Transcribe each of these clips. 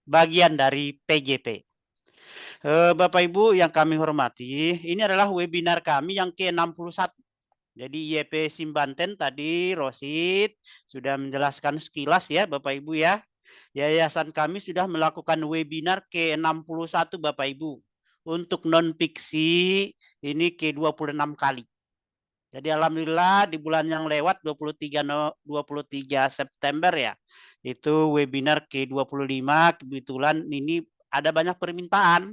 bagian dari PJP. Bapak Ibu yang kami hormati, ini adalah webinar kami yang ke-61. Jadi YP Simbanten tadi Rosid sudah menjelaskan sekilas ya Bapak Ibu ya. Yayasan kami sudah melakukan webinar ke-61 Bapak Ibu. Untuk non-fiksi ini ke-26 kali. Jadi alhamdulillah di bulan yang lewat 23 September ya. Itu webinar ke-25 kebetulan ini ada banyak permintaan.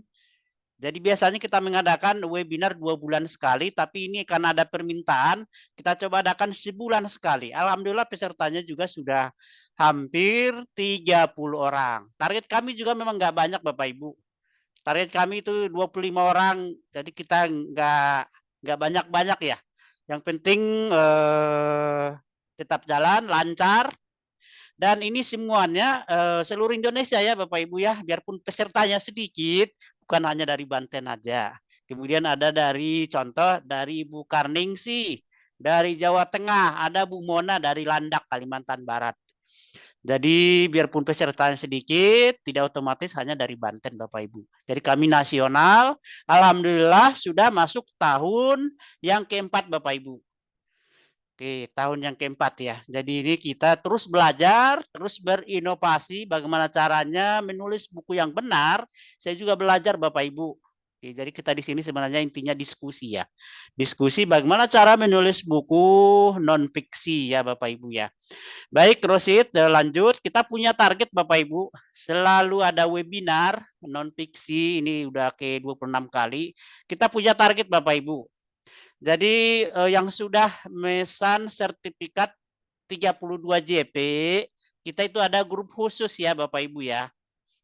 Jadi biasanya kita mengadakan webinar 2 bulan sekali, tapi ini karena ada permintaan, kita coba adakan sebulan sekali. Alhamdulillah pesertanya juga sudah hampir 30 orang. Target kami juga memang nggak banyak Bapak Ibu. Target kami itu 25 orang, jadi kita nggak banyak-banyak ya. Yang penting tetap jalan, lancar, dan ini semuanya seluruh Indonesia ya Bapak Ibu ya, biarpun pesertanya sedikit, bukan hanya dari Banten aja. Kemudian ada dari contoh dari Ibu Karningsi, dari Jawa Tengah, ada Bu Mona dari Landak, Kalimantan Barat. Jadi biarpun pesertanya sedikit, tidak otomatis hanya dari Banten Bapak Ibu. Jadi kami nasional, alhamdulillah sudah masuk tahun yang keempat Bapak Ibu. Oke, tahun yang keempat ya. Jadi ini kita terus belajar, terus berinovasi bagaimana caranya menulis buku yang benar. Saya juga belajar Bapak Ibu. Oke, jadi kita di sini sebenarnya intinya diskusi ya. Diskusi bagaimana cara menulis buku non fiksi ya Bapak Ibu ya. Baik, Rosid, lanjut. Kita punya target Bapak Ibu. Selalu ada webinar non fiksi, ini udah ke 26 kali. Kita punya target Bapak Ibu. Jadi yang sudah mesan sertifikat 32 JP, kita itu ada grup khusus ya Bapak Ibu ya.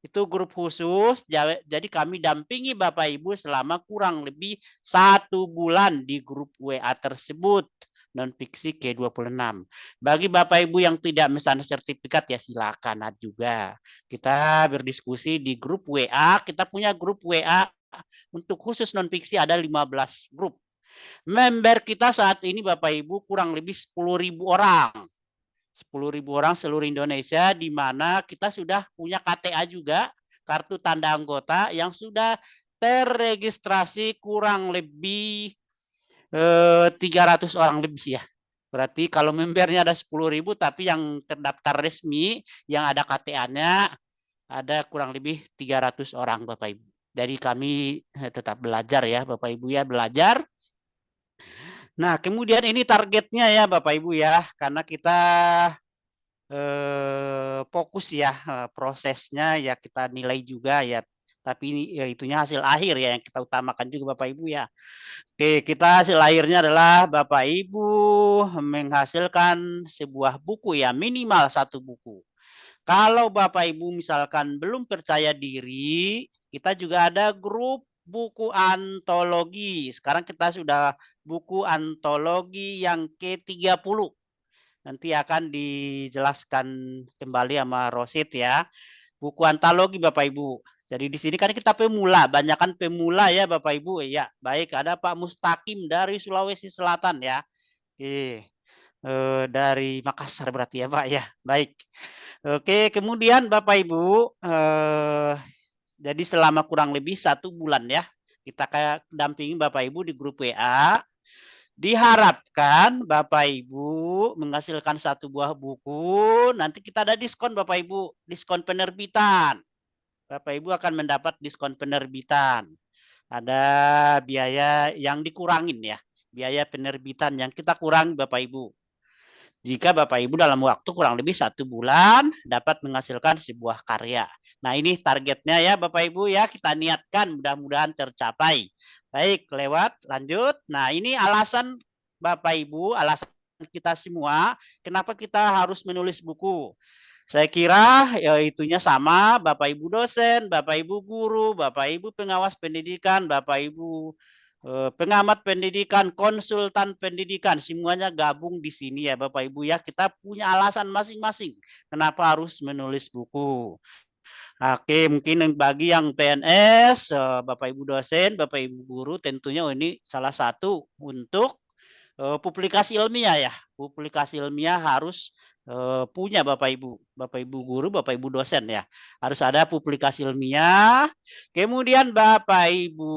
Itu grup khusus, jadi kami dampingi Bapak Ibu selama kurang lebih 1 bulan di grup WA tersebut. Non fiksi ke-26. Bagi Bapak Ibu yang tidak mesan sertifikat ya silakan juga. Kita berdiskusi di grup WA, kita punya grup WA untuk khusus non fiksi ada 15 grup. Member kita saat ini Bapak Ibu kurang lebih 10.000 orang. 10.000 orang seluruh Indonesia, di mana kita sudah punya KTA juga, kartu tanda anggota yang sudah terregistrasi kurang lebih 300 orang lebih ya. Berarti kalau membernya ada 10.000, tapi yang terdaftar resmi, yang ada KTA-nya, ada kurang lebih 300 orang Bapak Ibu. Jadi kami tetap belajar ya Bapak Ibu ya, belajar. Nah, kemudian ini targetnya ya Bapak Ibu ya, karena kita fokus ya prosesnya ya kita nilai juga ya, tapi ya, itunya hasil akhir ya yang kita utamakan juga Bapak Ibu ya. Oke, kita hasil akhirnya adalah Bapak Ibu menghasilkan sebuah buku ya, minimal 1 buku. Kalau Bapak Ibu misalkan belum percaya diri, kita juga ada grup buku antologi. Sekarang kita sudah buku antologi yang ke-30. Nanti akan dijelaskan kembali sama Rosid ya. Buku antologi Bapak Ibu. Jadi di sini kan kita pemula, banyakkan pemula ya Bapak Ibu. Ya, baik ada Pak Mustaqim dari Sulawesi Selatan ya. Dari Makassar berarti ya Pak ya. Baik. Oke, kemudian Bapak Ibu, jadi selama kurang lebih 1 bulan ya, kita kayak dampingi Bapak Ibu di grup WA. Diharapkan Bapak Ibu menghasilkan 1 buah buku, nanti kita ada diskon Bapak Ibu, diskon penerbitan. Bapak Ibu akan mendapat diskon penerbitan. Ada biaya yang dikurangin ya, biaya penerbitan yang kita kurangi Bapak Ibu. Jika Bapak Ibu dalam waktu kurang lebih 1 bulan dapat menghasilkan sebuah karya. Nah ini targetnya ya Bapak Ibu ya, kita niatkan mudah-mudahan tercapai. Baik, lewat, lanjut. Nah ini alasan Bapak Ibu, alasan kita semua, kenapa kita harus menulis buku. Saya kira ya, itunya sama, Bapak Ibu dosen, Bapak Ibu guru, Bapak Ibu pengawas pendidikan, Bapak Ibu pengamat pendidikan, konsultan pendidikan, semuanya gabung di sini ya Bapak Ibu ya. Kita punya alasan masing-masing kenapa harus menulis buku. Oke, mungkin bagi yang PNS, Bapak Ibu dosen, Bapak Ibu guru, tentunya ini salah satu untuk publikasi ilmiah ya. Publikasi ilmiah harus punya Bapak Ibu guru, Bapak Ibu dosen ya. Harus ada publikasi ilmiah. Kemudian Bapak Ibu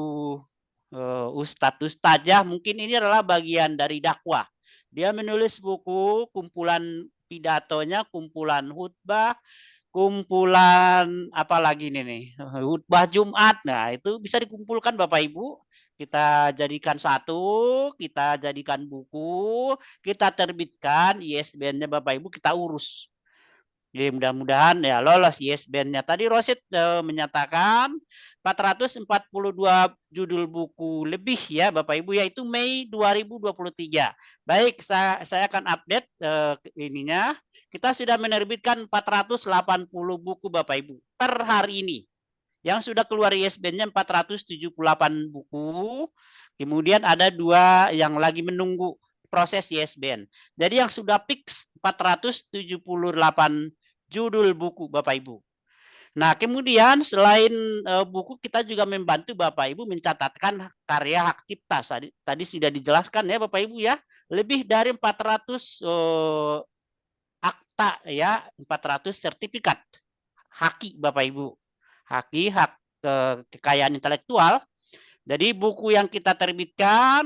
Ustadz Ustazah mungkin ini adalah bagian dari dakwah. Dia menulis buku, kumpulan pidatonya, kumpulan khutbah, kumpulan apa lagi ini nih, khutbah Jumat. Nah, itu bisa dikumpulkan Bapak Ibu. Kita jadikan satu, kita jadikan buku, kita terbitkan ISBN-nya Bapak Ibu, kita urus. Jadi mudah-mudahan ya lolos ISBN-nya. Tadi Rosid menyatakan 442 judul buku lebih ya Bapak Ibu, yaitu Mei 2023. Baik, saya akan update ininya. Kita sudah menerbitkan 480 buku Bapak Ibu per hari ini. Yang sudah keluar ISBN-nya 478 buku. Kemudian ada 2 yang lagi menunggu proses ISBN. Jadi yang sudah fix 478 judul buku Bapak Ibu. Nah, kemudian selain buku, kita juga membantu Bapak Ibu mencatatkan karya hak cipta. Tadi sudah dijelaskan ya Bapak Ibu ya, lebih dari 400 akta ya, 400 sertifikat haki Bapak Ibu. Haki, hak kekayaan intelektual. Jadi buku yang kita terbitkan,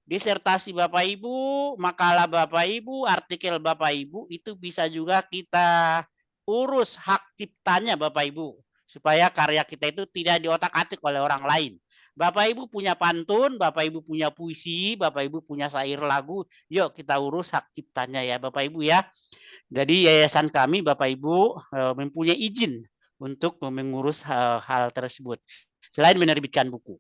disertasi Bapak Ibu, makalah Bapak Ibu, artikel Bapak Ibu, itu bisa juga kita urus hak ciptanya Bapak Ibu, supaya karya kita itu tidak diotak-atik oleh orang lain. Bapak Ibu punya pantun, Bapak Ibu punya puisi, Bapak Ibu punya syair lagu, yuk kita urus hak ciptanya ya Bapak Ibu ya. Jadi yayasan kami Bapak Ibu mempunyai izin untuk mengurus hal tersebut, selain menerbitkan buku.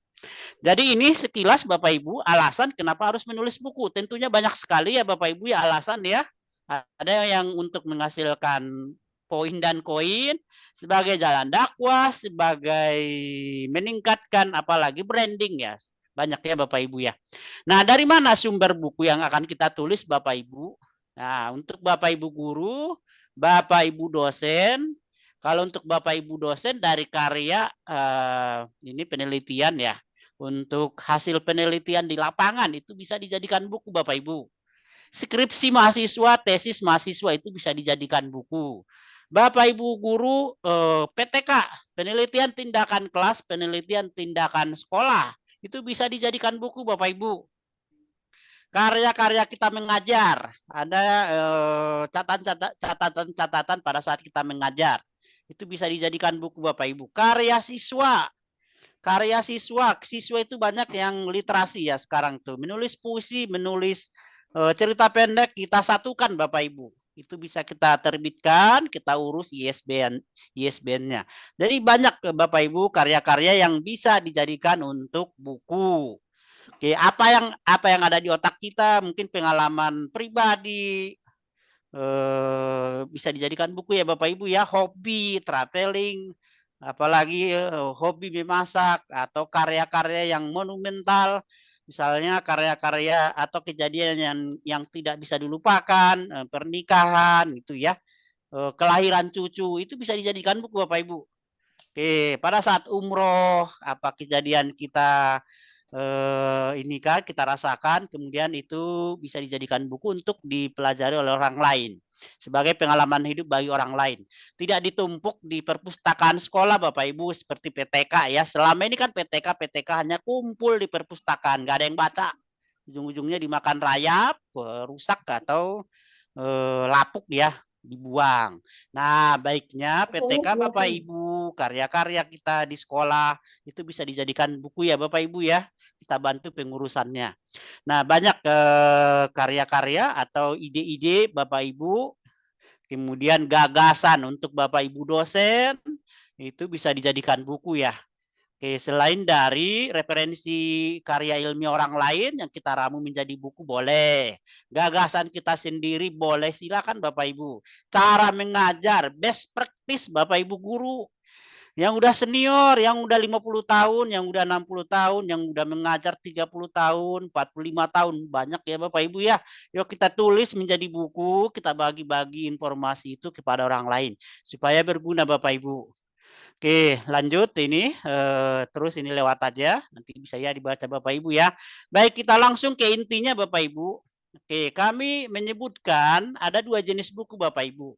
Jadi ini sekilas Bapak Ibu alasan kenapa harus menulis buku. Tentunya banyak sekali ya Bapak Ibu ya alasan ya. Ada yang untuk menghasilkan poin dan koin, sebagai jalan dakwah, sebagai meningkatkan apalagi branding ya. Banyak ya Bapak Ibu ya. Nah, dari mana sumber buku yang akan kita tulis Bapak Ibu? Nah, untuk Bapak Ibu guru, Bapak Ibu dosen, kalau untuk Bapak Ibu dosen dari karya ini penelitian ya. Untuk hasil penelitian di lapangan itu bisa dijadikan buku Bapak Ibu. Skripsi mahasiswa, tesis mahasiswa itu bisa dijadikan buku. Bapak Ibu guru PTK, penelitian tindakan kelas, penelitian tindakan sekolah, itu bisa dijadikan buku Bapak Ibu. Karya-karya kita mengajar, ada catatan-catatan pada saat kita mengajar, itu bisa dijadikan buku Bapak Ibu. Karya siswa siswa itu banyak yang literasi ya sekarang tuh, menulis puisi, menulis cerita pendek, kita satukan Bapak Ibu, itu bisa kita terbitkan, kita urus ISBN-nya. Jadi banyak Bapak Ibu karya-karya yang bisa dijadikan untuk buku. Oke, apa yang ada di otak kita, mungkin pengalaman pribadi, bisa dijadikan buku ya Bapak Ibu ya, hobi, traveling, apalagi hobi memasak atau karya-karya yang monumental, misalnya karya-karya atau kejadian yang tidak bisa dilupakan, pernikahan itu ya, kelahiran cucu, itu bisa dijadikan buku Bapak Ibu. Oke, pada saat umroh apa kejadian kita ini kan kita rasakan, kemudian itu bisa dijadikan buku untuk dipelajari oleh orang lain sebagai pengalaman hidup bagi orang lain. Tidak ditumpuk di perpustakaan sekolah Bapak Ibu seperti PTK ya. Selama ini kan PTK hanya kumpul di perpustakaan, nggak ada yang baca. Ujung-ujungnya dimakan rayap, rusak atau lapuk ya, dibuang. Nah, baiknya PTK Bapak Ibu, karya-karya kita di sekolah itu bisa dijadikan buku ya Bapak Ibu ya. Kita bantu pengurusannya. Nah, banyak karya-karya atau ide-ide Bapak Ibu, kemudian gagasan untuk Bapak Ibu dosen, itu bisa dijadikan buku ya. Oke, selain dari referensi karya ilmiah orang lain yang kita ramu menjadi buku boleh. Gagasan kita sendiri boleh, silakan Bapak Ibu. Cara mengajar, best practice Bapak Ibu guru. Yang udah senior, yang udah 50 tahun, yang udah 60 tahun, yang udah mengajar 30 tahun, 45 tahun. Banyak ya Bapak Ibu ya. Yuk kita tulis menjadi buku, kita bagi-bagi informasi itu kepada orang lain. Supaya berguna Bapak Ibu. Oke, lanjut ini terus ini lewat aja, nanti bisa ya dibaca Bapak Ibu ya. Baik, kita langsung ke intinya Bapak Ibu. Oke, kami menyebutkan ada 2 jenis buku Bapak Ibu.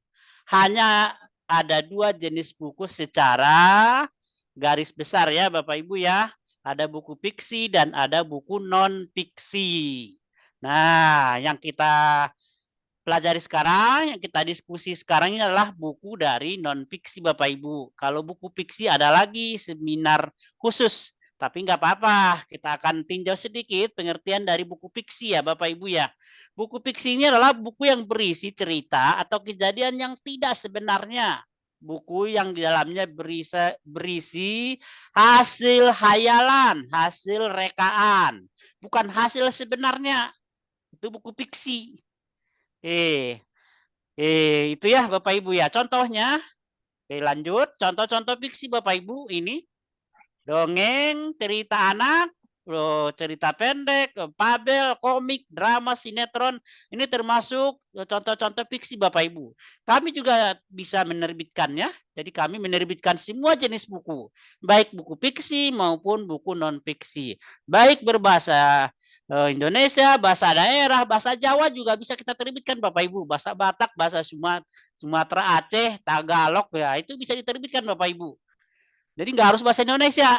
Hanya ada 2 jenis buku secara garis besar ya Bapak Ibu ya. Ada buku fiksi dan ada buku non fiksi. Nah, yang kita pelajari sekarang, yang kita diskusi sekarang ini adalah buku dari non fiksi Bapak Ibu. Kalau buku fiksi ada lagi seminar khusus, tapi nggak apa-apa. Kita akan tinjau sedikit pengertian dari buku fiksi ya Bapak Ibu ya. Buku fiksi ini adalah buku yang berisi cerita atau kejadian yang tidak sebenarnya. Buku yang di dalamnya berisi hasil hayalan, hasil rekaan, bukan hasil sebenarnya. Itu buku fiksi. Eh, itu ya Bapak Ibu ya. Contohnya, lanjut. Contoh-contoh fiksi Bapak Ibu ini. Dongeng, cerita anak, cerita pendek, fabel, komik, drama, sinetron. Ini termasuk contoh-contoh fiksi Bapak Ibu. Kami juga bisa menerbitkannya. Jadi kami menerbitkan semua jenis buku. Baik buku fiksi maupun buku non-fiksi. Baik berbahasa Indonesia, bahasa daerah, bahasa Jawa juga bisa kita terbitkan Bapak Ibu. Bahasa Batak, bahasa Sumatera, Aceh, Tagalog ya itu bisa diterbitkan Bapak Ibu. Jadi nggak harus bahasa Indonesia.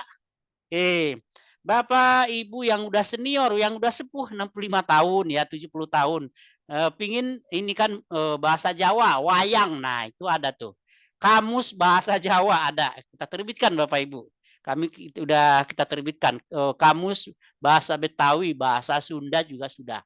Bapak Ibu yang udah senior, yang udah sepuh 65 tahun ya, 70 tahun. Pingin ini kan bahasa Jawa, wayang. Nah, itu ada tuh. Kamus bahasa Jawa ada. Kita terbitkan Bapak Ibu. Kami udah kita terbitkan kamus bahasa Betawi, bahasa Sunda juga sudah.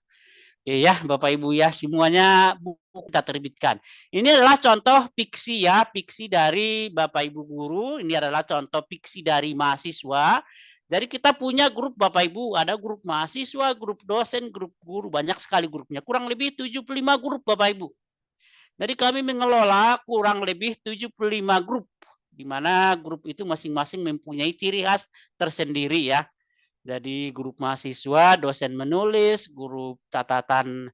Ya, Bapak Ibu ya, semuanya buku kita terbitkan. Ini adalah contoh fiksi ya, fiksi dari Bapak Ibu guru. Ini adalah contoh fiksi dari mahasiswa. Jadi kita punya grup Bapak Ibu, ada grup mahasiswa, grup dosen, grup guru, banyak sekali grupnya. Kurang lebih 75 grup Bapak Ibu. Jadi kami mengelola kurang lebih 75 grup, di mana grup itu masing-masing mempunyai ciri khas tersendiri ya. Jadi grup mahasiswa, dosen menulis, grup catatan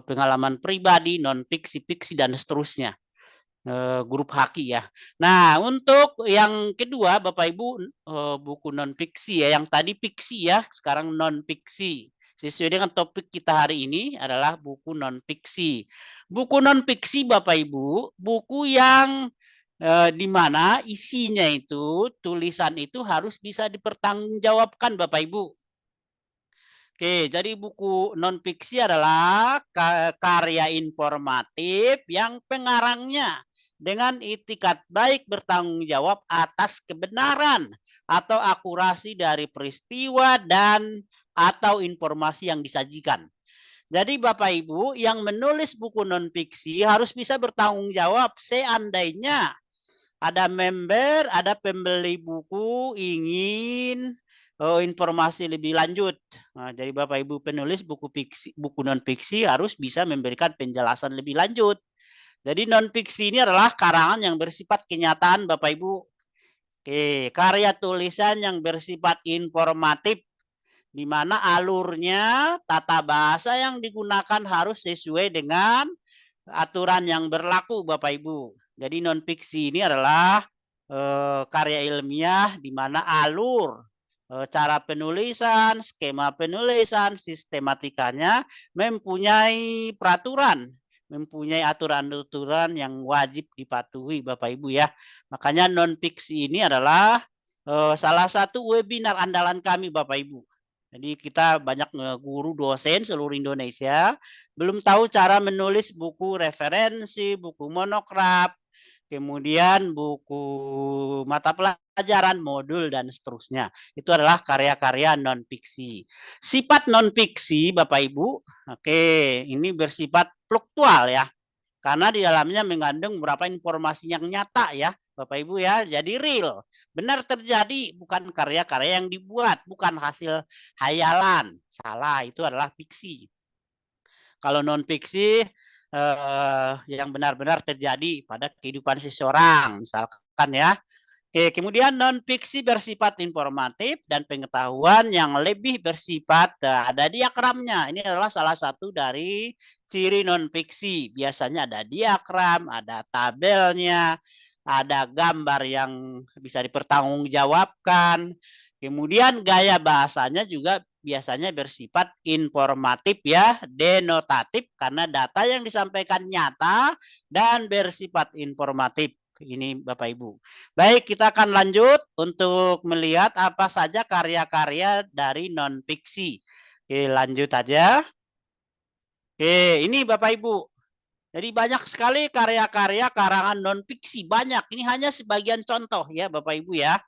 pengalaman pribadi, non fiksi, fiksi dan seterusnya. Grup haki ya. Nah, untuk yang kedua Bapak Ibu buku non fiksi ya, yang tadi fiksi ya, sekarang non fiksi. Sesuai dengan topik kita hari ini adalah buku non fiksi. Buku non fiksi Bapak Ibu, buku yang di mana isinya itu, tulisan itu harus bisa dipertanggungjawabkan Bapak Ibu. Oke, jadi buku non fiksi adalah karya informatif yang pengarangnya dengan itikat baik bertanggung jawab atas kebenaran atau akurasi dari peristiwa dan atau informasi yang disajikan. Jadi Bapak Ibu yang menulis buku non fiksi harus bisa bertanggung jawab seandainya ada member, ada pembeli buku ingin informasi lebih lanjut. Nah, jadi Bapak Ibu penulis buku fiksi, buku non fiksi harus bisa memberikan penjelasan lebih lanjut. Jadi non fiksi ini adalah karangan yang bersifat kenyataan Bapak Ibu. Oke, karya tulisan yang bersifat informatif di mana alurnya, tata bahasa yang digunakan harus sesuai dengan aturan yang berlaku Bapak Ibu. Jadi non fiksi ini adalah karya ilmiah di mana alur, cara penulisan, skema penulisan, sistematikanya mempunyai peraturan, mempunyai aturan-aturan yang wajib dipatuhi Bapak Ibu ya. Makanya non fiksi ini adalah salah satu webinar andalan kami Bapak Ibu. Jadi kita banyak guru dosen seluruh Indonesia belum tahu cara menulis buku referensi, buku monograf, kemudian buku mata pelajaran, modul dan seterusnya. Itu adalah karya-karya non fiksi. Sifat non fiksi Bapak Ibu, oke, ini bersifat fluktual ya. Karena di dalamnya mengandung beberapa informasi yang nyata ya, Bapak Ibu ya. Jadi real, benar terjadi, bukan karya-karya yang dibuat, bukan hasil hayalan. Salah, itu adalah fiksi. Kalau non fiksi yang benar-benar terjadi pada kehidupan seseorang, misalkan ya. Oke, kemudian non fiksi bersifat informatif dan pengetahuan yang lebih bersifat ada diagramnya. Ini adalah salah satu dari ciri non fiksi. Biasanya ada diagram, ada tabelnya, ada gambar yang bisa dipertanggungjawabkan. Kemudian gaya bahasanya juga biasanya bersifat informatif ya, denotatif karena data yang disampaikan nyata dan bersifat informatif. Ini Bapak Ibu. Baik, kita akan lanjut untuk melihat apa saja karya-karya dari non-fiksi. Oke, lanjut aja. Oke, ini Bapak Ibu. Jadi banyak sekali karya-karya karangan non-fiksi, banyak. Ini hanya sebagian contoh ya Bapak Ibu ya.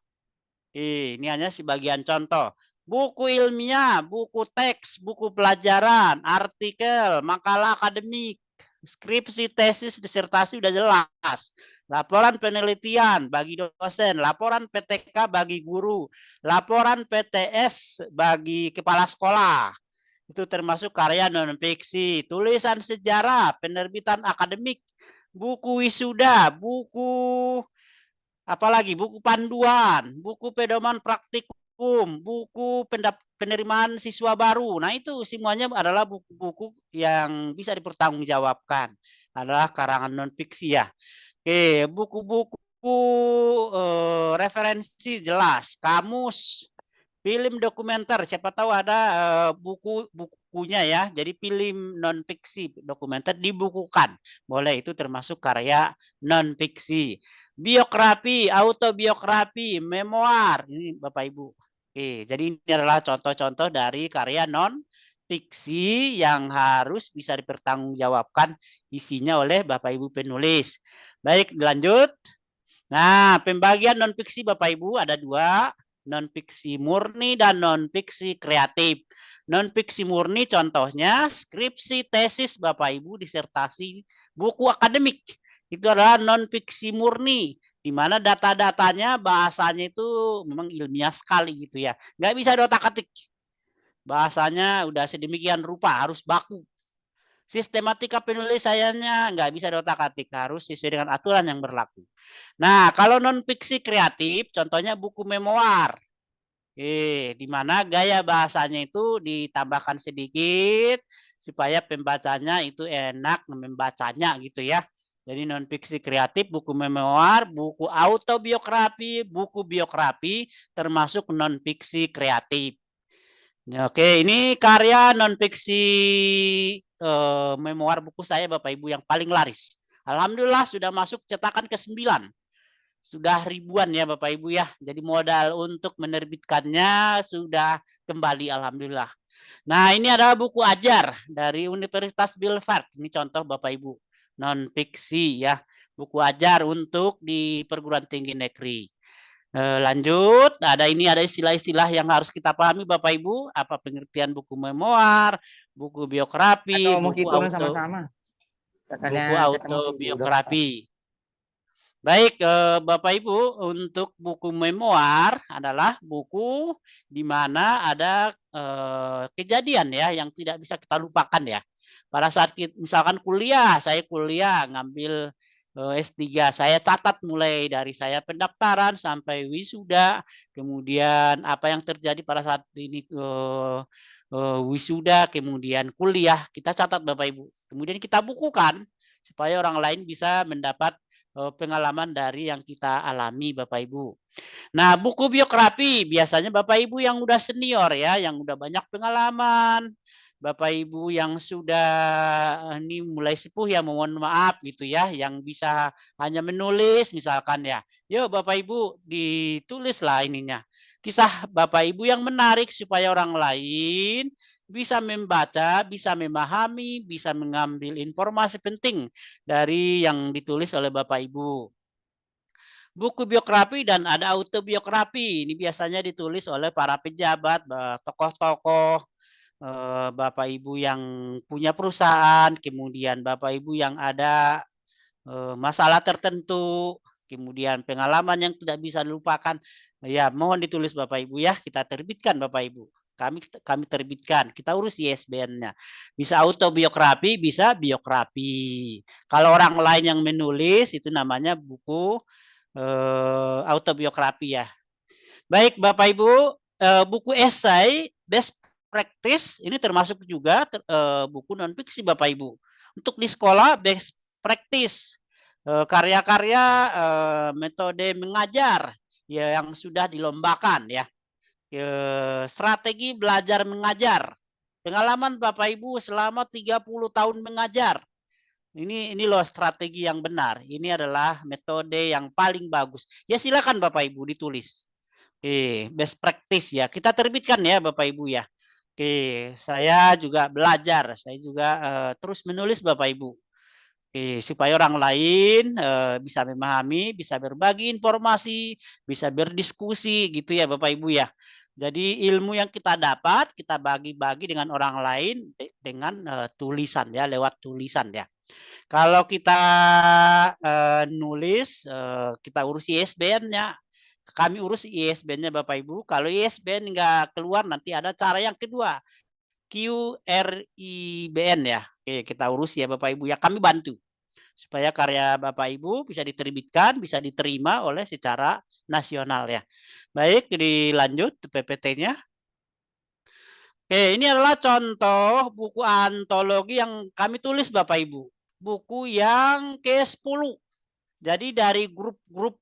Ini hanya sebagian contoh. Buku ilmiah, buku teks, buku pelajaran, artikel, makalah akademik, skripsi, tesis, disertasi udah jelas. Laporan penelitian bagi dosen, laporan PTK bagi guru, laporan PTS bagi kepala sekolah. Itu termasuk karya non-fiksi. Tulisan sejarah, penerbitan akademik, buku wisuda, buku apalagi buku panduan, buku pedoman praktikum, buku penerimaan siswa baru. Nah, itu semuanya adalah buku-buku yang bisa dipertanggungjawabkan. Adalah karangan non-fiksi ya. Oke, buku-buku referensi jelas, kamus, film dokumenter, siapa tahu ada bukunya ya. Jadi film non fiksi dokumenter dibukukan. Boleh, itu termasuk karya non fiksi. Biografi, autobiografi, memoir. Ini Bapak Ibu. Oke, jadi ini adalah contoh-contoh dari karya non fiksi yang harus bisa dipertanggungjawabkan isinya oleh Bapak Ibu penulis. Baik, lanjut. Nah, pembagian non fiksi Bapak Ibu ada dua, non fiksi murni dan non fiksi kreatif. Non fiksi murni contohnya skripsi, tesis Bapak Ibu, disertasi, buku akademik. Itu adalah non fiksi murni, di mana data-datanya bahasanya itu memang ilmiah sekali gitu ya. Nggak bisa diotak-atik. Bahasanya udah sedemikian rupa, harus baku. Sistematika penulisannya nggak bisa diotak-atik, harus sesuai dengan aturan yang berlaku. Nah, kalau non fiksi kreatif, contohnya buku memoir. Di mana gaya bahasanya itu ditambahkan sedikit supaya pembacanya itu enak membacanya gitu ya. Jadi non fiksi kreatif, buku memoir, buku autobiografi, buku biografi termasuk non fiksi kreatif. Oke, ini karya non fiksi memoir buku saya Bapak Ibu yang paling laris. Alhamdulillah sudah masuk cetakan ke-9. Sudah ribuan ya Bapak Ibu ya. Jadi modal untuk menerbitkannya sudah kembali alhamdulillah. Nah, ini adalah buku ajar dari Universitas Bielefeld. Ini contoh Bapak Ibu, non fiksi ya. Buku ajar untuk di perguruan tinggi negeri. Lanjut, ada istilah-istilah yang harus kita pahami Bapak Ibu, apa pengertian buku memoir, buku biografi, atau mau turun sama-sama buku autobiografi. Baik, Bapak Ibu, untuk buku memoir adalah buku di mana ada kejadian ya yang tidak bisa kita lupakan ya. Pada saat misalkan kuliah, saya kuliah ngambil S3, saya catat mulai dari saya pendaftaran sampai wisuda, kemudian apa yang terjadi pada saat ini wisuda, kemudian kuliah, kita catat Bapak Ibu. Kemudian kita bukukan supaya orang lain bisa mendapat pengalaman dari yang kita alami Bapak Ibu. Nah, buku biografi biasanya Bapak Ibu yang udah senior ya, yang udah banyak pengalaman, Bapak Ibu yang sudah ini mulai sepuh ya, mohon maaf gitu ya, yang bisa hanya menulis misalkan ya. Yuk Bapak Ibu ditulislah ininya. Kisah Bapak Ibu yang menarik supaya orang lain bisa membaca, bisa memahami, bisa mengambil informasi penting dari yang ditulis oleh Bapak Ibu. Buku biografi dan ada autobiografi. Ini biasanya ditulis oleh para pejabat, tokoh-tokoh, Bapak Ibu yang punya perusahaan, kemudian Bapak Ibu yang ada masalah tertentu, kemudian pengalaman yang tidak bisa dilupakan. Ya, mohon ditulis Bapak Ibu ya, kita terbitkan Bapak Ibu. Kami terbitkan, kita urus ISBN-nya. Bisa autobiografi, bisa biografi. Kalau orang lain yang menulis itu namanya buku autobiografi ya. Baik Bapak Ibu, buku esai best practice ini termasuk juga buku non fiksi Bapak Ibu. Untuk di sekolah best practice karya-karya metode mengajar ya yang sudah dilombakan ya. Strategi belajar mengajar. Pengalaman Bapak Ibu selama 30 tahun mengajar. Ini loh strategi yang benar. Ini adalah metode yang paling bagus. Ya silakan Bapak Ibu ditulis. Oke, best practice ya. Kita terbitkan ya Bapak Ibu ya. Oke, saya juga belajar. Saya juga terus menulis Bapak Ibu. Oke, supaya orang lain bisa memahami, bisa berbagi informasi, bisa berdiskusi gitu ya Bapak Ibu ya. Jadi ilmu yang kita dapat kita bagi-bagi dengan orang lain dengan tulisan ya, lewat tulisan ya. Kalau kita nulis, kita urus ISBN-nya. Kami urus ISBN-nya Bapak Ibu. Kalau ISBN nggak keluar nanti ada cara yang kedua. QRIBN ya. Oke, kita urus ya Bapak Ibu ya. Kami bantu supaya karya Bapak Ibu bisa diterbitkan, bisa diterima oleh secara nasional ya. Baik, dilanjut PPT-nya. Oke, ini adalah contoh buku antologi yang kami tulis Bapak Ibu. Buku yang ke-10. Jadi dari grup-grup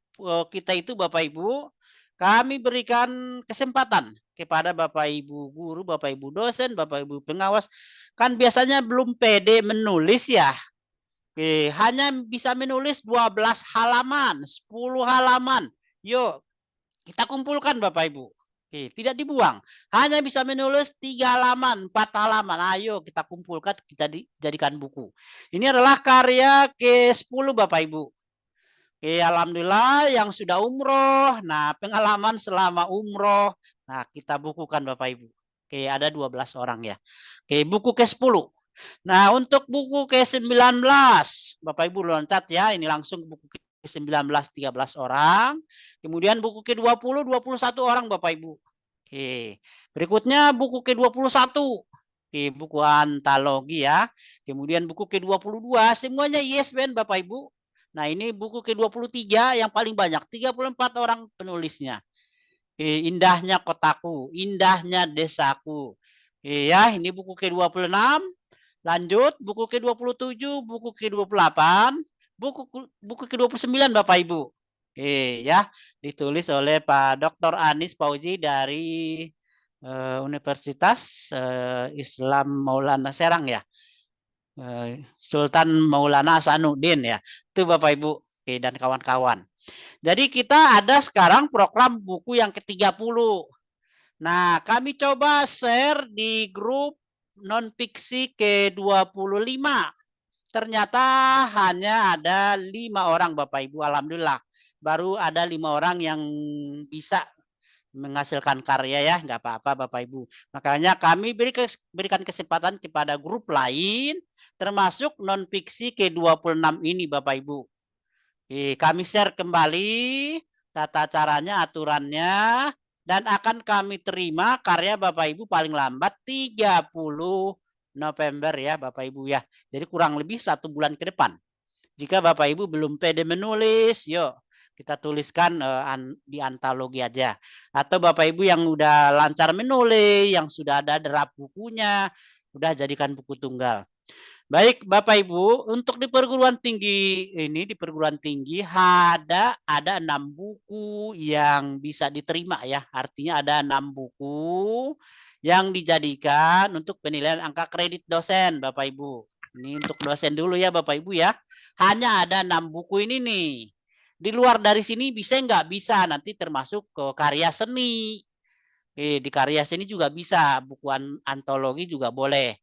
kita itu Bapak Ibu, kami berikan kesempatan kepada Bapak Ibu guru, Bapak Ibu dosen, Bapak Ibu pengawas. Kan biasanya belum pede menulis ya. Oke, hanya bisa menulis 12 halaman, 10 halaman. Yuk, kita kumpulkan Bapak Ibu. Oke, tidak dibuang. Hanya bisa menulis 3 halaman, 4 halaman. Ayo kita kumpulkan, kita jadikan buku. Ini adalah karya ke-10 Bapak Ibu. Oke, alhamdulillah yang sudah umroh. Nah, pengalaman selama umroh. Nah, kita bukukan Bapak Ibu. Oke, ada 12 orang ya. Oke, buku ke-10. Nah, untuk buku ke-19, Bapak Ibu loncat ya. Ini langsung buku ke-19, 13 orang. Kemudian buku ke-20, 21 orang Bapak Ibu. Oke, berikutnya buku ke-21. Oke, buku antologi ya. Kemudian buku ke-22, semuanya ISBN Bapak Ibu. Nah, ini buku ke-23 yang paling banyak, 34 orang penulisnya. Oke, indahnya kotaku, indahnya desaku. Oke, ya, ini buku ke-26. Lanjut, buku ke-27, buku ke-28, buku ke-29 Bapak Ibu. Oke, ya, ditulis oleh Pak Dr. Anis Fauzi dari Universitas Islam Maulana Serang ya. Sultan Maulana Hasanuddin ya. Itu Bapak Ibu dan kawan-kawan. Jadi kita ada sekarang program buku yang ke-30. Nah, kami coba share di grup non-fiksi ke-25. Ternyata hanya ada 5 orang Bapak Ibu. Alhamdulillah. Baru ada 5 orang yang bisa menghasilkan karya ya. Nggak apa-apa Bapak Ibu. Makanya kami berikan kesempatan kepada grup lain termasuk non-fiksi ke-26 ini Bapak Ibu. Kami share kembali tata caranya, aturannya, dan akan kami terima karya Bapak Ibu paling lambat 30 November ya Bapak Ibu ya. Jadi kurang lebih 1 bulan ke depan. Jika Bapak Ibu belum pede menulis, yuk kita tuliskan di antologi aja. Atau Bapak Ibu yang udah lancar menulis, yang sudah ada draft bukunya, udah jadikan buku tunggal. Baik Bapak Ibu, untuk di perguruan tinggi ini, di perguruan tinggi ada 6 buku yang bisa diterima ya. Artinya ada 6 buku yang dijadikan untuk penilaian angka kredit dosen Bapak Ibu. Ini untuk dosen dulu ya Bapak Ibu ya. Hanya ada 6 buku ini nih. Di luar dari sini bisa nggak? Bisa, nanti termasuk ke karya seni. Di karya seni juga bisa, buku antologi juga boleh.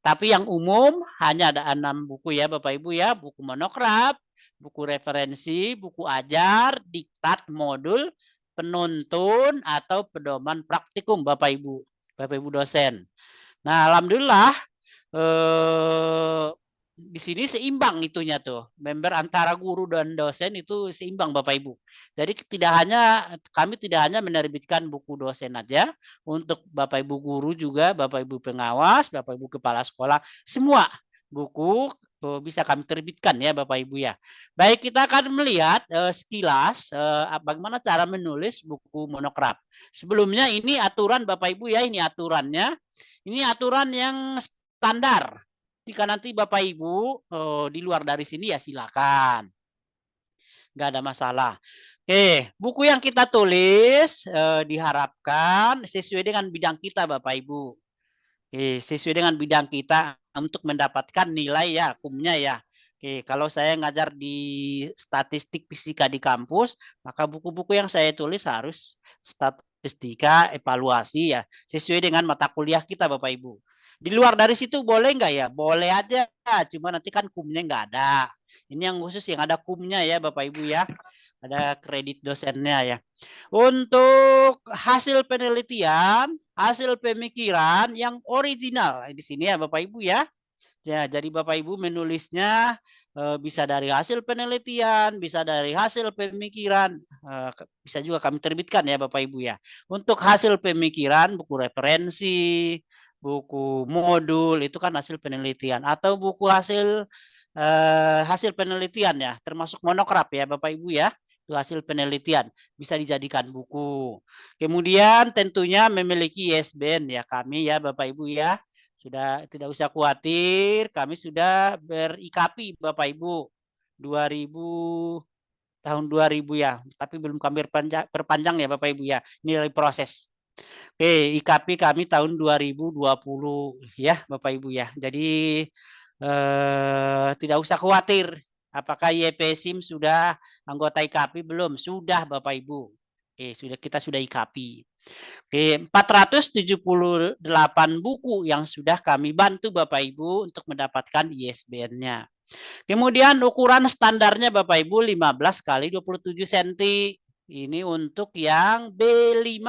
Tapi yang umum hanya ada 6 buku ya Bapak Ibu ya, buku monograf, buku referensi, buku ajar, diktat, modul, penuntun, atau pedoman praktikum Bapak Ibu dosen. Nah, alhamdulillah di sini seimbang itunya tuh. Member antara guru dan dosen itu seimbang Bapak Ibu. Jadi kami tidak hanya menerbitkan buku dosen aja, untuk Bapak Ibu guru juga, Bapak Ibu pengawas, Bapak Ibu kepala sekolah, semua buku bisa kami terbitkan ya Bapak Ibu ya. Baik, kita akan melihat sekilas bagaimana cara menulis buku monograf. Sebelumnya ini aturan Bapak Ibu ya, ini aturannya. Ini aturan yang standar. Jika nanti Bapak Ibu di luar dari sini ya silakan. Nggak ada masalah. Oke, buku yang kita tulis diharapkan sesuai dengan bidang kita, Bapak Ibu. Oke, sesuai dengan bidang kita untuk mendapatkan nilai ya, kumnya ya. Oke, kalau saya ngajar di statistik fisika di kampus, maka buku-buku yang saya tulis harus statistika, evaluasi ya, sesuai dengan mata kuliah kita, Bapak Ibu. Di luar dari situ boleh nggak ya? Boleh aja, cuma nanti kan kumnya nggak ada. Ini yang khusus yang ada kumnya ya, Bapak Ibu ya. Ada kredit dosennya ya. Untuk hasil penelitian, hasil pemikiran yang original di sini ya Bapak Ibu ya. Ya, jadi Bapak Ibu menulisnya bisa dari hasil penelitian, bisa dari hasil pemikiran, bisa juga kami terbitkan ya Bapak Ibu ya. Untuk hasil pemikiran, buku referensi, buku modul itu kan hasil penelitian atau buku hasil penelitian ya, termasuk monograf ya Bapak Ibu ya. Itu hasil penelitian bisa dijadikan buku. Kemudian tentunya memiliki ISBN ya kami ya Bapak Ibu ya. Sudah tidak usah khawatir, kami sudah ber-IKAPI Bapak Ibu 2000 tahun 2000 ya, tapi belum kami perpanjang ya Bapak Ibu ya. Ini dari proses. Oke, IKAPI kami tahun 2020 ya Bapak Ibu ya. Jadi tidak usah khawatir apakah YPSIM sudah anggota IKAPI belum? Sudah Bapak Ibu. Oke, kita sudah IKAPI. Oke, 478 buku yang sudah kami bantu Bapak Ibu untuk mendapatkan ISBN-nya. Kemudian ukuran standarnya Bapak Ibu 15 kali 27 cm. Ini untuk yang B5.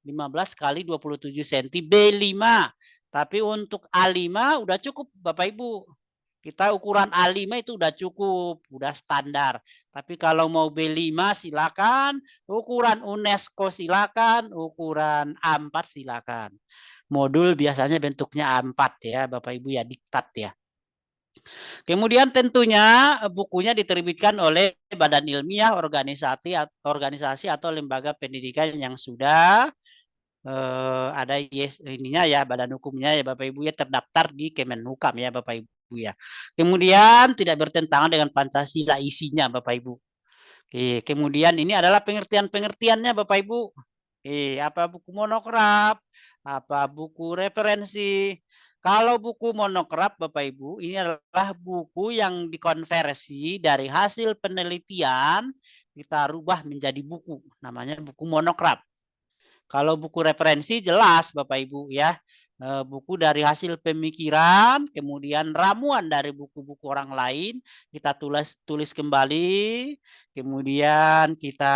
15 kali 27 cm B5. Tapi untuk A5 udah cukup Bapak Ibu. Kita ukuran A5 itu udah cukup, udah standar. Tapi kalau mau B5 silakan, ukuran UNESCO silakan, ukuran A4 silakan. Modul biasanya bentuknya A4 ya, Bapak Ibu ya, diktat ya. Kemudian tentunya bukunya diterbitkan oleh badan ilmiah, organisasi atau lembaga pendidikan yang sudah ada ininya ya, badan hukumnya ya Bapak Ibu ya, terdaftar di Kemenhukam ya Bapak Ibu ya. Kemudian tidak bertentangan dengan Pancasila isinya Bapak Ibu. Oke, kemudian ini adalah pengertian-pengertiannya Bapak Ibu. Oke, apa buku monograf, apa buku referensi. Kalau buku monograf Bapak Ibu, ini adalah buku yang dikonversi dari hasil penelitian kita rubah menjadi buku, namanya buku monograf. Kalau buku referensi jelas Bapak Ibu ya, buku dari hasil pemikiran, kemudian ramuan dari buku-buku orang lain, kita tulis kembali, kemudian kita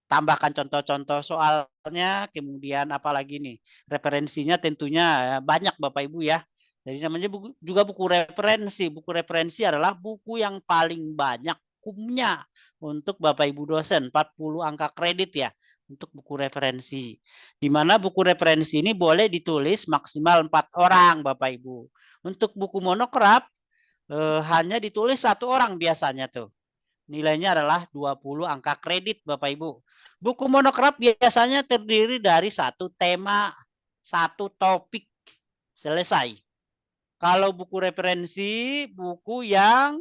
tambahkan contoh-contoh soalnya, kemudian apalagi nih, referensinya tentunya banyak Bapak Ibu ya. Jadi namanya juga buku referensi. Buku referensi adalah buku yang paling banyak kumnya untuk Bapak Ibu dosen, 40 angka kredit ya untuk buku referensi. Di mana buku referensi ini boleh ditulis maksimal 4 orang Bapak Ibu. Untuk buku monograf hanya ditulis 1 orang biasanya tuh. Nilainya adalah 20 angka kredit Bapak Ibu. Buku monograf biasanya terdiri dari satu tema, satu topik, selesai. Kalau buku referensi, buku yang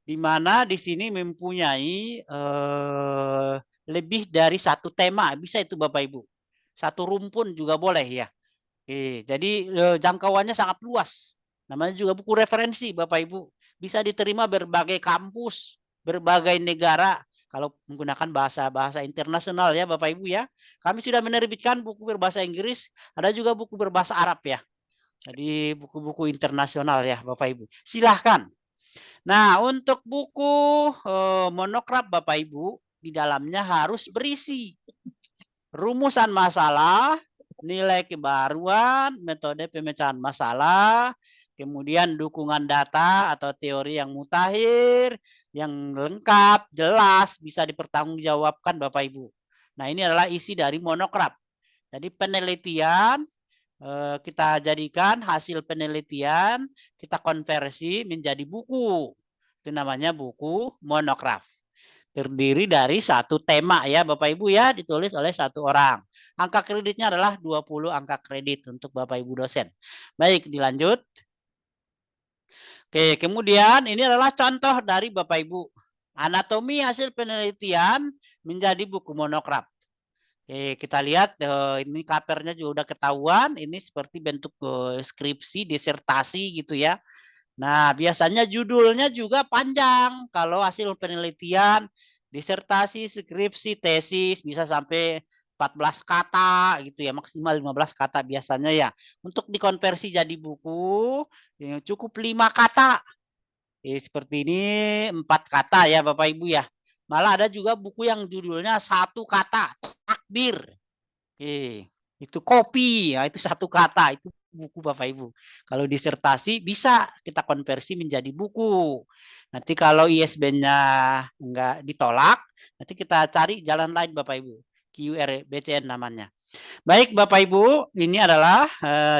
di mana di sini mempunyai lebih dari satu tema, bisa itu Bapak Ibu. Satu rumpun juga boleh ya. Jadi jangkauannya sangat luas. Namanya juga buku referensi Bapak Ibu. Bisa diterima berbagai kampus, berbagai negara. Kalau menggunakan bahasa-bahasa internasional ya Bapak Ibu ya. Kami sudah menerbitkan buku berbahasa Inggris, ada juga buku berbahasa Arab ya. Jadi buku-buku internasional ya Bapak Ibu. Silahkan. Nah untuk buku monograf Bapak Ibu, di dalamnya harus berisi rumusan masalah, nilai kebaruan, metode pemecahan masalah, kemudian dukungan data atau teori yang mutakhir, yang lengkap, jelas, bisa dipertanggungjawabkan Bapak Ibu. Nah ini adalah isi dari monograf. Jadi penelitian kita jadikan hasil penelitian, kita konversi menjadi buku. Itu namanya buku monograf. Terdiri dari satu tema ya Bapak Ibu ya, ditulis oleh satu orang. Angka kreditnya adalah 20 angka kredit untuk Bapak Ibu dosen. Baik, dilanjut. Oke, kemudian ini adalah contoh dari Bapak Ibu. Anatomi hasil penelitian menjadi buku monograf. Kita lihat ini covernya juga udah ketahuan. Ini seperti bentuk skripsi, disertasi gitu ya. Nah, biasanya judulnya juga panjang. Kalau hasil penelitian, disertasi, skripsi, tesis bisa sampai 14 kata gitu ya, maksimal 15 kata biasanya ya. Untuk dikonversi jadi buku cukup 5 kata. Seperti ini 4 kata ya Bapak Ibu ya. Malah ada juga buku yang judulnya 1 kata, takbir. Itu kopi, ya itu 1 kata, itu buku Bapak Ibu. Kalau disertasi bisa kita konversi menjadi buku. Nanti kalau ISBN-nya enggak ditolak, nanti kita cari jalan lain Bapak Ibu. QRBCN namanya. Baik Bapak Ibu, ini adalah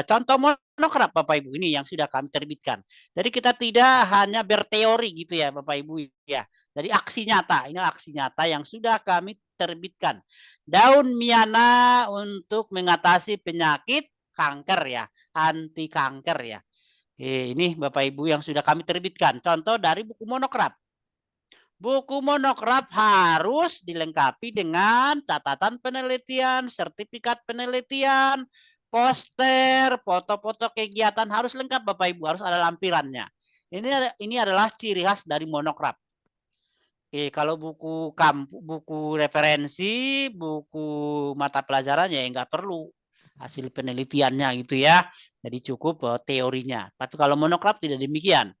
contoh monograf Bapak Ibu ini yang sudah kami terbitkan. Jadi kita tidak hanya berteori gitu ya Bapak Ibu ya. Jadi aksi nyata, ini aksi nyata yang sudah kami terbitkan. Daun Miana untuk mengatasi penyakit kanker ya, anti kanker ya. Ini Bapak Ibu yang sudah kami terbitkan. Contoh dari buku monograf. Buku monograf harus dilengkapi dengan catatan penelitian, sertifikat penelitian, poster, foto-foto kegiatan harus lengkap Bapak Ibu, harus ada lampirannya. Ini adalah ciri khas dari monograf. Kalau buku referensi, buku mata pelajaran ya nggak perlu hasil penelitiannya gitu ya. Jadi cukup teorinya. Tapi kalau monograf tidak demikian.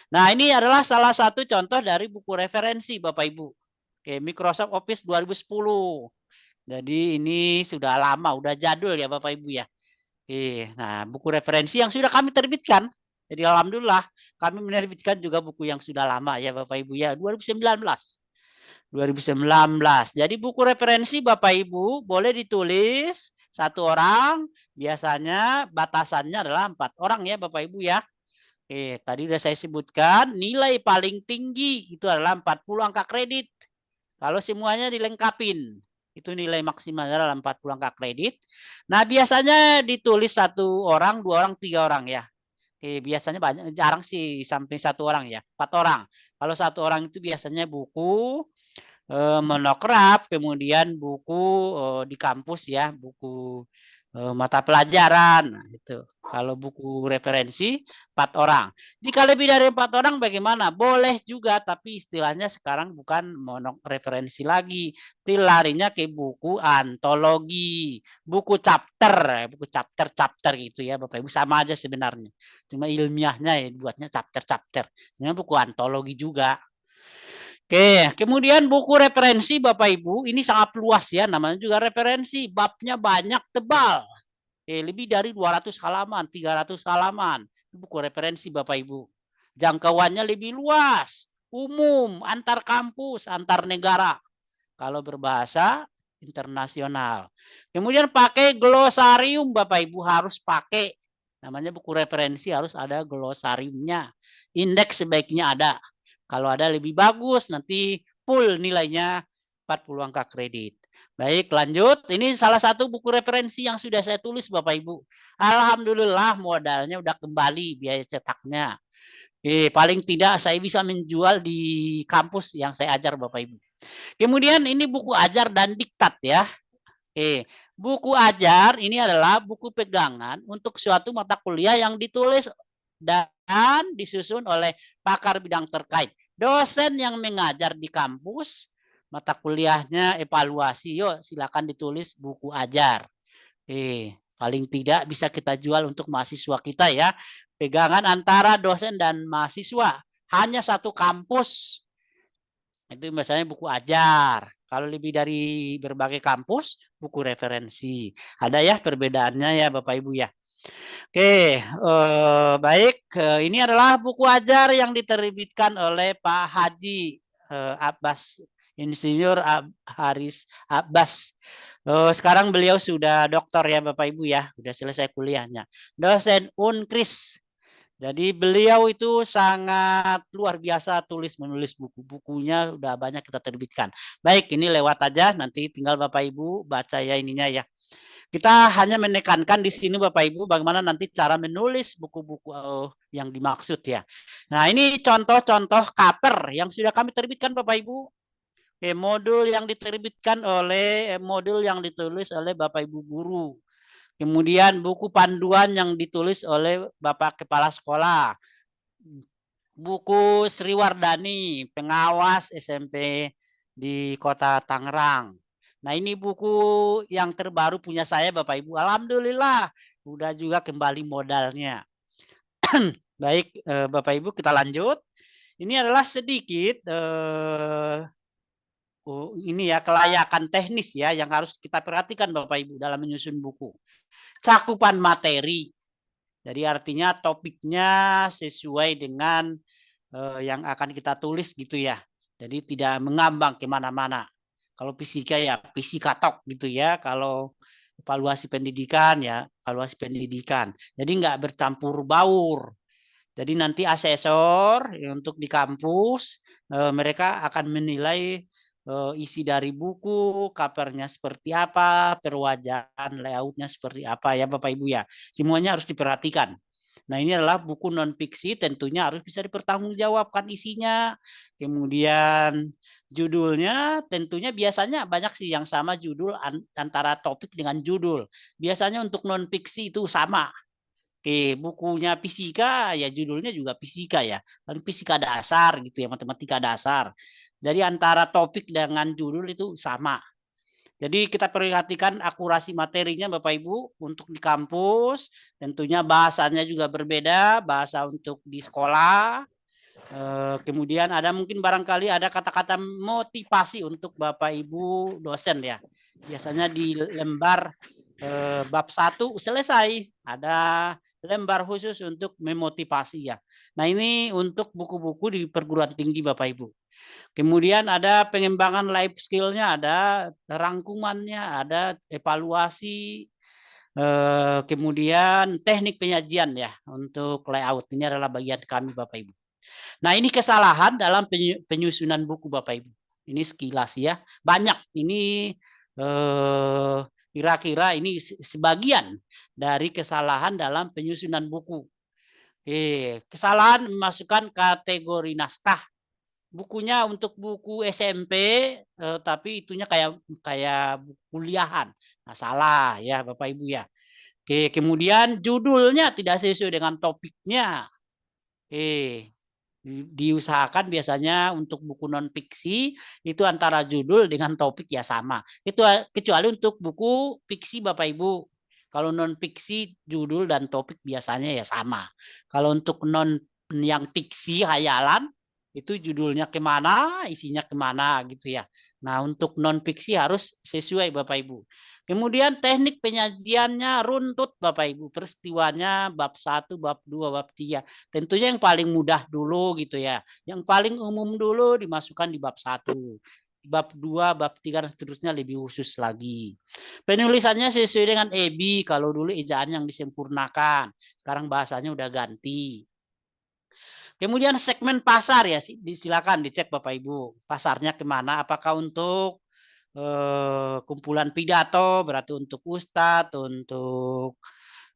Nah, ini adalah salah satu contoh dari buku referensi Bapak Ibu. Microsoft Office 2010. Jadi ini sudah lama, udah jadul ya Bapak Ibu ya. Nah, buku referensi yang sudah kami terbitkan. Jadi alhamdulillah kami menerbitkan juga buku yang sudah lama ya Bapak Ibu ya, 2019. 2019. Jadi buku referensi Bapak Ibu boleh ditulis 1 orang, biasanya batasannya adalah 4 orang ya Bapak Ibu ya. Tadi sudah saya sebutkan nilai paling tinggi itu adalah 40 angka kredit. Kalau semuanya dilengkapin, itu nilai maksimalnya adalah 40 angka kredit. Nah, biasanya ditulis 1 orang, 2 orang, 3 orang ya. Biasanya banyak, jarang sih sampai 1 orang ya, 4 orang. Kalau 1 orang itu biasanya buku monograf, kemudian buku di kampus ya, buku mata pelajaran. Nah, itu. Kalau buku referensi 4 orang. Jika lebih dari 4 orang bagaimana? Boleh juga, tapi istilahnya sekarang bukan referensi lagi. Larinya ke buku antologi, buku chapter gitu ya Bapak Ibu, sama aja sebenarnya. Cuma ilmiahnya ya buatnya chapter. Ini buku antologi juga. Oke, kemudian buku referensi Bapak Ibu, ini sangat luas ya, namanya juga referensi, babnya banyak, tebal. Lebih dari 200 halaman, 300 halaman. Buku referensi Bapak Ibu. Jangkauannya lebih luas, umum, antar kampus, antar negara. Kalau berbahasa internasional. Kemudian pakai glosarium Bapak Ibu, harus pakai. Namanya buku referensi harus ada glosariumnya. Indeks sebaiknya ada. Kalau ada lebih bagus, nanti full nilainya 40 angka kredit. Baik, lanjut. Ini salah satu buku referensi yang sudah saya tulis Bapak Ibu. Alhamdulillah modalnya udah kembali biaya cetaknya. Paling tidak saya bisa menjual di kampus yang saya ajar Bapak Ibu. Kemudian ini buku ajar dan diktat ya. Buku ajar ini adalah buku pegangan untuk suatu mata kuliah yang ditulis dan disusun oleh pakar bidang terkait. Dosen yang mengajar di kampus, mata kuliahnya evaluasi, yuk silakan ditulis buku ajar. Paling tidak bisa kita jual untuk mahasiswa kita ya. Pegangan antara dosen dan mahasiswa. Hanya satu kampus. Itu misalnya buku ajar. Kalau lebih dari berbagai kampus, buku referensi. Ada ya perbedaannya ya Bapak Ibu ya. Oke, baik. Ini adalah buku ajar yang diterbitkan oleh Pak Haji Abbas, Insinyur Haris Abbas. Sekarang beliau sudah doktor ya Bapak Ibu ya, sudah selesai kuliahnya. Dosen Unkris. Jadi beliau itu sangat luar biasa menulis buku-bukunya udah banyak kita terbitkan. Baik, ini lewat aja, nanti tinggal Bapak Ibu baca ya ininya ya. Kita hanya menekankan di sini Bapak Ibu bagaimana nanti cara menulis buku-buku yang dimaksud ya. Nah, ini contoh-contoh cover yang sudah kami terbitkan Bapak Ibu. Modul yang diterbitkan oleh modul yang ditulis oleh Bapak Ibu guru. Kemudian buku panduan yang ditulis oleh Bapak Kepala Sekolah. Buku Sri Wardani, pengawas SMP di Kota Tangerang. Nah, ini buku yang terbaru punya saya Bapak Ibu. Alhamdulillah, udah juga kembali modalnya. Baik, Bapak Ibu, kita lanjut. Ini adalah sedikit ini ya kelayakan teknis ya yang harus kita perhatikan Bapak Ibu dalam menyusun buku. Cakupan materi. Jadi artinya topiknya sesuai dengan yang akan kita tulis gitu ya. Jadi tidak mengambang kemana-mana. Kalau fisika ya fisika tok gitu ya. Kalau evaluasi pendidikan ya evaluasi pendidikan. Jadi nggak bercampur baur. Jadi nanti asesor untuk di kampus mereka akan menilai isi dari buku, covernya seperti apa, perwajahan, layoutnya seperti apa ya Bapak Ibu ya. Semuanya harus diperhatikan. Nah, ini adalah buku non fiksi, tentunya harus bisa dipertanggungjawabkan isinya. Kemudian judulnya tentunya biasanya banyak sih yang sama judul antara topik dengan judul. Biasanya untuk non fiksi itu sama. Oke, bukunya fisika ya judulnya juga fisika ya. Dan fisika dasar gitu ya, matematika dasar. Jadi antara topik dengan judul itu sama. Jadi kita perhatikan akurasi materinya Bapak Ibu untuk di kampus, tentunya bahasanya juga berbeda, bahasa untuk di sekolah. Kemudian ada mungkin barangkali ada kata-kata motivasi untuk Bapak Ibu dosen ya. Biasanya di lembar bab 1 selesai, ada lembar khusus untuk memotivasi ya. Nah, ini untuk buku-buku di perguruan tinggi Bapak Ibu. Kemudian ada pengembangan life skill-nya, ada rangkumannya, ada evaluasi, kemudian teknik penyajian ya untuk layout. Ini adalah bagian kami Bapak Ibu. Nah, ini kesalahan dalam penyusunan buku Bapak Ibu. Ini sekilas ya. Banyak ini kira-kira ini sebagian dari kesalahan dalam penyusunan buku. Oke, kesalahan memasukkan kategori naskah. Bukunya untuk buku SMP, tapi itunya kayak buku kuliahan. Nah, salah ya Bapak Ibu ya. Oke, kemudian judulnya tidak sesuai dengan topiknya. Oke, diusahakan biasanya untuk buku non fiksi itu antara judul dengan topik ya sama. Itu kecuali untuk buku fiksi Bapak Ibu. Kalau non fiksi judul dan topik biasanya ya sama. Kalau untuk non yang fiksi hayalan itu judulnya kemana, isinya kemana gitu ya. Nah, untuk non fiksi harus sesuai Bapak Ibu. Kemudian teknik penyajiannya runtut Bapak Ibu. Peristiwanya bab 1, bab 2, bab 3. Tentunya yang paling mudah dulu gitu ya. Yang paling umum dulu dimasukkan di bab 1. Bab 2, bab 3 dan seterusnya lebih khusus lagi. Penulisannya sesuai dengan EBI. Kalau dulu ejaan yang disempurnakan. Sekarang bahasanya udah ganti. Kemudian segmen pasar ya, silakan dicek Bapak Ibu. Pasarnya kemana? Apakah untuk kumpulan pidato, berarti untuk ustadz, untuk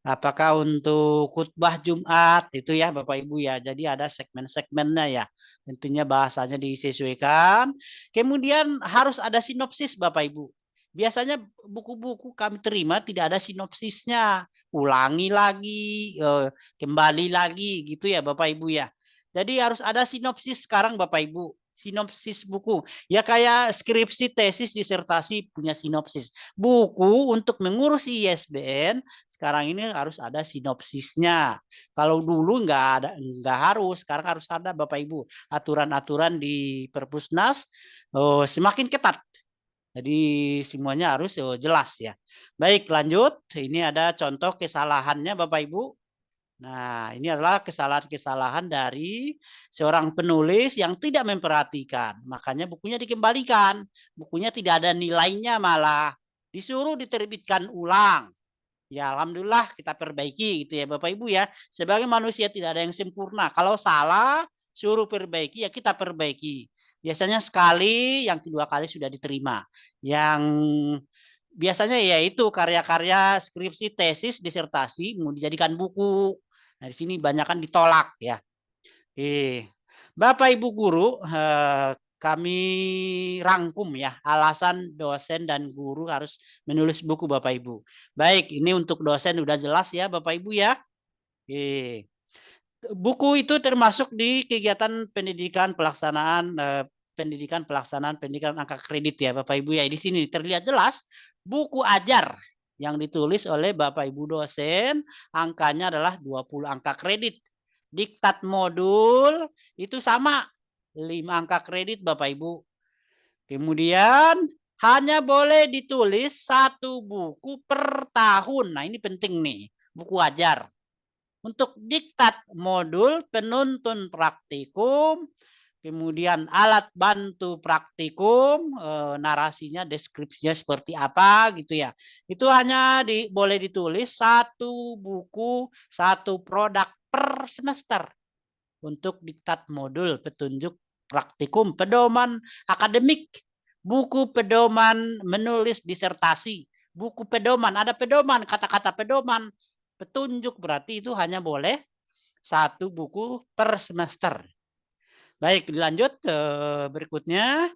apakah untuk khutbah Jumat itu ya Bapak Ibu ya. Jadi ada segmen-segmennya ya. Tentunya bahasanya disesuaikan. Kemudian harus ada sinopsis Bapak Ibu. Biasanya buku-buku kami terima tidak ada sinopsisnya. Ulangi lagi, kembali lagi gitu ya Bapak Ibu ya. Jadi harus ada sinopsis sekarang Bapak Ibu. Sinopsis buku. Ya kayak skripsi, tesis, disertasi punya sinopsis. Buku untuk mengurus ISBN sekarang ini harus ada sinopsisnya. Kalau dulu nggak harus, sekarang harus ada Bapak Ibu aturan-aturan di Perpusnas semakin ketat. Jadi semuanya harus jelas ya. Baik, lanjut. Ini ada contoh kesalahannya Bapak Ibu. Nah, ini adalah kesalahan-kesalahan dari seorang penulis yang tidak memperhatikan. Makanya bukunya dikembalikan. Bukunya tidak ada nilainya malah. Disuruh diterbitkan ulang. Ya, alhamdulillah kita perbaiki gitu ya Bapak Ibu ya. Sebagai manusia tidak ada yang sempurna. Kalau salah, suruh perbaiki ya kita perbaiki. Biasanya sekali, yang kedua kali sudah diterima. Yang biasanya ya itu karya-karya skripsi, tesis, disertasi mau dijadikan buku. Nah, di sini banyak kan ditolak ya. Bapak Ibu guru, kami rangkum ya alasan dosen dan guru harus menulis buku Bapak Ibu. Baik, ini untuk dosen udah jelas ya Bapak Ibu ya. Buku itu termasuk di kegiatan pendidikan angka kredit ya Bapak Ibu ya. Di sini terlihat jelas buku ajar yang ditulis oleh Bapak Ibu dosen, angkanya adalah 20 angka kredit. Diktat modul itu sama 5 angka kredit Bapak Ibu. Kemudian hanya boleh ditulis 1 buku per tahun. Nah, ini penting nih, buku ajar. Untuk diktat modul, penuntun praktikum, kemudian alat bantu praktikum, narasinya, deskripsinya seperti apa gitu ya. Itu hanya boleh ditulis 1 buku, 1 produk per semester. Untuk diktat modul, petunjuk praktikum, pedoman akademik, buku pedoman menulis disertasi, buku pedoman, ada pedoman, kata-kata pedoman, petunjuk, berarti itu hanya boleh 1 buku per semester. Baik, dilanjut berikutnya.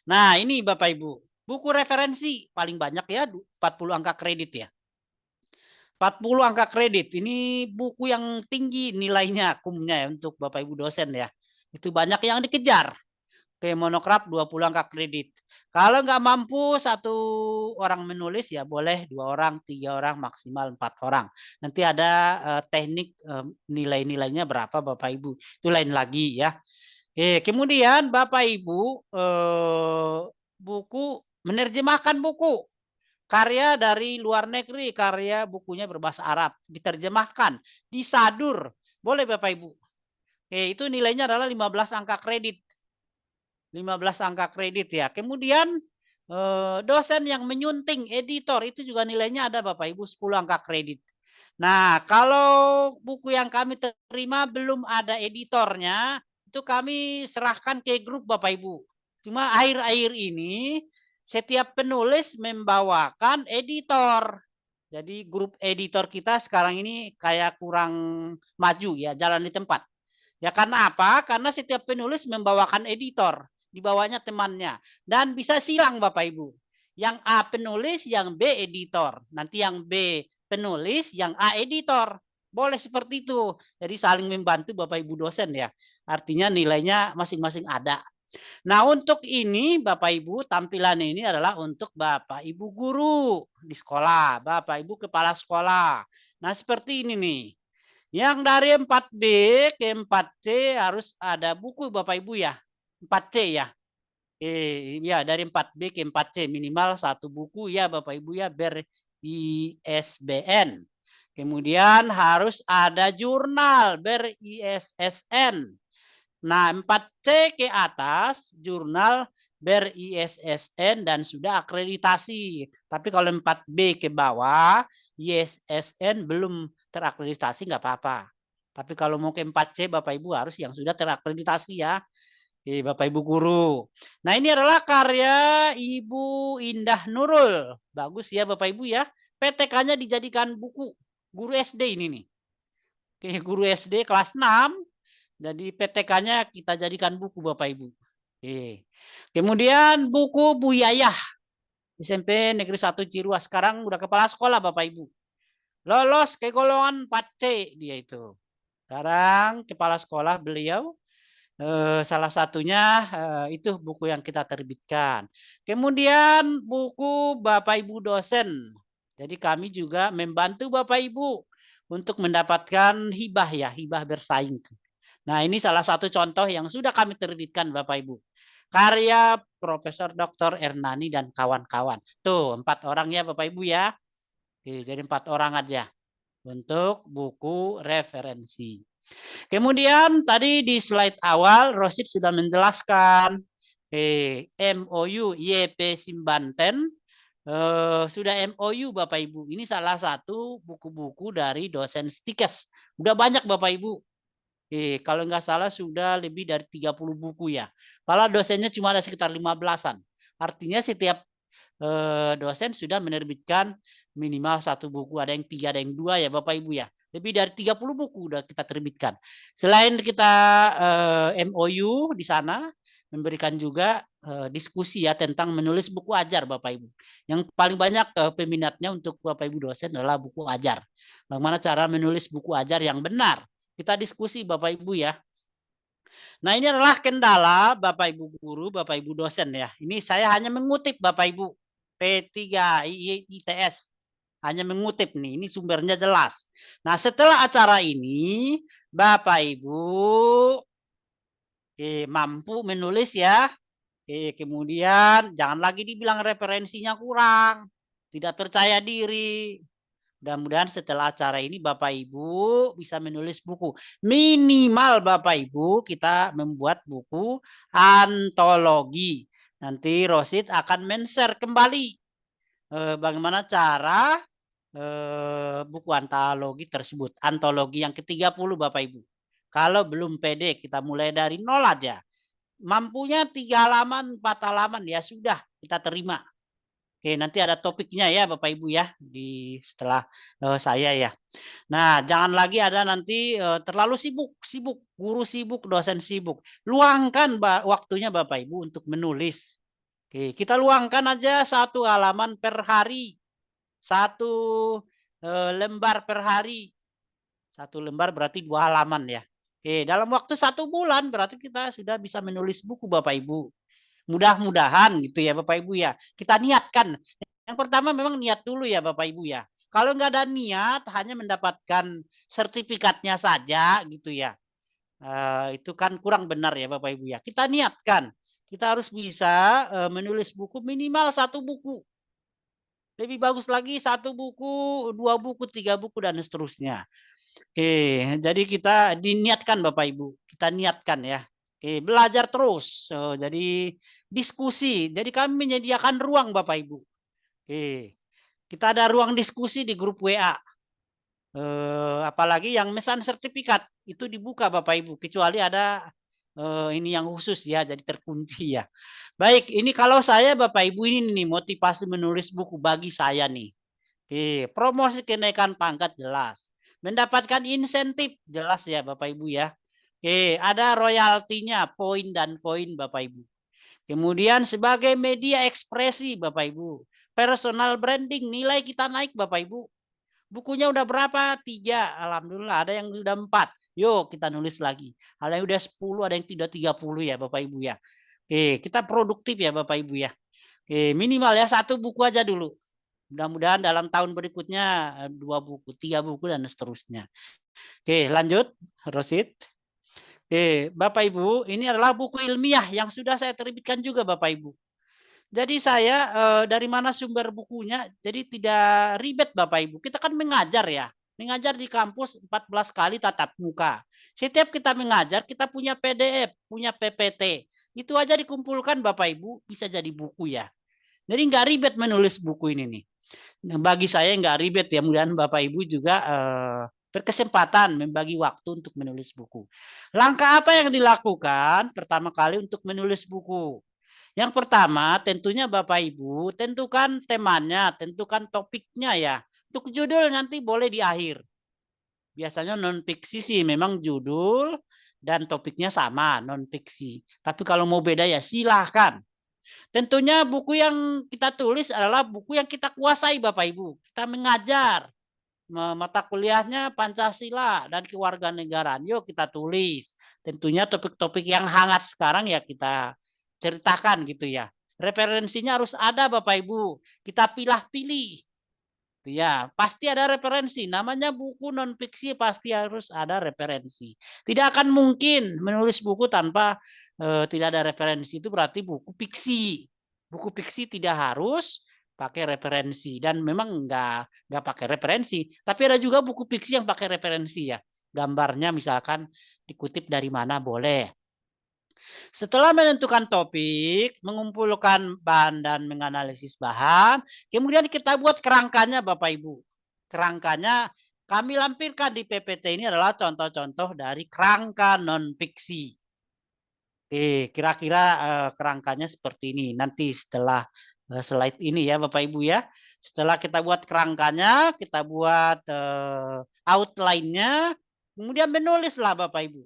Nah, ini Bapak Ibu, buku referensi paling banyak ya 40 angka kredit ya. 40 angka kredit. Ini buku yang tinggi nilainya, kumnya ya untuk Bapak Ibu dosen ya. Itu banyak yang dikejar. Kayak monokrap 20 angka kredit. Kalau nggak mampu 1 orang menulis ya boleh 2 orang, 3 orang, maksimal 4 orang. Nanti ada teknik nilai-nilainya berapa Bapak Ibu. Itu lain lagi ya. Kemudian Bapak Ibu buku menerjemahkan buku. Karya dari luar negeri, karya bukunya berbahasa Arab, diterjemahkan, disadur. Boleh Bapak Ibu. Itu nilainya adalah 15 angka kredit. 15 angka kredit ya. Kemudian dosen yang menyunting, editor, itu juga nilainya ada Bapak Ibu 10 angka kredit. Nah, kalau buku yang kami terima belum ada editornya, itu kami serahkan ke grup Bapak Ibu. Cuma akhir-akhir ini setiap penulis membawakan editor. Jadi grup editor kita sekarang ini kayak kurang maju ya, jalan di tempat. Ya karena apa? Karena setiap penulis membawakan editor, dibawanya temannya. Dan bisa silang Bapak Ibu. Yang A penulis, yang B editor. Nanti yang B penulis, yang A editor. Boleh seperti itu. Jadi saling membantu Bapak Ibu dosen ya. Artinya nilainya masing-masing ada. Nah, untuk ini Bapak Ibu, tampilan ini adalah untuk Bapak Ibu guru di sekolah, Bapak Ibu kepala sekolah. Nah, seperti ini nih. Yang dari 4B ke 4C harus ada buku Bapak Ibu ya. 4C ya. Ya dari 4B ke 4C minimal 1 buku ya Bapak Ibu ya ber-ISBN. Kemudian harus ada jurnal ber-ISSN. Nah, 4C ke atas jurnal ber-ISSN dan sudah akreditasi. Tapi kalau 4B ke bawah ISSN belum terakreditasi nggak apa-apa. Tapi kalau mau ke 4C Bapak Ibu harus yang sudah terakreditasi ya. Bapak Ibu guru. Nah, ini adalah karya Ibu Indah Nurul. Bagus ya Bapak Ibu ya. PTK-nya dijadikan buku. Guru SD ini nih. Guru SD kelas 6. Jadi PTK-nya kita jadikan buku Bapak Ibu. Kemudian buku Bu Yayah. SMP Negeri 1 Ciruas. Sekarang udah kepala sekolah Bapak Ibu. Lolos ke golongan 4C dia itu. Sekarang kepala sekolah beliau. Salah satunya itu buku yang kita terbitkan. Kemudian buku Bapak Ibu dosen. Jadi kami juga membantu Bapak Ibu untuk mendapatkan hibah ya, hibah bersaing. Nah, ini salah satu contoh yang sudah kami terbitkan Bapak Ibu. Karya Profesor Dr. Ernani dan kawan-kawan. Tuh, 4 orang ya Bapak Ibu ya. Jadi 4 orang aja untuk buku referensi. Kemudian tadi di slide awal Rosid sudah menjelaskan MOU YP Simbanten sudah MOU Bapak Ibu. Ini salah satu buku-buku dari dosen Stikes. Udah banyak Bapak Ibu. Kalau nggak salah sudah lebih dari 30 buku ya. Kalau dosennya cuma ada sekitar 15-an. Artinya setiap dosen sudah menerbitkan minimal 1 buku, ada yang 3, ada yang 2 ya Bapak Ibu ya. Lebih dari 30 buku udah kita terbitkan. Selain kita MOU di sana, memberikan juga diskusi ya tentang menulis buku ajar Bapak Ibu. Yang paling banyak peminatnya untuk Bapak Ibu dosen adalah buku ajar. Bagaimana cara menulis buku ajar yang benar. Kita diskusi Bapak Ibu ya. Nah, ini adalah kendala Bapak Ibu guru, Bapak Ibu dosen ya. Ini saya hanya mengutip Bapak Ibu P3 ITS. Hanya mengutip nih, ini sumbernya jelas. Nah, setelah acara ini Bapak Ibu mampu menulis ya. Kemudian jangan lagi dibilang referensinya kurang, tidak percaya diri. Mudah-mudahan setelah acara ini Bapak Ibu bisa menulis buku. Minimal Bapak Ibu kita membuat buku antologi. Nanti Rosid akan men-share kembali bagaimana cara buku antologi tersebut. Antologi yang ke-30 Bapak Ibu. Kalau belum pede kita mulai dari nol aja. Mampunya 3 halaman, 4 halaman ya sudah kita terima. Oke, nanti ada topiknya ya Bapak Ibu ya di setelah saya ya. Nah, jangan lagi ada nanti terlalu sibuk, guru sibuk, dosen sibuk. Luangkan waktunya Bapak Ibu untuk menulis. Oke, kita luangkan aja 1 halaman per hari. 1 lembar per hari. 1 lembar berarti 2 halaman ya. Oke, dalam waktu 1 bulan berarti kita sudah bisa menulis buku Bapak Ibu. Mudah-mudahan gitu ya Bapak Ibu ya. Kita niatkan. Yang pertama memang niat dulu ya Bapak Ibu ya. Kalau nggak ada niat hanya mendapatkan sertifikatnya saja gitu ya. Itu kan kurang benar ya Bapak Ibu ya. Kita niatkan. Kita harus bisa menulis buku minimal 1 buku. Lebih bagus lagi 1 buku, 2 buku, 3 buku dan seterusnya. Oke, jadi kita diniatkan Bapak Ibu. Kita niatkan ya. Oke, belajar terus. Jadi diskusi. Jadi kami menyediakan ruang Bapak Ibu. Oke, kita ada ruang diskusi di grup WA. Apalagi yang mesan sertifikat itu dibuka Bapak Ibu. Kecuali ada ini yang khusus ya, jadi terkunci ya. Baik, ini kalau saya Bapak Ibu ini nih motivasi menulis buku bagi saya nih. Oke, promosi kenaikan pangkat jelas. Mendapatkan insentif jelas ya Bapak Ibu ya. Oke, ada royaltinya, poin dan koin Bapak Ibu. Kemudian sebagai media ekspresi Bapak Ibu. Personal branding, nilai kita naik Bapak Ibu. Bukunya udah berapa? 3. Alhamdulillah, ada yang udah 4. Yuk kita nulis lagi. Ada yang udah 10, ada yang tidak 30 ya Bapak Ibu ya. Oke, kita produktif ya Bapak Ibu ya. Oke, minimal ya 1 buku aja dulu. Mudah-mudahan dalam tahun berikutnya 2 buku, 3 buku dan seterusnya. Oke, lanjut Rosid. Oke, Bapak Ibu, ini adalah buku ilmiah yang sudah saya terbitkan juga Bapak Ibu. Jadi saya dari mana sumber bukunya, jadi tidak ribet Bapak Ibu. Kita kan mengajar ya. Mengajar di kampus 14 kali tatap muka. Setiap kita mengajar, kita punya PDF, punya PPT. Itu aja dikumpulkan Bapak Ibu, bisa jadi buku ya. Jadi nggak ribet menulis buku ini nih. Nah, bagi saya nggak ribet ya, mudah-mudahan Bapak Ibu juga berkesempatan membagi waktu untuk menulis buku. Langkah apa yang dilakukan pertama kali untuk menulis buku? Yang pertama, tentunya Bapak Ibu tentukan temanya, tentukan topiknya ya. Untuk judul nanti boleh di akhir. Biasanya non fiksi sih memang judul dan topiknya sama, non fiksi. Tapi kalau mau beda ya silahkan. Tentunya buku yang kita tulis adalah buku yang kita kuasai Bapak Ibu. Kita mengajar. Mata kuliahnya Pancasila dan kewarganegaraan. Yuk kita tulis. Tentunya topik-topik yang hangat sekarang ya kita ceritakan gitu ya. Referensinya harus ada Bapak Ibu. Kita pilih-pilih. Ya, pasti ada referensi. Namanya buku non fiksi pasti harus ada referensi. Tidak akan mungkin menulis buku tanpa tidak ada referensi. Itu berarti buku fiksi. Buku fiksi tidak harus pakai referensi dan memang nggak pakai referensi. Tapi ada juga buku fiksi yang pakai referensi ya. Gambarnya misalkan dikutip dari mana boleh. Setelah menentukan topik, mengumpulkan bahan dan menganalisis bahan, kemudian kita buat kerangkanya Bapak Ibu. Kerangkanya kami lampirkan di PPT ini adalah contoh-contoh dari kerangka non-fiksi. Oke, kira-kira kerangkanya seperti ini. Nanti setelah slide ini ya Bapak Ibu ya. Setelah kita buat kerangkanya, kita buat outline-nya, kemudian menulislah Bapak Ibu.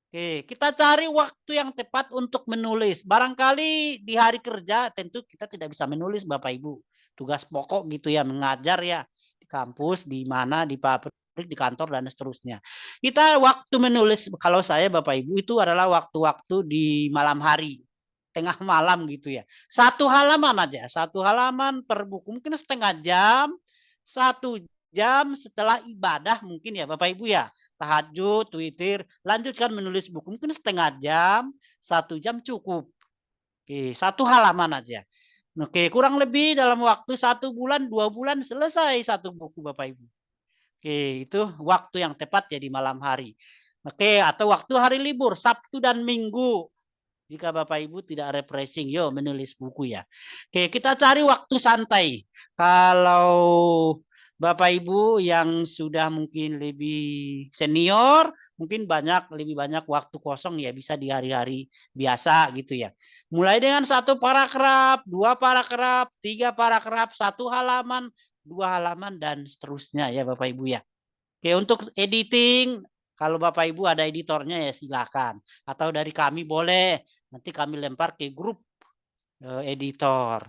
Oke, kita cari waktu yang tepat untuk menulis. Barangkali di hari kerja tentu kita tidak bisa menulis Bapak Ibu. Tugas pokok gitu ya, mengajar ya di kampus, di mana, di pabrik, di kantor dan seterusnya. Kita waktu menulis kalau saya Bapak Ibu itu adalah waktu-waktu di malam hari, tengah malam gitu ya. Satu halaman aja, satu halaman per buku mungkin setengah jam, 1 jam setelah ibadah mungkin ya Bapak Ibu ya. Tahajud, witir, lanjutkan menulis buku. Mungkin setengah jam, 1 jam cukup. Oke, satu halaman aja. Oke, kurang lebih dalam waktu 1 bulan, 2 bulan selesai satu buku Bapak Ibu. Oke, itu waktu yang tepat ya di malam hari. Oke, atau waktu hari libur, Sabtu dan Minggu. Jika Bapak Ibu tidak refreshing, yuk menulis buku ya. Oke, kita cari waktu santai. Kalau Bapak Ibu yang sudah mungkin lebih senior, mungkin lebih banyak waktu kosong ya, bisa di hari-hari biasa gitu ya. Mulai dengan 1 paragraf, 2 paragraf, 3 paragraf, 1 halaman, 2 halaman dan seterusnya ya Bapak Ibu ya. Oke, untuk editing, kalau Bapak Ibu ada editornya ya silakan. Atau dari kami boleh, nanti kami lempar ke grup editor.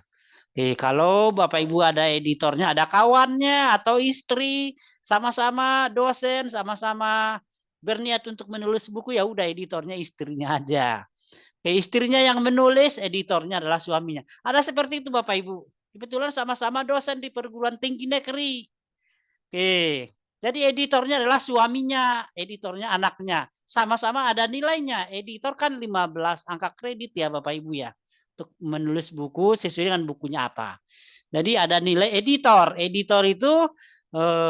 Oke, kalau Bapak Ibu ada editornya, ada kawannya atau istri, sama-sama dosen, sama-sama berniat untuk menulis buku, ya udah editornya istrinya aja. Oke, istrinya yang menulis, editornya adalah suaminya. Ada seperti itu Bapak Ibu. Kebetulan sama-sama dosen di perguruan tinggi negeri. Oke, jadi editornya adalah suaminya, editornya anaknya. Sama-sama ada nilainya. Editor kan 15 angka kredit ya Bapak Ibu ya. Untuk menulis buku sesuai dengan bukunya apa. Jadi ada nilai editor. Editor itu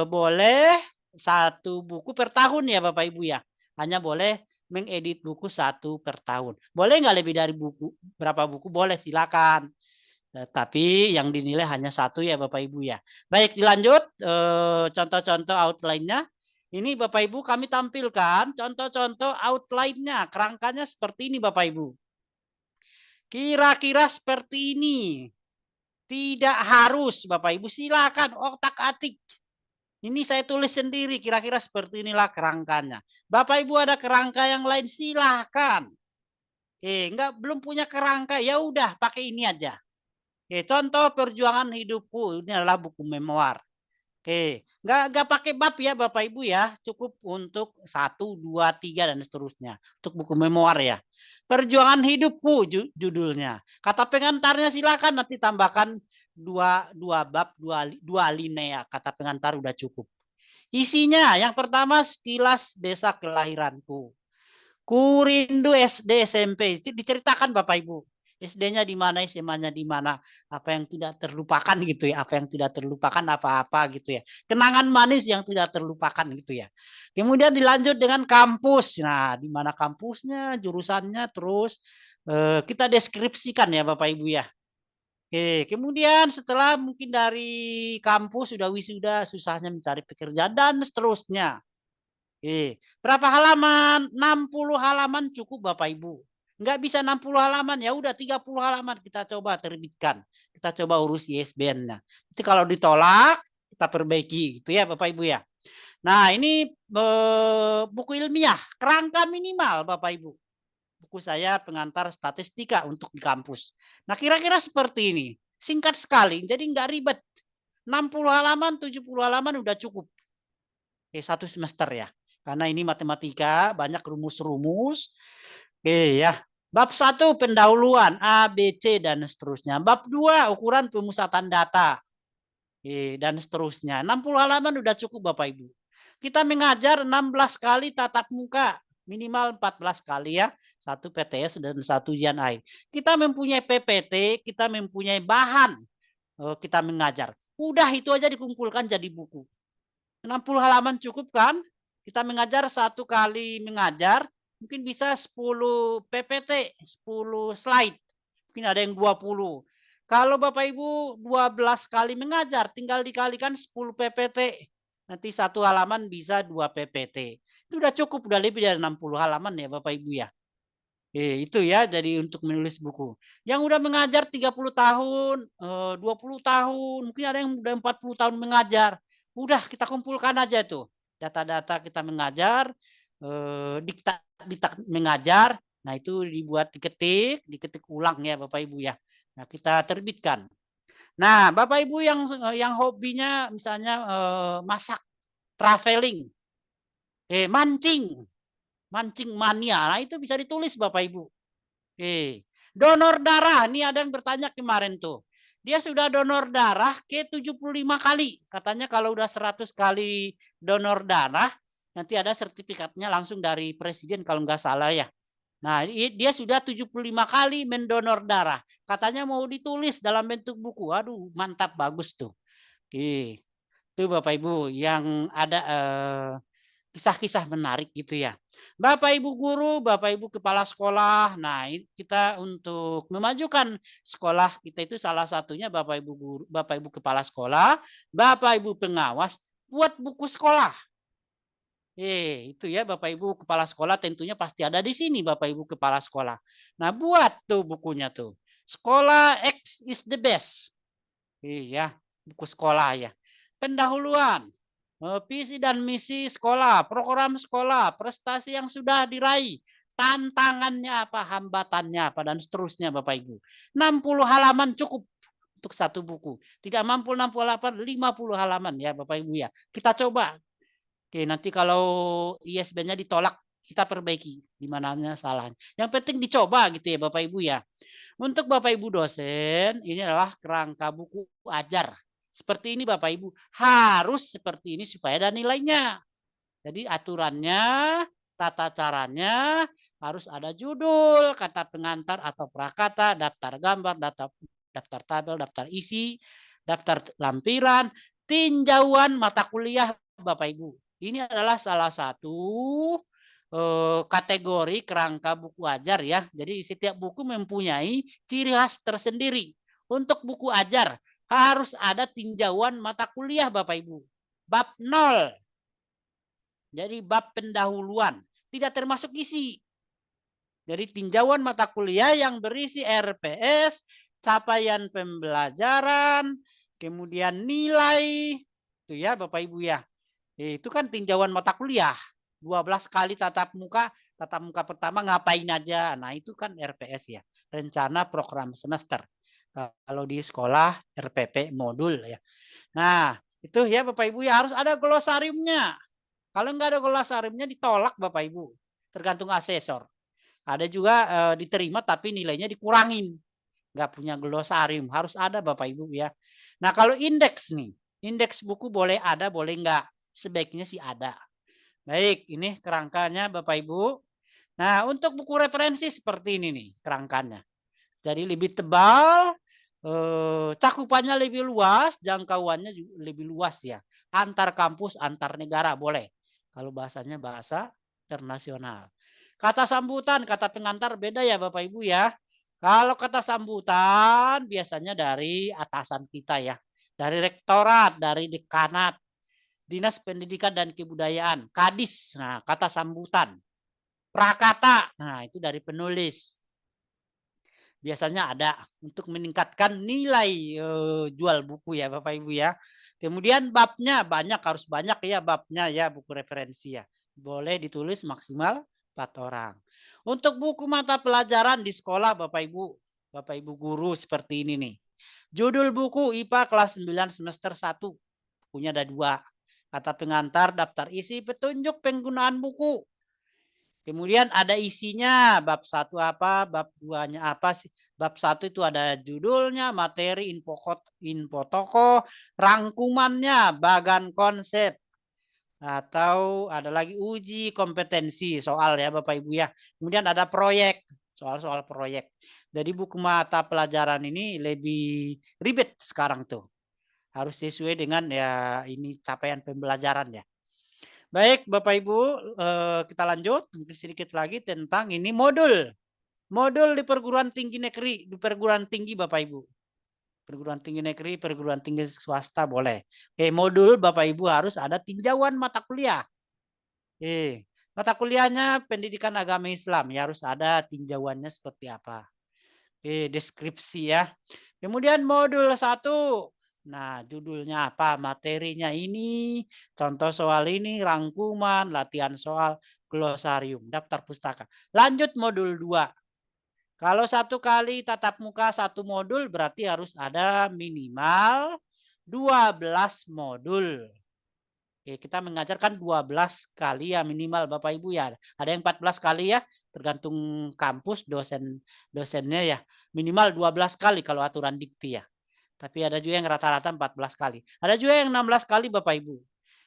boleh 1 buku per tahun ya Bapak Ibu ya. Hanya boleh mengedit buku 1 per tahun. Boleh nggak lebih dari berapa buku? Boleh, silakan. Tapi yang dinilai hanya 1 ya Bapak Ibu ya. Baik, dilanjut contoh-contoh outline-nya. Ini Bapak Ibu kami tampilkan contoh-contoh outline-nya. Kerangkanya seperti ini Bapak Ibu. Kira-kira seperti ini. Tidak harus Bapak Ibu, silakan otak-atik. Ini saya tulis sendiri, kira-kira seperti inilah kerangkanya. Bapak Ibu ada kerangka yang lain silakan. Belum punya kerangka, ya udah pakai ini aja. Oke, contoh perjuangan hidupku, ini adalah buku memoir. Oke, nggak pakai bab ya Bapak Ibu ya, cukup untuk 1, 2, 3 dan seterusnya. Untuk buku memoir ya. Perjuangan hidupku judulnya. Kata pengantarnya silakan nanti tambahkan dua bab, dua alinea. Kata pengantar udah cukup. Isinya yang pertama sekilas desa kelahiranku. Ku rindu SD SMP. Diceritakan Bapak Ibu. SD-nya di mana, SMA-nya di mana, apa yang tidak terlupakan gitu ya, apa yang tidak terlupakan apa-apa gitu ya. Kenangan manis yang tidak terlupakan gitu ya. Kemudian dilanjut dengan kampus. Nah, di mana kampusnya, jurusannya, terus kita deskripsikan ya Bapak Ibu ya. Oke, kemudian setelah mungkin dari kampus sudah wisuda, susahnya mencari pekerjaan dan seterusnya. Berapa halaman? 60 halaman cukup Bapak Ibu. Enggak bisa 60 halaman, ya udah 30 halaman kita coba terbitkan. Kita coba urus ISBN-nya. Nanti kalau ditolak, kita perbaiki gitu ya Bapak Ibu ya. Nah, ini buku ilmiah, kerangka minimal Bapak Ibu. Buku saya pengantar statistika untuk di kampus. Nah, kira-kira seperti ini. Singkat sekali, jadi enggak ribet. 60 halaman, 70 halaman udah cukup. Oke, 1 semester ya. Karena ini matematika, banyak rumus-rumus. Oke ya. Bab 1 pendahuluan, A, B, C, dan seterusnya. Bab 2 ukuran pemusatan data. Dan seterusnya. 60 halaman udah cukup Bapak Ibu. Kita mengajar 16 kali tatap muka. Minimal 14 kali ya. 1 PTS dan 1 ujian akhir. Kita mempunyai PPT, kita mempunyai bahan. Kita mengajar. Udah itu aja dikumpulkan jadi buku. 60 halaman cukup kan? Kita mengajar 1 kali mengajar, mungkin bisa 10 PPT, 10 slide. Mungkin ada yang 20. Kalau Bapak Ibu 12 kali mengajar, tinggal dikalikan 10 PPT. Nanti 1 halaman bisa 2 PPT. Itu udah cukup, udah lebih dari 60 halaman ya Bapak Ibu ya. Itu ya, jadi untuk menulis buku. Yang udah mengajar 30 tahun, 20 tahun, mungkin ada yang udah 40 tahun mengajar. Udah kita kumpulkan aja tuh, data-data kita mengajar, diktat diktat mengajar, nah itu dibuat diketik ulang ya Bapak Ibu ya. Nah kita terbitkan. Nah Bapak Ibu yang hobinya misalnya, masak, traveling, mancing, mancing mania, nah itu bisa ditulis Bapak Ibu. Donor darah, ini ada yang bertanya kemarin tuh. Dia sudah donor darah ke 75 kali. Katanya kalau udah 100 kali donor darah, nanti ada sertifikatnya langsung dari presiden kalau nggak salah ya. Nah, dia sudah 75 kali mendonor darah. Katanya mau ditulis dalam bentuk buku. Aduh, mantap, bagus tuh. Itu Bapak Ibu yang ada kisah-kisah menarik gitu ya. Bapak Ibu guru, Bapak Ibu kepala sekolah. Nah, kita untuk memajukan sekolah kita itu salah satunya Bapak Ibu guru, Bapak Ibu kepala sekolah, Bapak Ibu pengawas buat buku sekolah. Itu ya Bapak Ibu kepala sekolah tentunya pasti ada di sini Bapak Ibu kepala sekolah. Nah, buat tuh bukunya tuh. Sekolah X is the best. Iya, buku sekolah ya. Pendahuluan, visi dan misi sekolah, program sekolah, prestasi yang sudah diraih, tantangannya apa, hambatannya apa, dan seterusnya Bapak Ibu. 60 halaman cukup untuk satu buku. Tidak mampu 60 halaman, 50 halaman ya Bapak Ibu ya. Kita coba. Oke, nanti kalau ISBN-nya ditolak, kita perbaiki di mananya salahnya. Yang penting dicoba gitu ya Bapak Ibu ya. Untuk Bapak Ibu dosen, ini adalah kerangka buku ajar. Seperti ini Bapak Ibu, harus seperti ini supaya ada nilainya. Jadi aturannya, tata caranya harus ada judul, kata pengantar atau prakata, daftar gambar, daftar tabel, daftar isi, daftar lampiran, tinjauan mata kuliah Bapak Ibu. Ini adalah salah satu kategori kerangka buku ajar ya. Jadi setiap buku mempunyai ciri khas tersendiri. Untuk buku ajar harus ada tinjauan mata kuliah Bapak Ibu. Bab 0. Jadi bab pendahuluan. Tidak termasuk isi. Jadi tinjauan mata kuliah yang berisi RPS, capaian pembelajaran, kemudian nilai. Itu ya Bapak Ibu ya. Itu kan tinjauan mata kuliah. 12 kali tatap muka pertama ngapain aja. Nah, itu kan RPS ya. Rencana program semester. Kalau di sekolah RPP modul ya. Nah, itu ya Bapak Ibu ya harus ada glosariumnya. Kalau nggak ada glosariumnya ditolak Bapak Ibu. Tergantung asesor. Ada juga diterima tapi nilainya dikurangin. Nggak punya glosarium. Harus ada Bapak Ibu ya. Nah, kalau indeks nih. Indeks buku boleh ada, boleh nggak. Sebaiknya sih ada. Baik, ini kerangkanya Bapak Ibu. Nah, untuk buku referensi seperti ini nih kerangkanya. Jadi lebih tebal, cakupannya lebih luas, jangkauannya juga lebih luas ya. Antar kampus, antar negara boleh. Kalau bahasanya bahasa internasional. Kata sambutan, kata pengantar beda ya Bapak Ibu ya. Kalau kata sambutan biasanya dari atasan kita ya. Dari rektorat, dari dekanat, Dinas Pendidikan dan Kebudayaan, Kadis, nah kata sambutan. Prakata, nah itu dari penulis. Biasanya ada untuk meningkatkan nilai jual buku ya Bapak Ibu ya. Kemudian babnya banyak, harus banyak ya babnya ya buku referensi ya. Boleh ditulis maksimal 4 orang. Untuk buku mata pelajaran di sekolah Bapak Ibu guru seperti ini nih. Judul buku IPA kelas 9 semester 1. Bukunya ada 2. Kata pengantar, daftar isi, petunjuk penggunaan buku. Kemudian ada isinya, bab 1 apa, bab 2-nya apa sih. Bab 1 itu ada judulnya, materi, info tokoh, rangkumannya, bagan konsep. Atau ada lagi uji kompetensi soal ya Bapak Ibu ya. Kemudian ada proyek, soal-soal proyek. Jadi buku mata pelajaran ini lebih ribet sekarang tuh. Harus sesuai dengan ya ini capaian pembelajaran ya. Baik Bapak Ibu, kita lanjut mungkin sedikit lagi tentang ini modul. Modul di perguruan tinggi negeri, di perguruan tinggi Bapak Ibu. Perguruan tinggi negeri, perguruan tinggi swasta boleh. Modul Bapak Ibu harus ada tinjauan mata kuliah. Mata kuliahnya pendidikan agama Islam, ya harus ada tinjauannya seperti apa. Oke, deskripsi ya. Kemudian modul 1. Nah, judulnya apa? Materinya ini, contoh soal ini, rangkuman, latihan soal, glosarium, daftar pustaka. Lanjut modul 2. Kalau 1 kali tatap muka 1 modul berarti harus ada minimal 12 modul. Oke, kita mengajarkan 12 kali ya minimal Bapak Ibu ya. Ada yang 14 kali ya, tergantung kampus dosennya ya. Minimal 12 kali kalau aturan dikti ya. Tapi ada juga yang rata-rata 14 kali. Ada juga yang 16 kali Bapak Ibu.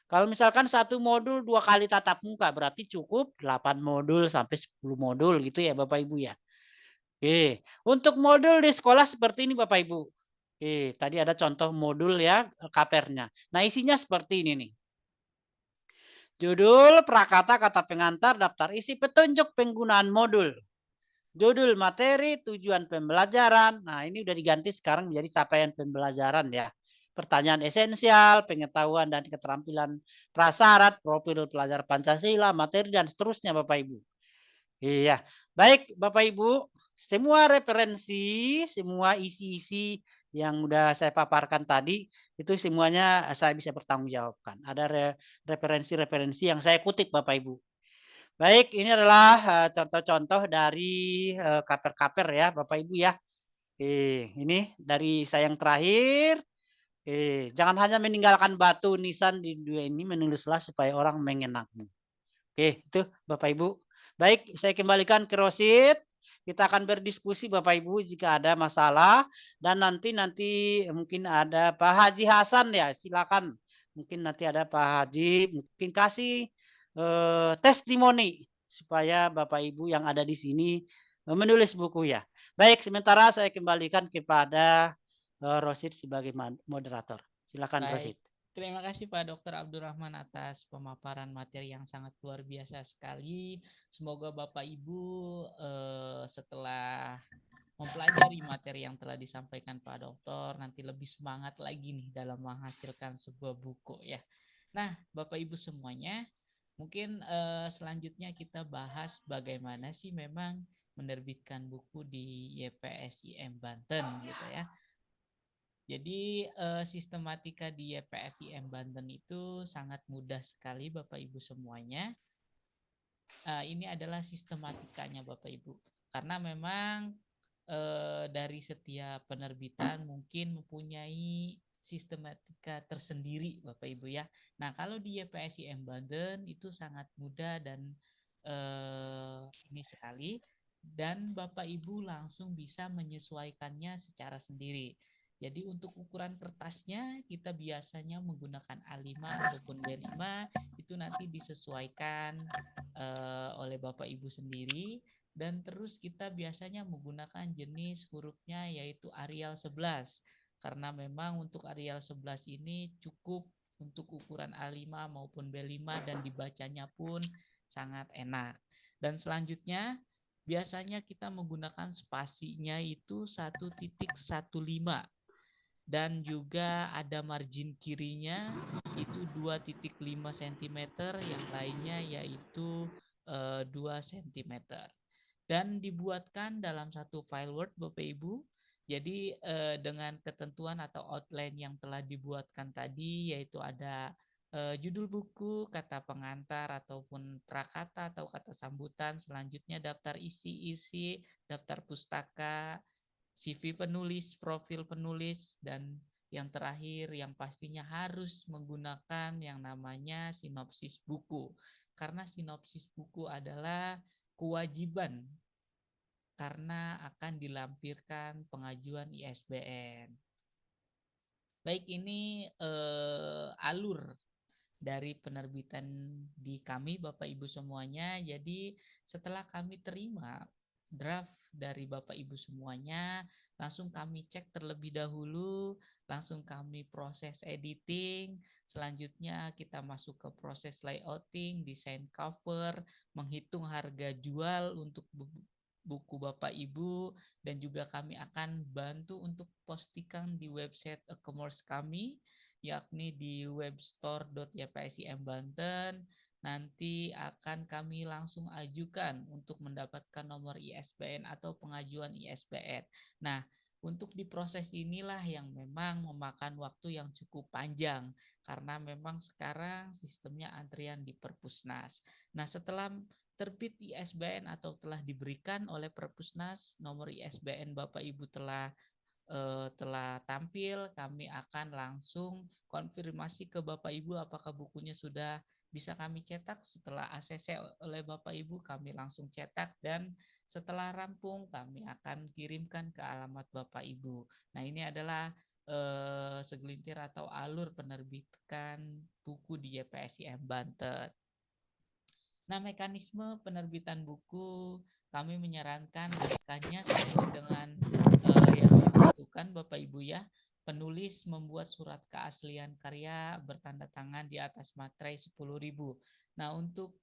Kalau misalkan 1 modul 2 kali tatap muka berarti cukup 8 modul sampai 10 modul gitu ya Bapak Ibu ya. Oke, untuk modul di sekolah seperti ini Bapak Ibu. Oke, tadi ada contoh modul ya, kapernya. Nah, isinya seperti ini nih. Judul, prakata, kata pengantar, daftar isi, petunjuk penggunaan modul. Judul materi, tujuan pembelajaran. Nah, ini udah diganti sekarang menjadi capaian pembelajaran ya. Pertanyaan esensial, pengetahuan dan keterampilan prasyarat, profil pelajar Pancasila, materi dan seterusnya Bapak Ibu. Iya, baik Bapak Ibu, semua referensi, semua isi-isi yang udah saya paparkan tadi, itu semuanya saya bisa bertanggungjawabkan. Ada referensi-referensi yang saya kutip Bapak Ibu. Baik, ini adalah contoh-contoh dari kaper-kaper ya Bapak Ibu ya. Ini dari saya yang terakhir. Jangan hanya meninggalkan batu nisan di dunia ini, menulislah supaya orang mengenangmu. Oke, itu Bapak Ibu. Baik, saya kembalikan ke Rosid. Kita akan berdiskusi Bapak Ibu jika ada masalah dan nanti mungkin ada Pak Haji Hasan ya, silakan. Mungkin nanti ada Pak Haji mungkin kasih testimoni supaya Bapak Ibu yang ada di sini menulis buku ya. Baik, sementara saya kembalikan kepada Rosid sebagai moderator. Silakan Baik, Rosid. terima kasih Pak Dr. Abdurrahman atas pemaparan materi yang sangat luar biasa sekali. Semoga Bapak Ibu setelah mempelajari materi yang telah disampaikan Pak Dokter nanti lebih semangat lagi nih dalam menghasilkan sebuah buku ya. Nah, Bapak Ibu semuanya, mungkin selanjutnya kita bahas bagaimana sih memang menerbitkan buku di YPSIM Banten gitu ya. Jadi sistematika di YPSIM Banten itu sangat mudah sekali Bapak Ibu semuanya. Ini adalah sistematikanya Bapak Ibu. Karena memang dari setiap penerbitan mungkin mempunyai sistematika tersendiri Bapak Ibu ya. Nah, kalau di YPSIM Banten itu sangat mudah dan ini sekali dan Bapak Ibu langsung bisa menyesuaikannya secara sendiri. Jadi untuk ukuran kertasnya kita biasanya menggunakan A5 ataupun B5 itu nanti disesuaikan oleh Bapak Ibu sendiri dan terus kita biasanya menggunakan jenis hurufnya yaitu Arial 11 karena memang untuk Arial 11 ini cukup untuk ukuran A5 maupun B5 dan dibacanya pun sangat enak. Dan selanjutnya biasanya kita menggunakan spasinya itu 1.15 dan juga ada margin kirinya itu 2.5 cm, yang lainnya yaitu 2 cm. Dan dibuatkan dalam satu file Word Bapak Ibu. Jadi dengan ketentuan atau outline yang telah dibuatkan tadi yaitu ada judul buku, kata pengantar ataupun prakata atau kata sambutan, selanjutnya daftar isi-isi, daftar pustaka, CV penulis, profil penulis, dan yang terakhir yang pastinya harus menggunakan yang namanya sinopsis buku. Karena sinopsis buku adalah kewajiban karena akan dilampirkan pengajuan ISBN. Baik, ini alur dari penerbitan di kami Bapak Ibu semuanya. Jadi setelah kami terima draft dari Bapak Ibu semuanya, langsung kami cek terlebih dahulu, langsung kami proses editing, selanjutnya kita masuk ke proses layouting, desain cover, menghitung harga jual untuk buku Bapak Ibu, dan juga kami akan bantu untuk postingkan di website e-commerce kami yakni di webstore.ypsim Banten, nanti akan kami langsung ajukan untuk mendapatkan nomor ISBN atau pengajuan ISBN. Nah, untuk di proses inilah yang memang memakan waktu yang cukup panjang karena memang sekarang sistemnya antrian di Perpusnas. Nah, setelah terbit ISBN atau telah diberikan oleh Perpusnas, nomor ISBN Bapak Ibu telah tampil, kami akan langsung konfirmasi ke Bapak Ibu apakah bukunya sudah bisa kami cetak. Setelah ACC oleh Bapak Ibu, kami langsung cetak dan setelah rampung kami akan kirimkan ke alamat Bapak Ibu. Nah, ini adalah segelintir atau alur penerbitan buku di YPSIM Banten. Nah, mekanisme penerbitan buku kami menyarankan naskahnya sesuai dengan yang dibutuhkan Bapak Ibu ya. Penulis membuat surat keaslian karya bertanda tangan di atas materai 10.000. Nah, untuk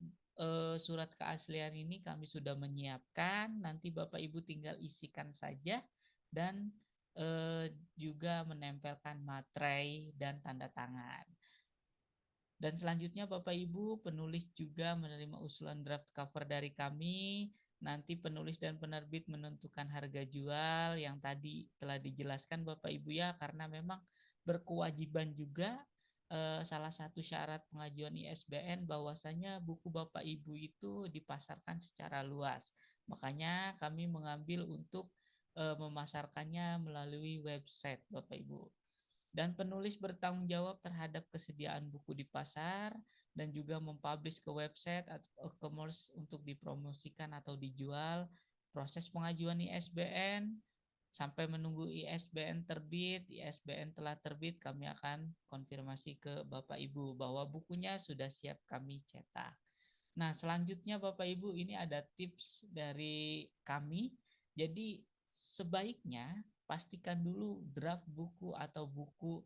surat keaslian ini kami sudah menyiapkan, nanti Bapak Ibu tinggal isikan saja dan juga menempelkan materai dan tanda tangan. Dan selanjutnya Bapak Ibu, penulis juga menerima usulan draft cover dari kami. Nanti penulis dan penerbit menentukan harga jual yang tadi telah dijelaskan Bapak Ibu ya, karena memang berkewajiban juga salah satu syarat pengajuan ISBN bahwasanya buku Bapak Ibu itu dipasarkan secara luas. Makanya kami mengambil untuk memasarkannya melalui website Bapak Ibu. Dan penulis bertanggung jawab terhadap kesediaan buku di pasar dan juga mempublish ke website atau e-commerce untuk dipromosikan atau dijual. Proses pengajuan ISBN sampai menunggu ISBN terbit. ISBN telah terbit, kami akan konfirmasi ke Bapak Ibu bahwa bukunya sudah siap kami cetak. Nah, selanjutnya Bapak Ibu, ini ada tips dari kami. Jadi sebaiknya pastikan dulu draft buku atau buku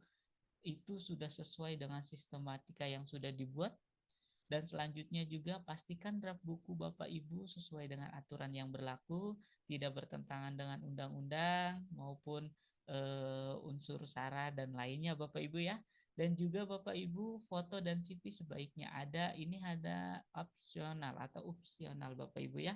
itu sudah sesuai dengan sistematika yang sudah dibuat. Dan selanjutnya juga pastikan draft buku Bapak Ibu sesuai dengan aturan yang berlaku, tidak bertentangan dengan undang-undang maupun unsur SARA dan lainnya Bapak Ibu ya. Dan juga Bapak Ibu foto dan CV sebaiknya ada. Ini ada opsional atau opsional Bapak Ibu ya.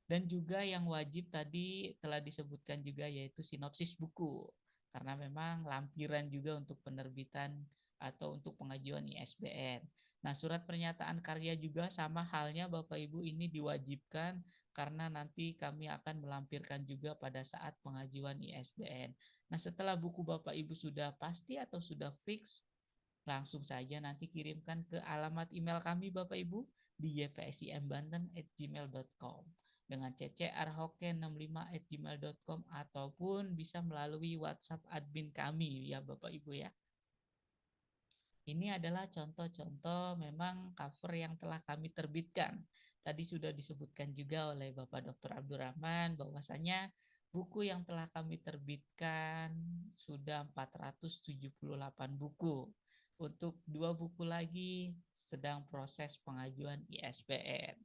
Dan juga yang wajib tadi telah disebutkan juga yaitu sinopsis buku. Karena memang lampiran juga untuk penerbitan atau untuk pengajuan ISBN. Nah, surat pernyataan karya juga sama halnya Bapak Ibu ini diwajibkan karena nanti kami akan melampirkan juga pada saat pengajuan ISBN. Nah, setelah buku Bapak Ibu sudah pasti atau sudah fix, langsung saja nanti kirimkan ke alamat email kami Bapak Ibu di ypsimbanten@gmail.com dengan ccarhoke65@gmail.com ataupun bisa melalui WhatsApp admin kami ya Bapak Ibu ya. Ini adalah contoh-contoh memang cover yang telah kami terbitkan. Tadi sudah disebutkan juga oleh Bapak Dr. Abdurrahman bahwasanya buku yang telah kami terbitkan sudah 478 buku. Untuk 2 buku lagi sedang proses pengajuan ISBN.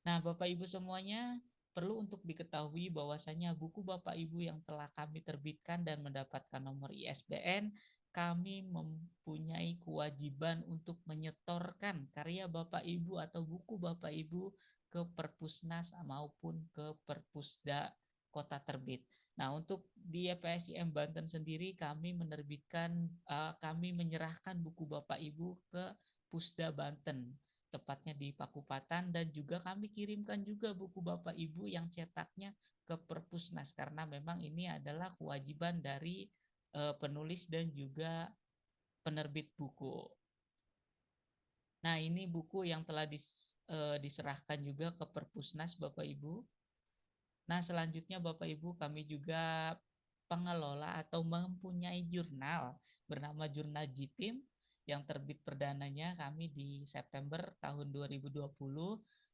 Nah, Bapak Ibu semuanya, perlu untuk diketahui bahwasanya buku Bapak Ibu yang telah kami terbitkan dan mendapatkan nomor ISBN, kami mempunyai kewajiban untuk menyetorkan karya Bapak Ibu atau buku Bapak Ibu ke Perpusnas maupun ke Perpusda kota terbit. Nah, untuk di YPSIM Banten sendiri kami menyerahkan buku Bapak Ibu ke Pusda Banten, tepatnya di Pakupatan, dan juga kami kirimkan juga buku Bapak Ibu yang cetaknya ke Perpusnas karena memang ini adalah kewajiban dari penulis dan juga penerbit buku. Nah, ini buku yang telah diserahkan juga ke Perpusnas Bapak Ibu. Nah, selanjutnya Bapak Ibu kami juga pengelola atau mempunyai jurnal bernama Jurnal JIPIM yang terbit perdananya kami di September tahun 2020.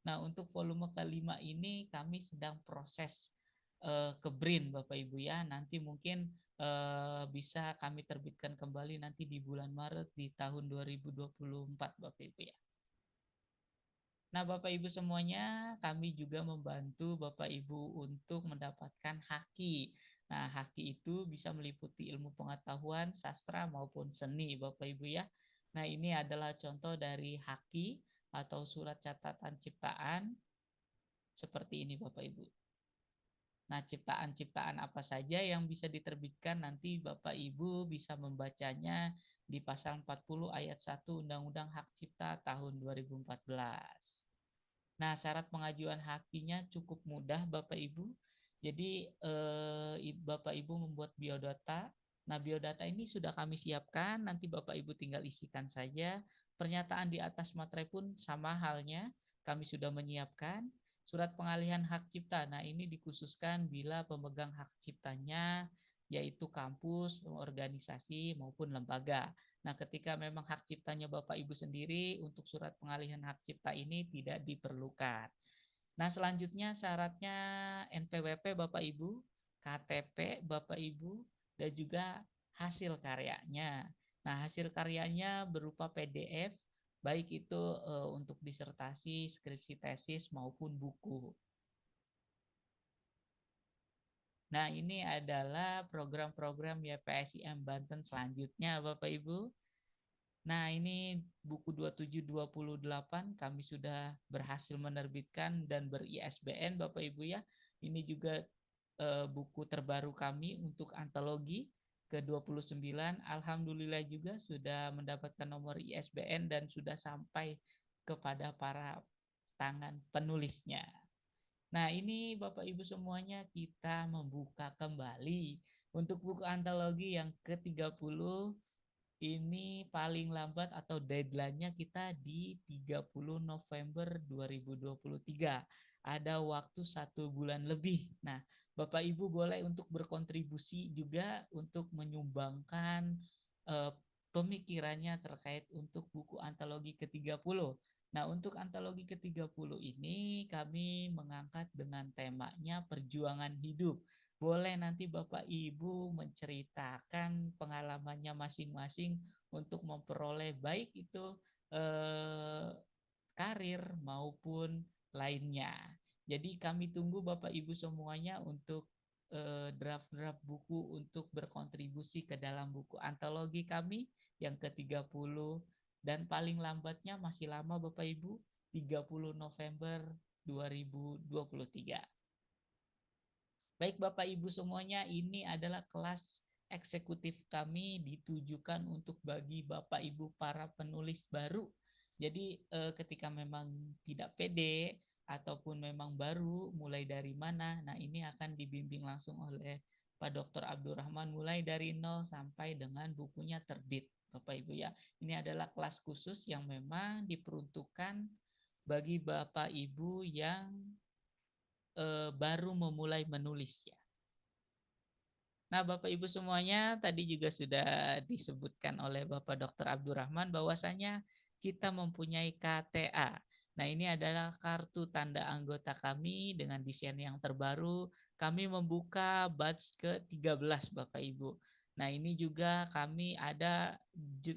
Nah, untuk volume kelima ini kami sedang proses ke print Bapak Ibu ya. Nanti mungkin bisa kami terbitkan kembali nanti di bulan Maret di tahun 2024 Bapak Ibu ya. Nah, Bapak Ibu semuanya, kami juga membantu Bapak Ibu untuk mendapatkan haki. Nah, haki itu bisa meliputi ilmu pengetahuan, sastra maupun seni, Bapak Ibu ya. Nah, ini adalah contoh dari haki. atau surat catatan ciptaan seperti ini Bapak Ibu. Nah, ciptaan-ciptaan apa saja yang bisa diterbitkan nanti Bapak Ibu bisa membacanya di pasal 40 ayat 1 Undang-Undang Hak Cipta tahun 2014. Nah, syarat pengajuan hakinya cukup mudah Bapak Ibu. Jadi Bapak Ibu membuat biodata. Nah, biodata ini sudah kami siapkan, nanti Bapak Ibu tinggal isikan saja. Pernyataan di atas materai pun sama halnya, kami sudah menyiapkan. Surat pengalihan hak cipta. Nah, ini dikhususkan bila pemegang hak ciptanya yaitu kampus, organisasi maupun lembaga. Nah, ketika memang hak ciptanya Bapak Ibu sendiri, untuk surat pengalihan hak cipta ini tidak diperlukan. Nah, selanjutnya syaratnya NPWP Bapak Ibu, KTP Bapak Ibu, dan juga hasil karyanya. Nah, hasil karyanya berupa PDF, baik itu untuk disertasi, skripsi tesis, maupun buku. Nah, ini adalah program-program YPSIM Banten selanjutnya Bapak Ibu. Nah, ini buku 2728 kami sudah berhasil menerbitkan dan ber-ISBN Bapak Ibu ya. Ini juga buku terbaru kami untuk antologi ke-29. Alhamdulillah juga sudah mendapatkan nomor ISBN dan sudah sampai kepada para tangan penulisnya. Nah, ini Bapak Ibu semuanya kita membuka kembali untuk buku antologi yang ke-30. Ini paling lambat atau deadline-nya kita di 30 November 2023. Ada waktu 1 bulan lebih. Nah, Bapak Ibu boleh untuk berkontribusi juga untuk menyumbangkan pemikirannya terkait untuk buku antologi ke-30. Nah, untuk antologi ke-30 ini kami mengangkat dengan temanya perjuangan hidup. Boleh nanti Bapak Ibu menceritakan pengalamannya masing-masing untuk memperoleh baik itu karir maupun lainnya. Jadi kami tunggu Bapak Ibu semuanya untuk draft-draft buku untuk berkontribusi ke dalam buku antologi kami yang ke-30 dan paling lambatnya masih lama Bapak Ibu 30 November 2023. Baik Bapak Ibu semuanya, ini adalah kelas eksekutif kami ditujukan untuk bagi Bapak Ibu para penulis baru. Jadi ketika memang tidak pede ataupun memang baru mulai dari mana, nah ini akan dibimbing langsung oleh Pak Dr. Abdurrahman mulai dari nol sampai dengan bukunya terbit Bapak Ibu ya. Ini adalah kelas khusus yang memang diperuntukkan bagi Bapak Ibu yang baru memulai menulis ya. Nah, Bapak Ibu semuanya tadi juga sudah disebutkan oleh Bapak Dr. Abdurrahman bahwasanya kita mempunyai KTA. Nah, ini adalah kartu tanda anggota kami dengan desain yang terbaru. Kami membuka batch ke-13 Bapak Ibu. Nah, ini juga kami ada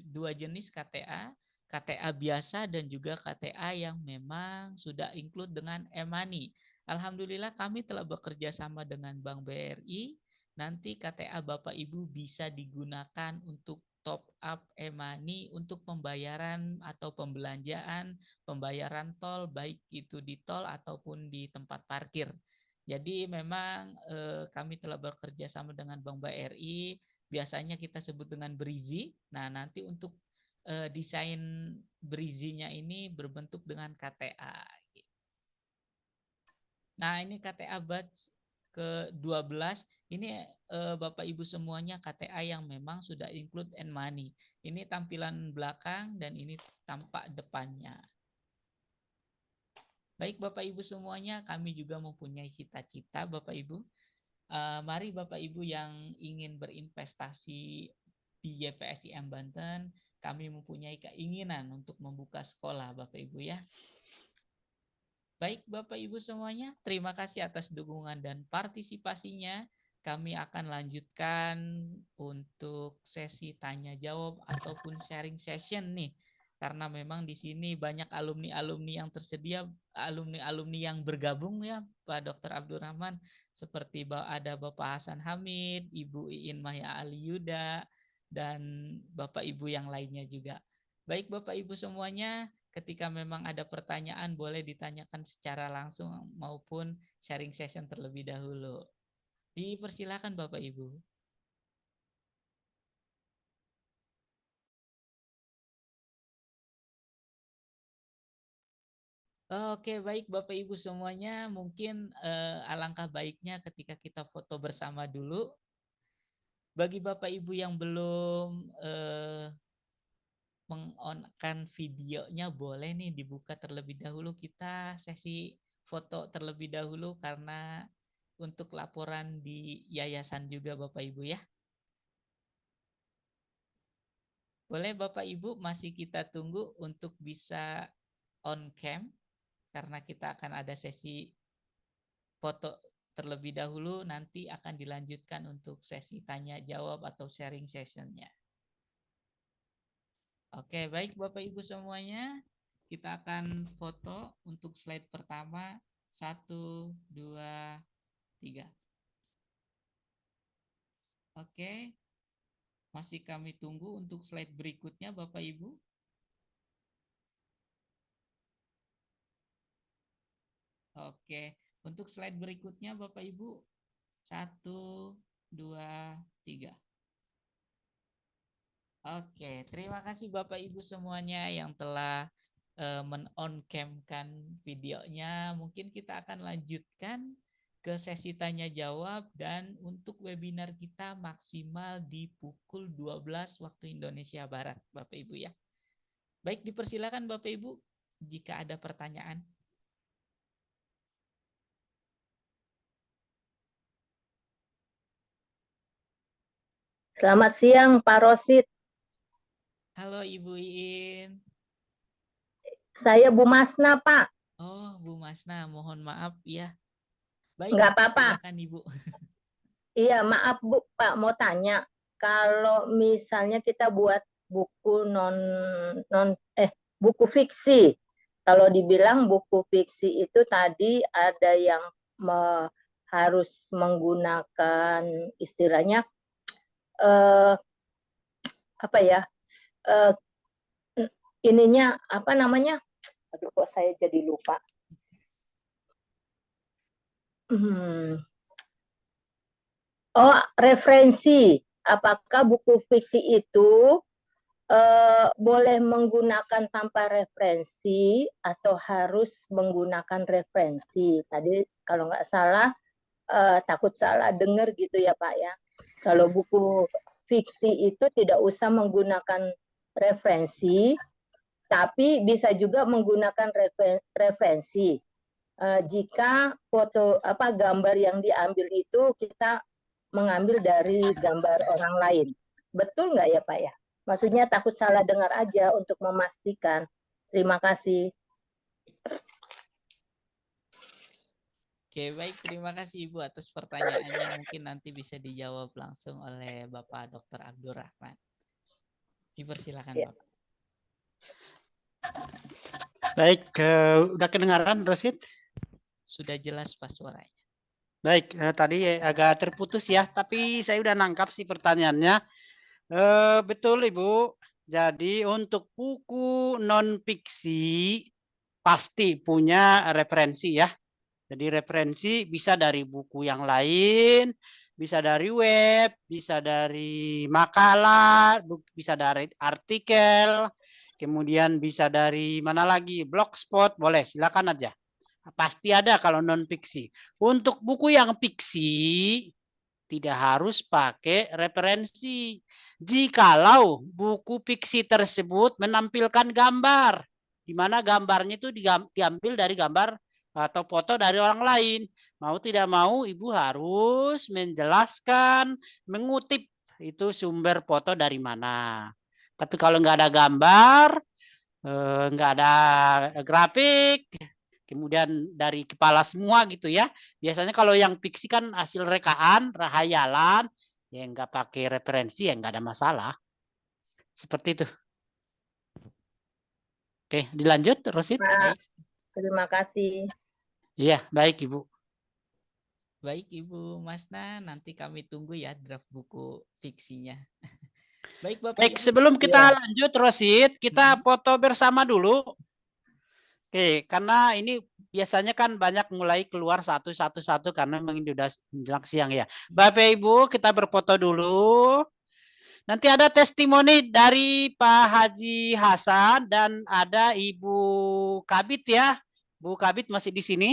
dua jenis KTA, KTA biasa dan juga KTA yang memang sudah include dengan e-money. Alhamdulillah kami telah bekerja sama dengan Bank BRI. Nanti KTA Bapak Ibu bisa digunakan untuk top up e-money untuk pembayaran atau pembayaran tol baik itu di tol ataupun di tempat parkir. Jadi memang kami telah bekerja sama dengan Bank BRI, biasanya kita sebut dengan Brizi. Nah, nanti untuk desain Brizinya ini berbentuk dengan KTA. Nah, ini KTA batch ke-12. Ini Bapak Ibu semuanya KTA yang memang sudah include e-money. Ini tampilan belakang dan ini tampak depannya. Baik Bapak Ibu semuanya, kami juga mempunyai cita-cita Bapak Ibu. Mari Bapak Ibu yang ingin berinvestasi di YPSIM Banten, kami mempunyai keinginan untuk membuka sekolah Bapak Ibu ya. Baik Bapak Ibu semuanya, terima kasih atas dukungan dan partisipasinya. Kami akan lanjutkan untuk sesi tanya jawab ataupun sharing session nih. Karena memang di sini banyak alumni-alumni yang tersedia, alumni-alumni yang bergabung ya Pak Dr. Abdurrahman. Seperti ada Bapak Hasan Hamid, Ibu Iin Maya Ali Yuda, dan Bapak Ibu yang lainnya juga. Baik Bapak Ibu semuanya, ketika memang ada pertanyaan boleh ditanyakan secara langsung maupun sharing session terlebih dahulu. Dipersilakan Bapak Ibu. Oke, baik Bapak Ibu semuanya, mungkin alangkah baiknya ketika kita foto bersama dulu. Bagi Bapak Ibu yang belum meng-on-kan videonya, boleh nih dibuka terlebih dahulu, kita sesi foto terlebih dahulu karena untuk laporan di yayasan juga Bapak Ibu ya. Boleh Bapak Ibu, masih kita tunggu untuk bisa on cam karena kita akan ada sesi foto terlebih dahulu, nanti akan dilanjutkan untuk sesi tanya jawab atau sharing sessionnya. Oke, baik Bapak Ibu semuanya, kita akan foto untuk slide pertama. 1, 2, 3. Oke, masih kami tunggu untuk slide berikutnya Bapak Ibu. Oke, untuk slide berikutnya Bapak Ibu. 1, 2, 3. Oke, terima kasih Bapak Ibu semuanya yang telah men-on-cam-kan videonya. Mungkin kita akan lanjutkan ke sesi tanya jawab, dan untuk webinar kita maksimal di pukul 12 waktu Indonesia Barat, Bapak Ibu ya. Baik, dipersilakan Bapak Ibu jika ada pertanyaan. Selamat siang Pak Rosid. Halo Ibu Iin. Saya Bu Masna, Pak. Oh, Bu Masna, mohon maaf ya. Baik, Nggak apa-apa. silakan Ibu. Iya, maaf Bu, Pak mau tanya. Kalau misalnya kita buat buku buku fiksi. Kalau dibilang buku fiksi itu tadi ada yang harus menggunakan istilahnya apa ya? Ininya apa namanya? Aduh, kok saya jadi lupa. Oh, referensi. Apakah buku fiksi itu boleh menggunakan tanpa referensi atau harus menggunakan referensi? Tadi kalau nggak salah, takut salah dengar gitu ya Pak ya. Kalau buku fiksi itu tidak usah menggunakan referensi, tapi bisa juga menggunakan referensi. Jika foto gambar yang diambil itu kita mengambil dari gambar orang lain. Betul nggak ya Pak ya? Maksudnya takut salah dengar aja untuk memastikan. Terima kasih. Oke, baik. Terima kasih Ibu atas pertanyaannya. Mungkin nanti bisa dijawab langsung oleh Bapak Dr. Abdul Rahman. Dipersilakan Ya. Bapak. Baik, udah kedengaran Rosid? Sudah jelas Pak suaranya. Baik, tadi agak terputus ya, tapi saya udah nangkap sih pertanyaannya. Betul Ibu. Jadi untuk buku non fiksi pasti punya referensi ya. Jadi referensi bisa dari buku yang lain, bisa dari web, bisa dari makalah, bisa dari artikel, kemudian bisa dari mana lagi, blogspot, boleh silakan aja. Pasti ada kalau non fiksi. Untuk buku yang fiksi tidak harus pakai referensi. Jikalau buku fiksi tersebut menampilkan gambar, di mana gambarnya itu diambil dari gambar atau foto dari orang lain. Mau tidak mau Ibu harus menjelaskan, mengutip itu sumber foto dari mana. Tapi kalau nggak ada gambar, nggak ada grafik, kemudian dari kepala semua gitu ya. Biasanya kalau yang fiksi kan hasil rekaan, rahayalan, ya nggak pakai referensi ya nggak ada masalah. Seperti itu. Oke, dilanjut Rosid. Baik. Terima kasih. Iya, baik Ibu. Baik Ibu Masna, nanti kami tunggu ya draft buku fiksinya. Baik Bapak Baik, Ibu. sebelum kita Ya. lanjut, Rosid, kita foto bersama dulu. Oke, karena ini biasanya kan banyak mulai keluar satu karena memang ini udah menjelang siang ya. Bapak Ibu, kita berfoto dulu. Nanti ada testimoni dari Pak Haji Hasan dan ada Ibu Kabit ya. Bu Kabit masih di sini.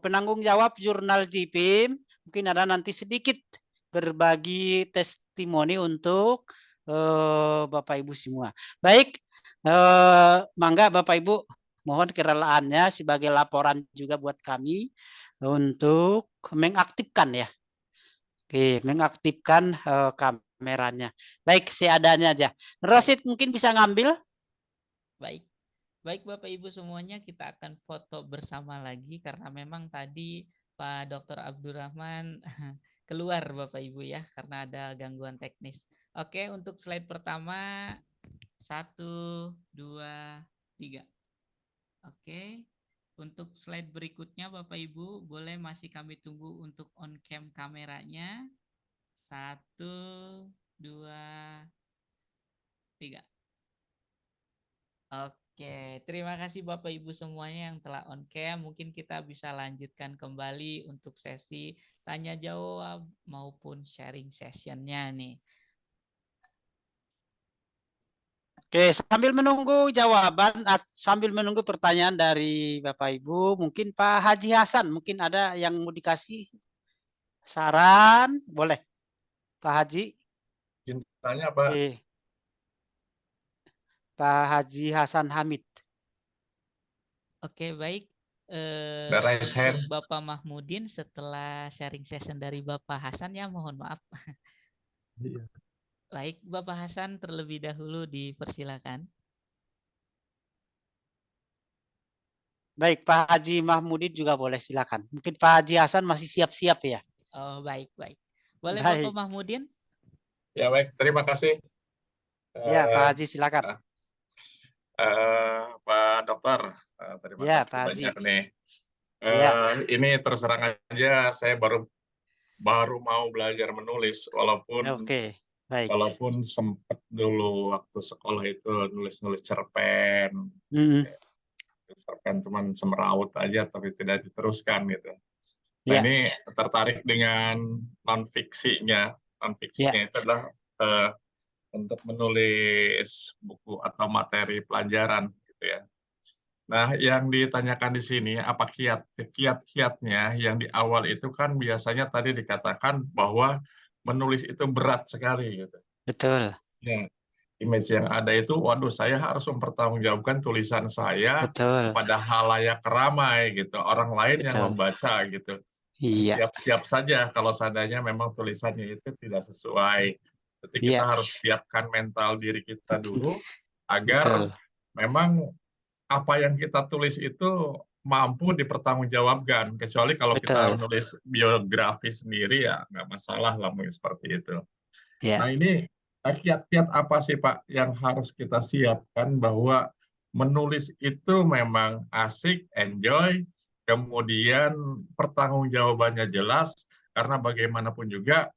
Penanggung jawab jurnal JIPIM. Mungkin ada nanti sedikit berbagi testimoni untuk Bapak Ibu semua. Baik, mangga Bapak Ibu, mohon kerelaannya sebagai laporan juga buat kami untuk mengaktifkan ya. Oke, mengaktifkan kameranya. Baik, seadanya aja. Rosid mungkin bisa ngambil. Baik. Baik Bapak Ibu semuanya, kita akan foto bersama lagi karena memang tadi Pak Dr. Abdurrahman keluar Bapak Ibu ya karena ada gangguan teknis. Oke, untuk slide pertama 1, 2, 3. Oke. Untuk slide berikutnya Bapak Ibu boleh masih kami tunggu untuk on cam kameranya. 1, 2, 3. Oke, terima kasih Bapak Ibu semuanya yang telah on cam. Mungkin kita bisa lanjutkan kembali untuk sesi tanya jawab maupun sharing sessionnya nih. Oke, sambil menunggu jawaban, sambil menunggu pertanyaan dari Bapak Ibu, mungkin Pak Haji Hasan, mungkin ada yang mau dikasih saran, boleh Pak Haji? Tanya Pak. Oke. Pak Haji Hasan Hamid. Oke, baik. Raise hand. Untuk Bapak Mahmudin setelah sharing session dari Bapak Hasan ya, mohon maaf. Iya. Baik, Bapak Hasan terlebih dahulu dipersilakan. Baik, Pak Haji Mahmudin juga boleh silakan. Mungkin Pak Haji Hasan masih siap-siap ya. Oh, baik, baik. Boleh Baik. Bapak Mahmudin? Ya baik, terima kasih. Ya, Pak Haji silakan. Pak Dokter, terima Ya, kasih Pak Haji. banyak nih. Ya. Ini terus terang aja saya baru mau belajar menulis Oke, baik. walaupun sempat dulu waktu sekolah itu nulis cerpen. Cerpen cuman semeraut aja tapi tidak diteruskan gitu. Nah, Ya. ini tertarik dengan non-fiksinya. Non-fiksinya itu adalah untuk menulis buku atau materi pelajaran gitu ya. Nah, yang ditanyakan di sini apa kiat-kiatnya yang di awal itu kan biasanya tadi dikatakan bahwa menulis itu berat sekali gitu. Betul. Ya, image yang ada itu, waduh saya harus mempertanggungjawabkan tulisan saya kepada halayak ramai gitu, orang lain yang membaca gitu. Iya. Siap-siap saja kalau seandainya memang tulisannya itu tidak sesuai. Jadi kita harus siapkan mental diri kita dulu agar memang apa yang kita tulis itu mampu dipertanggungjawabkan. Kecuali kalau kita menulis biografi sendiri ya nggak masalah lah mungkin seperti itu. Nah ini kiat-kiat apa sih Pak yang harus kita siapkan bahwa menulis itu memang asik, enjoy, kemudian pertanggungjawabannya jelas, karena bagaimanapun juga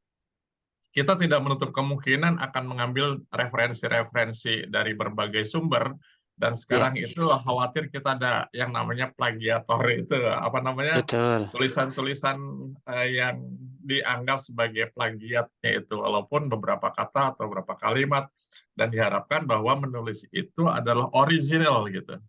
kita tidak menutup kemungkinan akan mengambil referensi-referensi dari berbagai sumber, dan sekarang itu khawatir kita ada yang namanya plagiator itu, apa namanya, tulisan-tulisan yang dianggap sebagai plagiatnya itu, walaupun beberapa kata atau beberapa kalimat, dan diharapkan bahwa menulis itu adalah original gitu.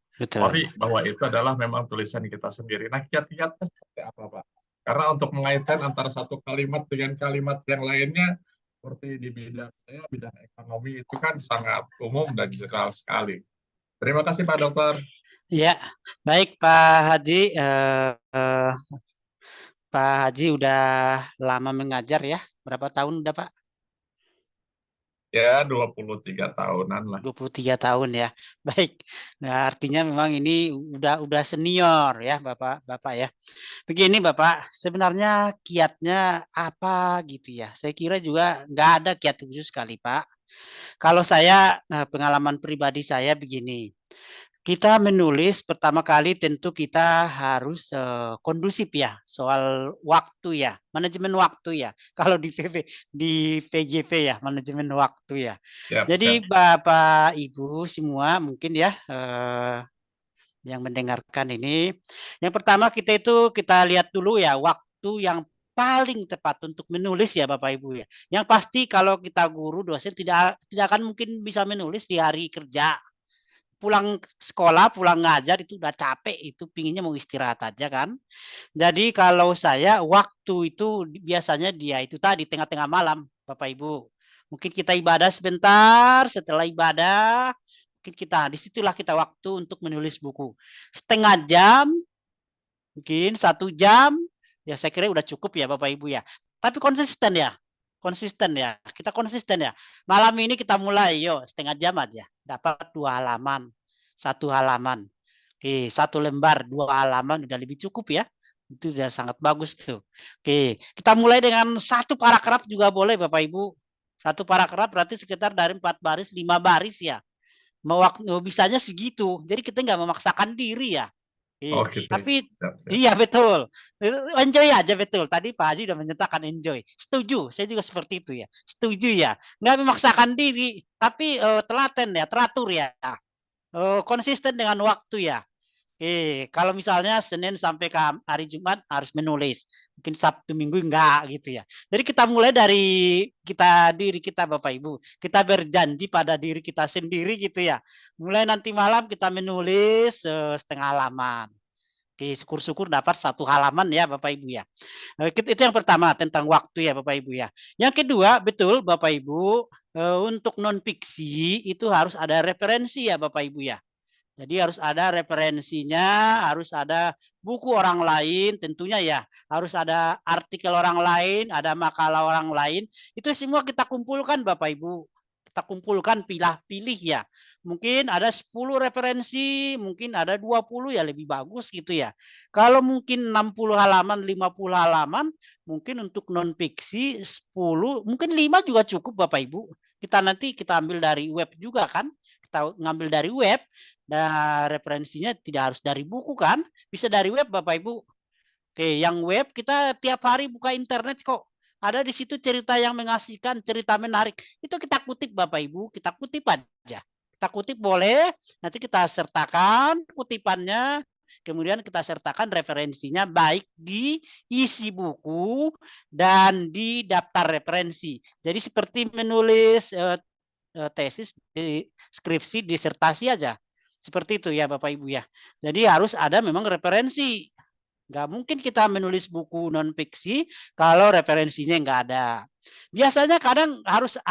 Bahwa itu adalah memang tulisan kita sendiri. Nah, kiat-kiatnya seperti apa, Pak? Karena untuk mengaitkan antara satu kalimat dengan kalimat yang lainnya, seperti di bidang saya, bidang ekonomi itu kan sangat umum dan general sekali. Terima kasih Pak Dokter. Ya, baik Pak Haji. Pak Haji udah lama mengajar ya? Berapa tahun udah Pak? Ya, 23 tahunan lah. 23 tahun ya. Baik. Nah, artinya memang ini udah senior ya, Bapak ya. Begini Bapak, sebenarnya kiatnya apa gitu ya? Saya kira juga nggak ada kiat khusus sekali Pak. Kalau saya pengalaman pribadi saya begini. Kita menulis pertama kali tentu kita harus kondusif ya soal waktu ya, manajemen waktu ya. Kalau di PJP ya, manajemen waktu ya. Siap, Jadi siap. Bapak Ibu semua mungkin ya yang mendengarkan ini, yang pertama kita lihat dulu ya waktu yang paling tepat untuk menulis ya Bapak Ibu ya. Yang pasti kalau kita guru dosen tidak akan mungkin bisa menulis di hari kerja, pulang sekolah, pulang ngajar itu udah capek, itu pinginnya mau istirahat aja kan. Jadi kalau saya waktu itu biasanya dia itu tadi tengah-tengah malam, Bapak Ibu. Mungkin kita ibadah sebentar, setelah ibadah, mungkin disitulah kita waktu untuk menulis buku. Setengah jam, mungkin 1 jam, ya saya kira udah cukup ya Bapak Ibu ya. Tapi konsisten ya, kita konsisten ya. Malam ini kita mulai, yuk setengah jam aja, dapat 2 halaman, 1 halaman. Oke, 1 lembar 2 halaman udah lebih cukup ya. Itu udah sangat bagus tuh. Oke, kita mulai dengan 1 paragraf juga boleh Bapak Ibu. 1 paragraf berarti sekitar dari 4 baris, 5 baris ya. Bisanya segitu. Jadi kita nggak memaksakan diri ya. Oh gitu. Tapi Siap, siap. iya betul. Enjoy aja betul. Tadi Pak Haji udah menyatakan enjoy. Setuju. Saya juga seperti itu ya. Setuju ya. Nggak memaksakan diri. Tapi telaten ya, teratur ya. Konsisten dengan waktu ya. Kalau misalnya Senin sampai ke hari Jumat harus menulis, mungkin Sabtu Minggu enggak gitu ya. Jadi kita mulai dari diri kita Bapak Ibu. Kita berjanji pada diri kita sendiri gitu ya. Mulai nanti malam kita menulis setengah halaman. Syukur-syukur dapat 1 halaman ya Bapak Ibu ya. Itu yang pertama tentang waktu ya Bapak Ibu ya. Yang kedua betul Bapak Ibu, untuk non fiksi itu harus ada referensi ya Bapak Ibu ya. Jadi harus ada referensinya, harus ada buku orang lain tentunya ya, harus ada artikel orang lain, ada makalah orang lain. Itu semua kita kumpulkan Bapak Ibu. Kita kumpulkan pilih-pilih ya. Mungkin ada 10 referensi, mungkin ada 20 ya lebih bagus gitu ya. Kalau mungkin 60 halaman, 50 halaman, mungkin untuk non fiksi 10, mungkin 5 juga cukup Bapak Ibu. Nanti kita ambil dari web juga kan. Kita ngambil dari web. Dan referensinya tidak harus dari buku kan, bisa dari web Bapak Ibu. Oke, yang web kita tiap hari buka internet kok. Ada di situ cerita yang mengasihkan, cerita menarik. Itu kita kutip Bapak Ibu, kita kutip aja. Kita kutip boleh, nanti kita sertakan kutipannya, kemudian kita sertakan referensinya baik di isi buku dan di daftar referensi. Jadi seperti menulis tesis, skripsi, disertasi aja. Seperti itu ya Bapak Ibu ya. Jadi harus ada memang referensi. Nggak mungkin kita menulis buku non fiksi kalau referensinya nggak ada. Biasanya kadang harus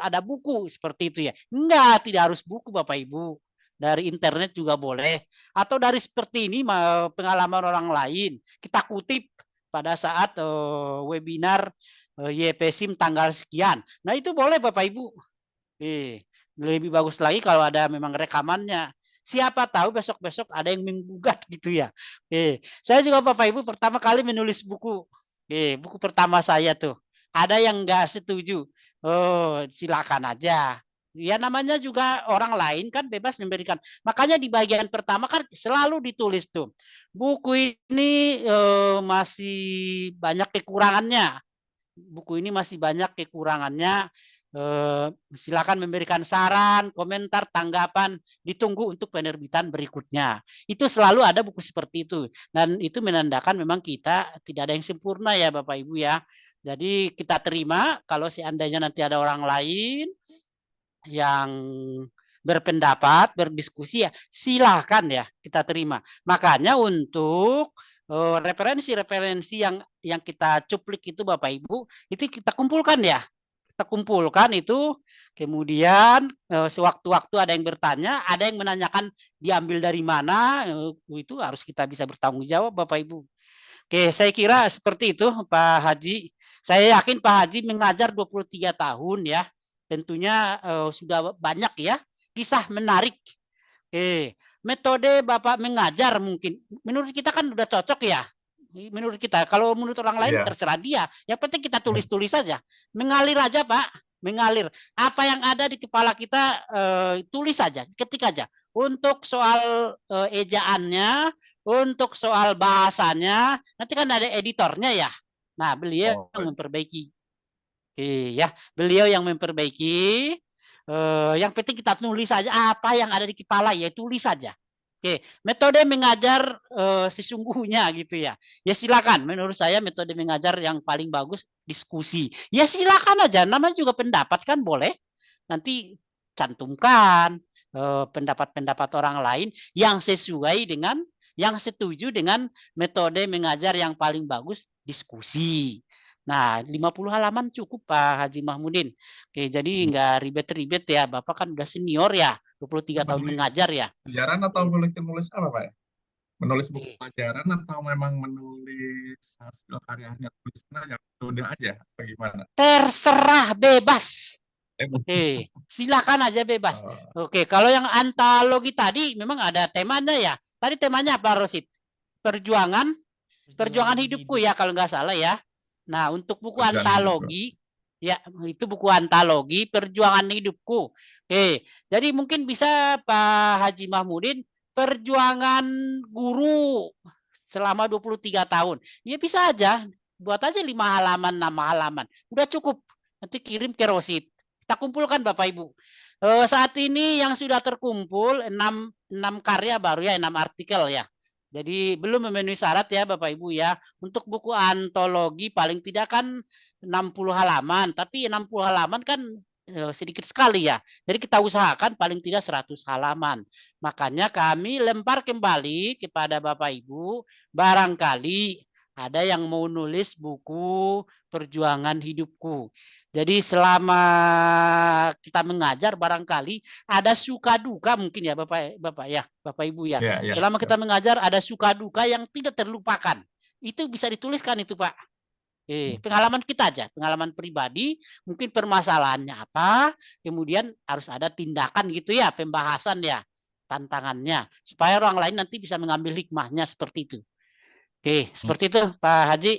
ada buku seperti itu ya. Enggak, tidak harus buku Bapak Ibu. Dari internet juga boleh. Atau dari seperti ini pengalaman orang lain. Kita kutip pada saat webinar YPSIM tanggal sekian. Nah itu boleh Bapak Ibu. Lebih bagus lagi kalau ada memang rekamannya. Siapa tahu besok-besok ada yang menggugat gitu ya. Saya juga Bapak Ibu pertama kali menulis buku. Buku pertama saya tuh. Ada yang nggak setuju. Oh, silakan aja. Ya namanya juga orang lain kan bebas memberikan. Makanya di bagian pertama kan selalu ditulis tuh. Buku ini masih banyak kekurangannya. Buku ini masih banyak kekurangannya. Silakan memberikan saran, komentar, tanggapan, ditunggu untuk penerbitan berikutnya. Itu selalu ada buku seperti itu. Dan itu menandakan memang kita tidak ada yang sempurna ya Bapak Ibu ya. Jadi kita terima kalau seandainya nanti ada orang lain yang berpendapat, berdiskusi ya silahkan ya kita terima. Makanya untuk referensi-referensi yang kita cuplik itu Bapak Ibu, itu kita kumpulkan ya. Kita kumpulkan itu, kemudian sewaktu-waktu ada yang bertanya, ada yang menanyakan diambil dari mana, itu harus kita bisa bertanggung jawab Bapak Ibu. Oke, saya kira seperti itu Pak Haji. Saya yakin Pak Haji mengajar 23 tahun ya, tentunya sudah banyak ya kisah menarik. Metode Bapak mengajar mungkin, menurut kita kan udah cocok ya. Menurut kita, kalau menurut orang lain terserah dia. Yang penting kita tulis-tulis saja. Mengalir aja Pak, mengalir. Apa yang ada di kepala kita tulis saja, ketik aja. Untuk soal ejaannya, untuk soal bahasanya, nanti kan ada editornya ya. Nah, beliau yang memperbaiki. Ya, beliau yang memperbaiki. Yang penting kita tulis saja apa yang ada di kepala, ya tulis saja. Oke, metode mengajar sesungguhnya gitu ya. Ya silakan, menurut saya metode mengajar yang paling bagus diskusi. Ya silakan aja, namanya juga pendapat kan boleh. Nanti cantumkan pendapat-pendapat orang lain yang sesuai dengan, yang setuju dengan metode mengajar yang paling bagus diskusi. Nah, 50 halaman cukup Pak Haji Mahmudin. Oke, jadi nggak ribet-ribet ya. Bapak kan udah senior ya, 23 tahun mengajar ya. Pelajaran atau menulis apa Pak? Menulis buku pelajaran atau memang menulis hasil karyanya tulisan aja, udah aja, bagaimana? Terserah, bebas. Silakan aja bebas. Oke, kalau yang antologi tadi memang ada temanya ya. Tadi temanya apa Rosid? Perjuangan hidupku ya kalau nggak salah ya. Nah, untuk buku antologi, ya itu buku antologi Perjuangan Hidupku. Jadi mungkin bisa Pak Haji Mahmudin perjuangan guru selama 23 tahun. Ya bisa aja, buat aja 5 halaman, 6 halaman. Udah cukup. Nanti kirim ke Rosid. Kita kumpulkan Bapak Ibu. Saat ini yang sudah terkumpul 6 karya baru ya, 6 artikel ya. Jadi belum memenuhi syarat ya Bapak Ibu ya. Untuk buku antologi paling tidak kan 60 halaman. Tapi 60 halaman kan sedikit sekali ya. Jadi kita usahakan paling tidak 100 halaman. Makanya kami lempar kembali kepada Bapak Ibu. Barangkali ada yang mau nulis buku Perjuangan Hidupku. Jadi selama kita mengajar barangkali ada suka duka mungkin ya Bapak Ibu ya. Selama kita mengajar ada suka duka yang tidak terlupakan. Itu bisa dituliskan itu Pak. Pengalaman kita aja, pengalaman pribadi, mungkin permasalahannya apa, kemudian harus ada tindakan gitu ya, pembahasan ya, tantangannya, supaya orang lain nanti bisa mengambil hikmahnya seperti itu. Seperti itu Pak Haji.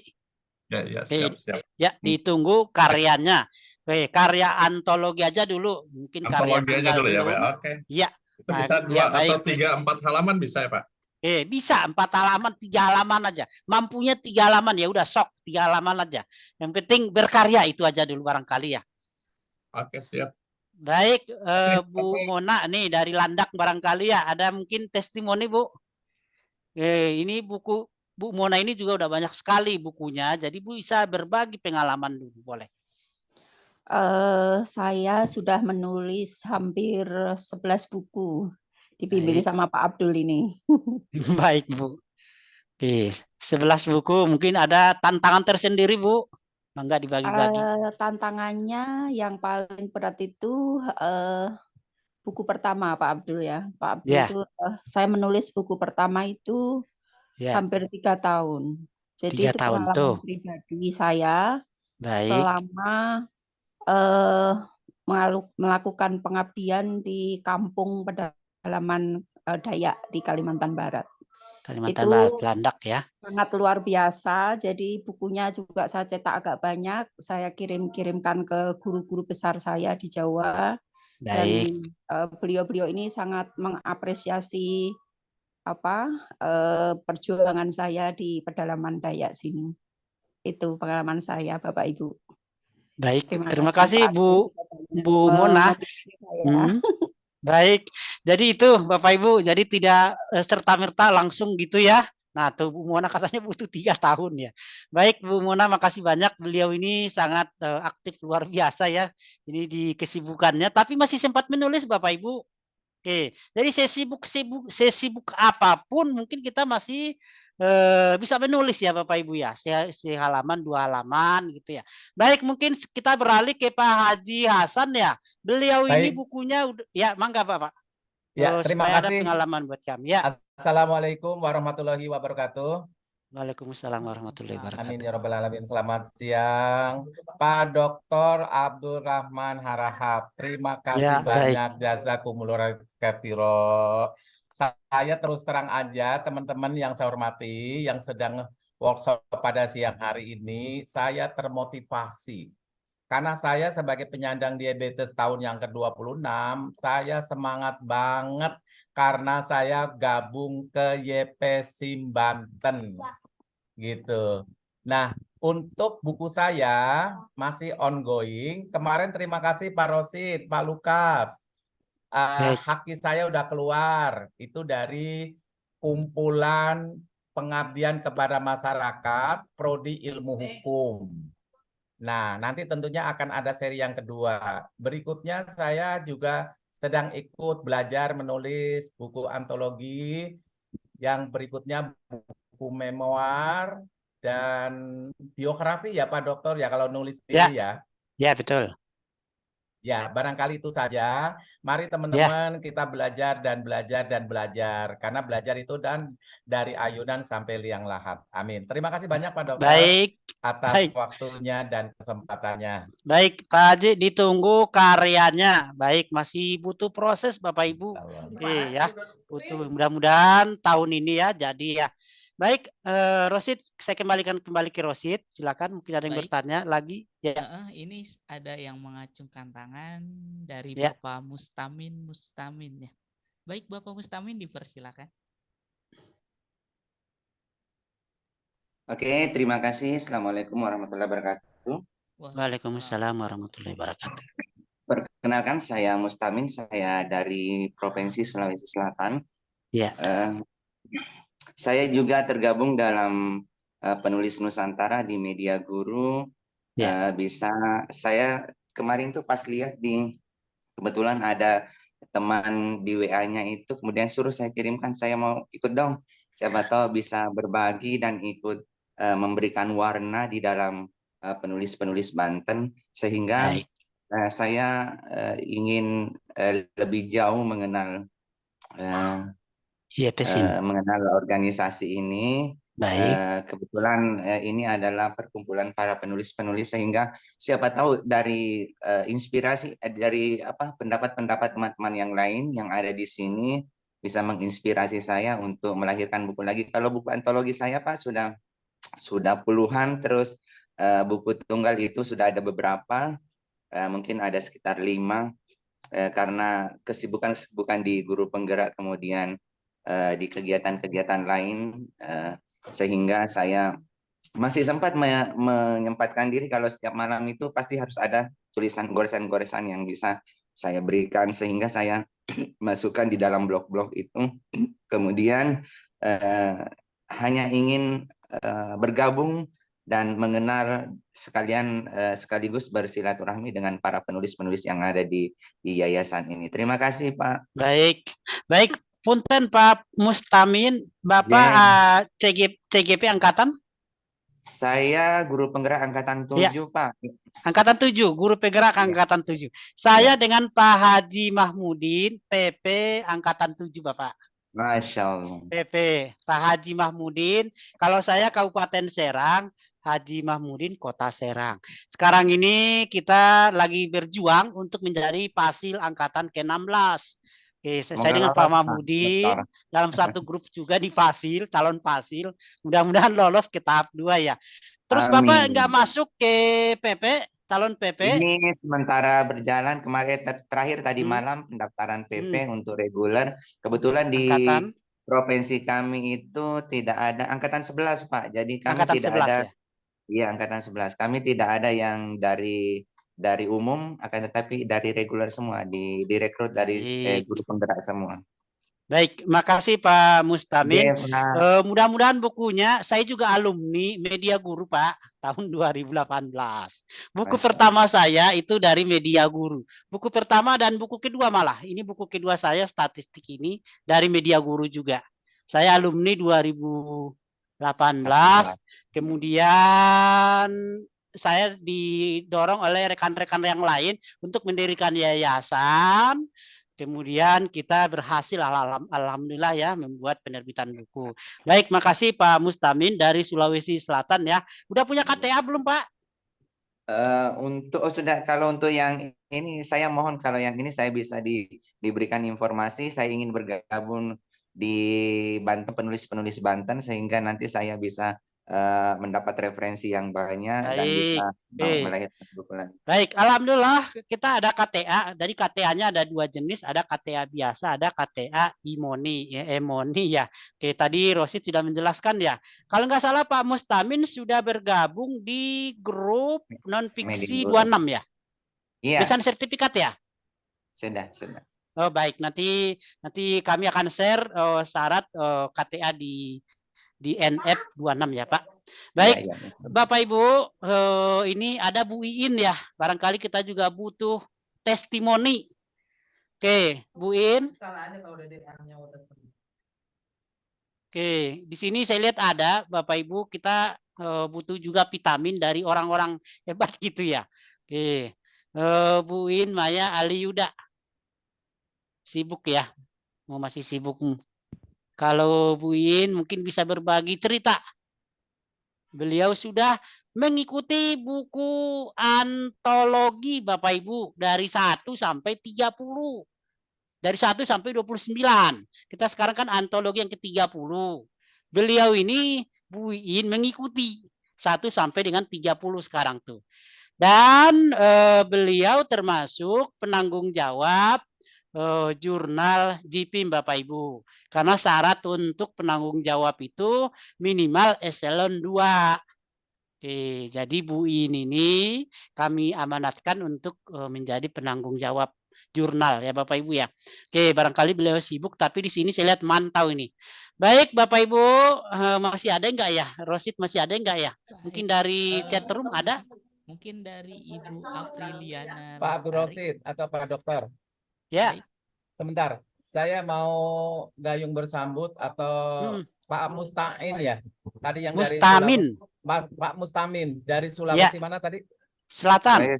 Siap. Ya, ditunggu karyanya. Karya antologi aja dulu, mungkin antologi karya aja dulu ya Pak. Oke. Ya. Itu bisa 2 atau 3, 4 halaman bisa ya Pak? Bisa 4 halaman, 3 halaman aja. Mampunya 3 halaman ya udah sok 3 halaman aja. Yang penting berkarya itu aja dulu barangkali ya. Oke, siap. Baik, Bu Mona nih dari Landak barangkali ya. Ada mungkin testimoni Bu. Ini buku Bu Mona ini juga udah banyak sekali bukunya. Jadi Bu bisa berbagi pengalaman dulu, boleh. Saya sudah menulis hampir 11 buku. Dibimbing sama Pak Abdul ini. Baik Bu. 11 buku. Mungkin ada tantangan tersendiri Bu. Mangga dibagi-bagi. Tantangannya yang paling berat itu buku pertama Pak Abdul ya. Pak Abdul itu saya menulis buku pertama itu hampir 3 tahun. Jadi 3 itu tahun pengalaman pribadi saya selama melakukan pengabdian di kampung pedalaman Dayak di Kalimantan Barat. Kalimantan Barat, Landak ya. Sangat luar biasa. Jadi bukunya juga saya cetak agak banyak. Saya kirimkan ke guru-guru besar saya di Jawa. Dan beliau-beliau ini sangat mengapresiasi perjuangan saya di pedalaman Dayak sini. Itu pengalaman saya Bapak Ibu. Baik, terima kasih Bu Mona. Baik, jadi itu Bapak Ibu, jadi tidak serta-merta langsung gitu ya. Nah, tuh Bu Mona katanya butuh 3 tahun ya. Baik Bu Mona, makasih banyak. Beliau ini sangat aktif luar biasa ya. Ini di kesibukannya, tapi masih sempat menulis Bapak Ibu. Jadi sesibuk apapun mungkin kita masih bisa menulis ya Bapak Ibu ya, sehalaman 2 halaman gitu ya. Baik, mungkin kita beralih ke Pak Haji Hasan ya. Beliau ini bukunya ya, mangga Bapak. Ya, terima kasih. Ada pengalaman buat kami ya. Assalamualaikum warahmatullahi wabarakatuh. Waalaikumsalam warahmatullahi wabarakatuh. Amin ya rabbal alamin. Selamat siang Pak Dr. Abdul Rahman Harahap. Terima kasih banyak, jazakumullah khairan. Saya terus terang aja teman-teman yang saya hormati, yang sedang workshop pada siang hari ini, saya termotivasi Karena saya sebagai penyandang diabetes tahun yang ke-26, saya semangat banget karena saya gabung ke YPSIM Banten. Gitu. Nah, untuk buku saya masih ongoing. Kemarin terima kasih Pak Rosid, Pak Lukas. Haki saya udah keluar. Itu dari kumpulan pengabdian kepada masyarakat, Prodi Ilmu Hukum. Nah, nanti tentunya akan ada seri yang kedua. Berikutnya saya juga sedang ikut belajar menulis buku antologi. Yang berikutnya buku memoir dan biografi ya Pak Dokter ya kalau nulis sendiri ya. Ya, betul. Ya, barangkali itu saja. Mari teman-teman kita belajar dan belajar dan belajar. Karena belajar itu dan dari ayunan sampai liang lahat. Amin. Terima kasih banyak Pak Dokter. Baik. Atas waktunya dan kesempatannya. Baik, Pak Haji, ditunggu karyanya. Baik, masih butuh proses Bapak Ibu. Ya, butuh. Mudah-mudahan tahun ini ya jadi ya. Baik, Rosid, saya kembali ke Rosid. Silakan, mungkin ada yang bertanya lagi. Ya. Ini ada yang mengacungkan tangan dari Bapak Mustamin ya. Baik, Bapak Mustamin dipersilakan. Oke, terima kasih. Assalamualaikum warahmatullahi wabarakatuh. Waalaikumsalam warahmatullahi wabarakatuh. Perkenalkan, saya Mustamin, saya dari Provinsi Sulawesi Selatan. Ya. Saya juga tergabung dalam penulis Nusantara di Media Guru. Saya kemarin tuh pas lihat kebetulan ada teman di WA-nya itu, kemudian suruh saya kirimkan, saya mau ikut dong. Siapa tahu bisa berbagi dan ikut memberikan warna di dalam penulis-penulis Banten, sehingga saya ingin lebih jauh mengenal mengenal organisasi ini. Kebetulan ini adalah perkumpulan para penulis-penulis, sehingga siapa tahu dari inspirasi dari pendapat-pendapat teman-teman yang lain yang ada di sini bisa menginspirasi saya untuk melahirkan buku lagi. Kalau buku antologi saya Pak sudah puluhan, terus buku tunggal itu sudah ada beberapa, mungkin ada sekitar 5, karena kesibukan di Guru Penggerak, kemudian di kegiatan-kegiatan lain, sehingga saya masih sempat menyempatkan diri kalau setiap malam itu pasti harus ada tulisan goresan-goresan yang bisa saya berikan, sehingga saya masukkan di dalam blog-blog itu. Kemudian hanya ingin bergabung dan mengenal sekaligus bersilaturahmi dengan para penulis-penulis yang ada di yayasan ini. Terima kasih Pak. Baik. Punten Pak Mustamin, Bapak CGP angkatan? Saya Guru Penggerak angkatan 7, Pak. Angkatan 7, Guru Penggerak angkatan 7. Saya dengan Pak Haji Mahmudin, PP angkatan 7, Bapak. Masya Allah. PP, Pak Haji Mahmudin. Kalau saya Kabupaten Serang, Haji Mahmudin Kota Serang. Sekarang ini kita lagi berjuang untuk menjadi Pasil angkatan ke-16. Oke, saya dengan Pak Mahmudin dalam satu grup juga di Pasil, calon Pasil. Mudah-mudahan lolos ke tahap 2 ya. Terus Bapak nggak masuk ke PP, calon PP? Ini sementara berjalan, kemarin terakhir tadi malam pendaftaran PP untuk reguler. Kebetulan di provinsi kami itu tidak ada angkatan 11 Pak. Jadi kami angkatan tidak 11, ada. Ya? Iya, angkatan 11. Kami tidak ada yang dari umum, akan tetapi dari reguler semua, direkrut dari Guru Penggerak semua. Baik, makasih Pak Mustamin. Mudah-mudahan bukunya, saya juga alumni Media Guru Pak, tahun 2018. Buku pertama saya itu dari Media Guru. Buku pertama dan buku kedua malah. Ini buku kedua saya, statistik ini dari Media Guru juga. Saya alumni 2018, kemudian saya didorong oleh rekan-rekan yang lain untuk mendirikan yayasan. Kemudian kita berhasil alhamdulillah ya membuat penerbitan buku. Baik, makasih Pak Mustamin dari Sulawesi Selatan ya. Udah punya KTA belum Pak? Kalau untuk yang ini saya mohon, kalau yang ini saya bisa diberikan informasi. Saya ingin bergabung di Banten, penulis-penulis Banten, sehingga nanti saya bisa mendapat referensi yang banyak dan Baik. bisa Oke. melahirkan buku lagi. Baik, alhamdulillah kita ada KTA. Dari KTA-nya ada 2 jenis, ada KTA biasa, ada KTA imoni, emoni ya. Oke, tadi Rosid sudah menjelaskan ya. Kalau nggak salah Pak Mustamin sudah bergabung di grup non-fiksi Medium 26 ya? Iya, Pesan sertifikat ya? sudah. Oh baik, nanti kami akan share syarat KTA di NF 26 ya Pak. Baik, Iya. Bapak Ibu, ini ada Bu Iin ya. Barangkali kita juga butuh testimoni. Oke, Bu Iin. Oke, di sini saya lihat ada Bapak Ibu, kita butuh juga vitamin dari orang-orang hebat gitu ya. Oke, Bu Iin Maya Ali Yuda. Sibuk ya, masih sibuk. Kalau Bu Iin mungkin bisa berbagi cerita. Beliau sudah mengikuti buku antologi Bapak Ibu dari 1 sampai 30. Dari 1 sampai 29. Kita sekarang kan antologi yang ke-30. Beliau ini Bu Iin mengikuti 1 sampai dengan 30 sekarang tuh. Dan beliau termasuk penanggung jawab jurnal JIPIM Bapak Ibu. Karena syarat untuk penanggung jawab itu minimal eselon 2. Oke, jadi Bu Iin ini kami amanatkan untuk menjadi penanggung jawab jurnal ya Bapak Ibu ya. Oke, barangkali beliau sibuk tapi di sini saya lihat mantau ini. Baik Bapak Ibu, masih ada enggak ya? Rosid masih ada enggak ya? Mungkin dari chat room ada? Mungkin dari Ibu Apriliana Pak Abdul Rosid atau Pak Dokter. Ya. Sebentar, saya mau gayung bersambut atau Pak Mustamin ya. Tadi yang Mustamin. dari Pak Mustamin dari Sulawesi mana tadi? Selatan.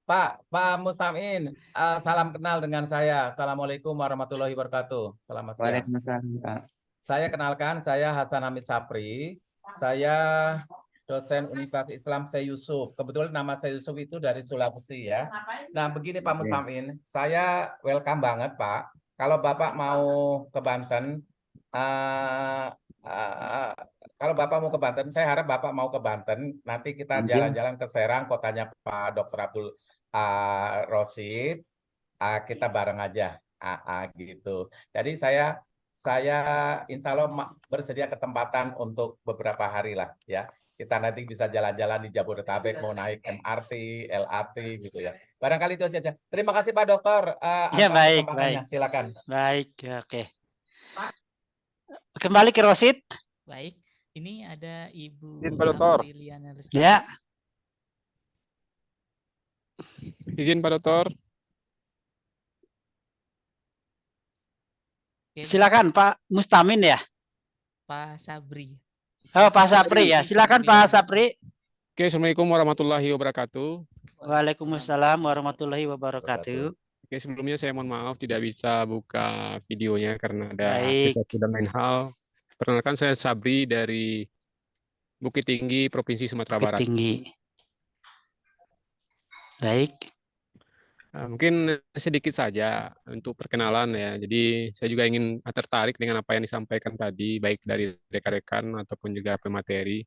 Pak Mustamin, salam kenal dengan saya. Assalamualaikum warahmatullahi wabarakatuh. Selamat siang. Waalaikumsalam, Pak. Saya kenalkan, saya Hasan Hamid Sapri. Saya dosen Universitas Islam Syekh Yusuf. Kebetulan nama Syekh Yusuf itu dari Sulawesi ya. Nah begini Pak Mustamin, saya welcome banget Pak. Kalau Bapak mau ke Banten, kalau Bapak mau ke Banten, saya harap Bapak mau ke Banten. Nanti kita jalan-jalan ke Serang, kotanya Pak Dr. Abdul Rosid. Kita bareng aja, gitu. Jadi saya insya Allah bersedia ketempatan untuk beberapa hari lah ya. Kita nanti bisa jalan-jalan di Jabodetabek, mau naik MRT, LRT gitu ya. Barangkali itu saja. Terima kasih Pak Dokter. Ya baik. Silakan. Baik, oke. Kembali ke Rosid. Baik, ini ada Ibu Izin Pak Dokter. Ya. Izin Pak Dokter. Silakan Pak Mustamin ya. Pak Sabri. Oh Pak Sapri ya. Silakan Pak Sapri. Oke, Assalamualaikum warahmatullahi wabarakatuh. Waalaikumsalam warahmatullahi wabarakatuh. Oke, sebelumnya saya mohon maaf tidak bisa buka videonya karena ada Baik. sesuatu dan lain hal. Perkenalkan saya Sabri dari Bukit Tinggi, Provinsi Sumatera Barat. Bukit Tinggi. Baik. Mungkin sedikit saja untuk perkenalan ya. Jadi saya juga ingin tertarik dengan apa yang disampaikan tadi, baik dari rekan-rekan ataupun juga pemateri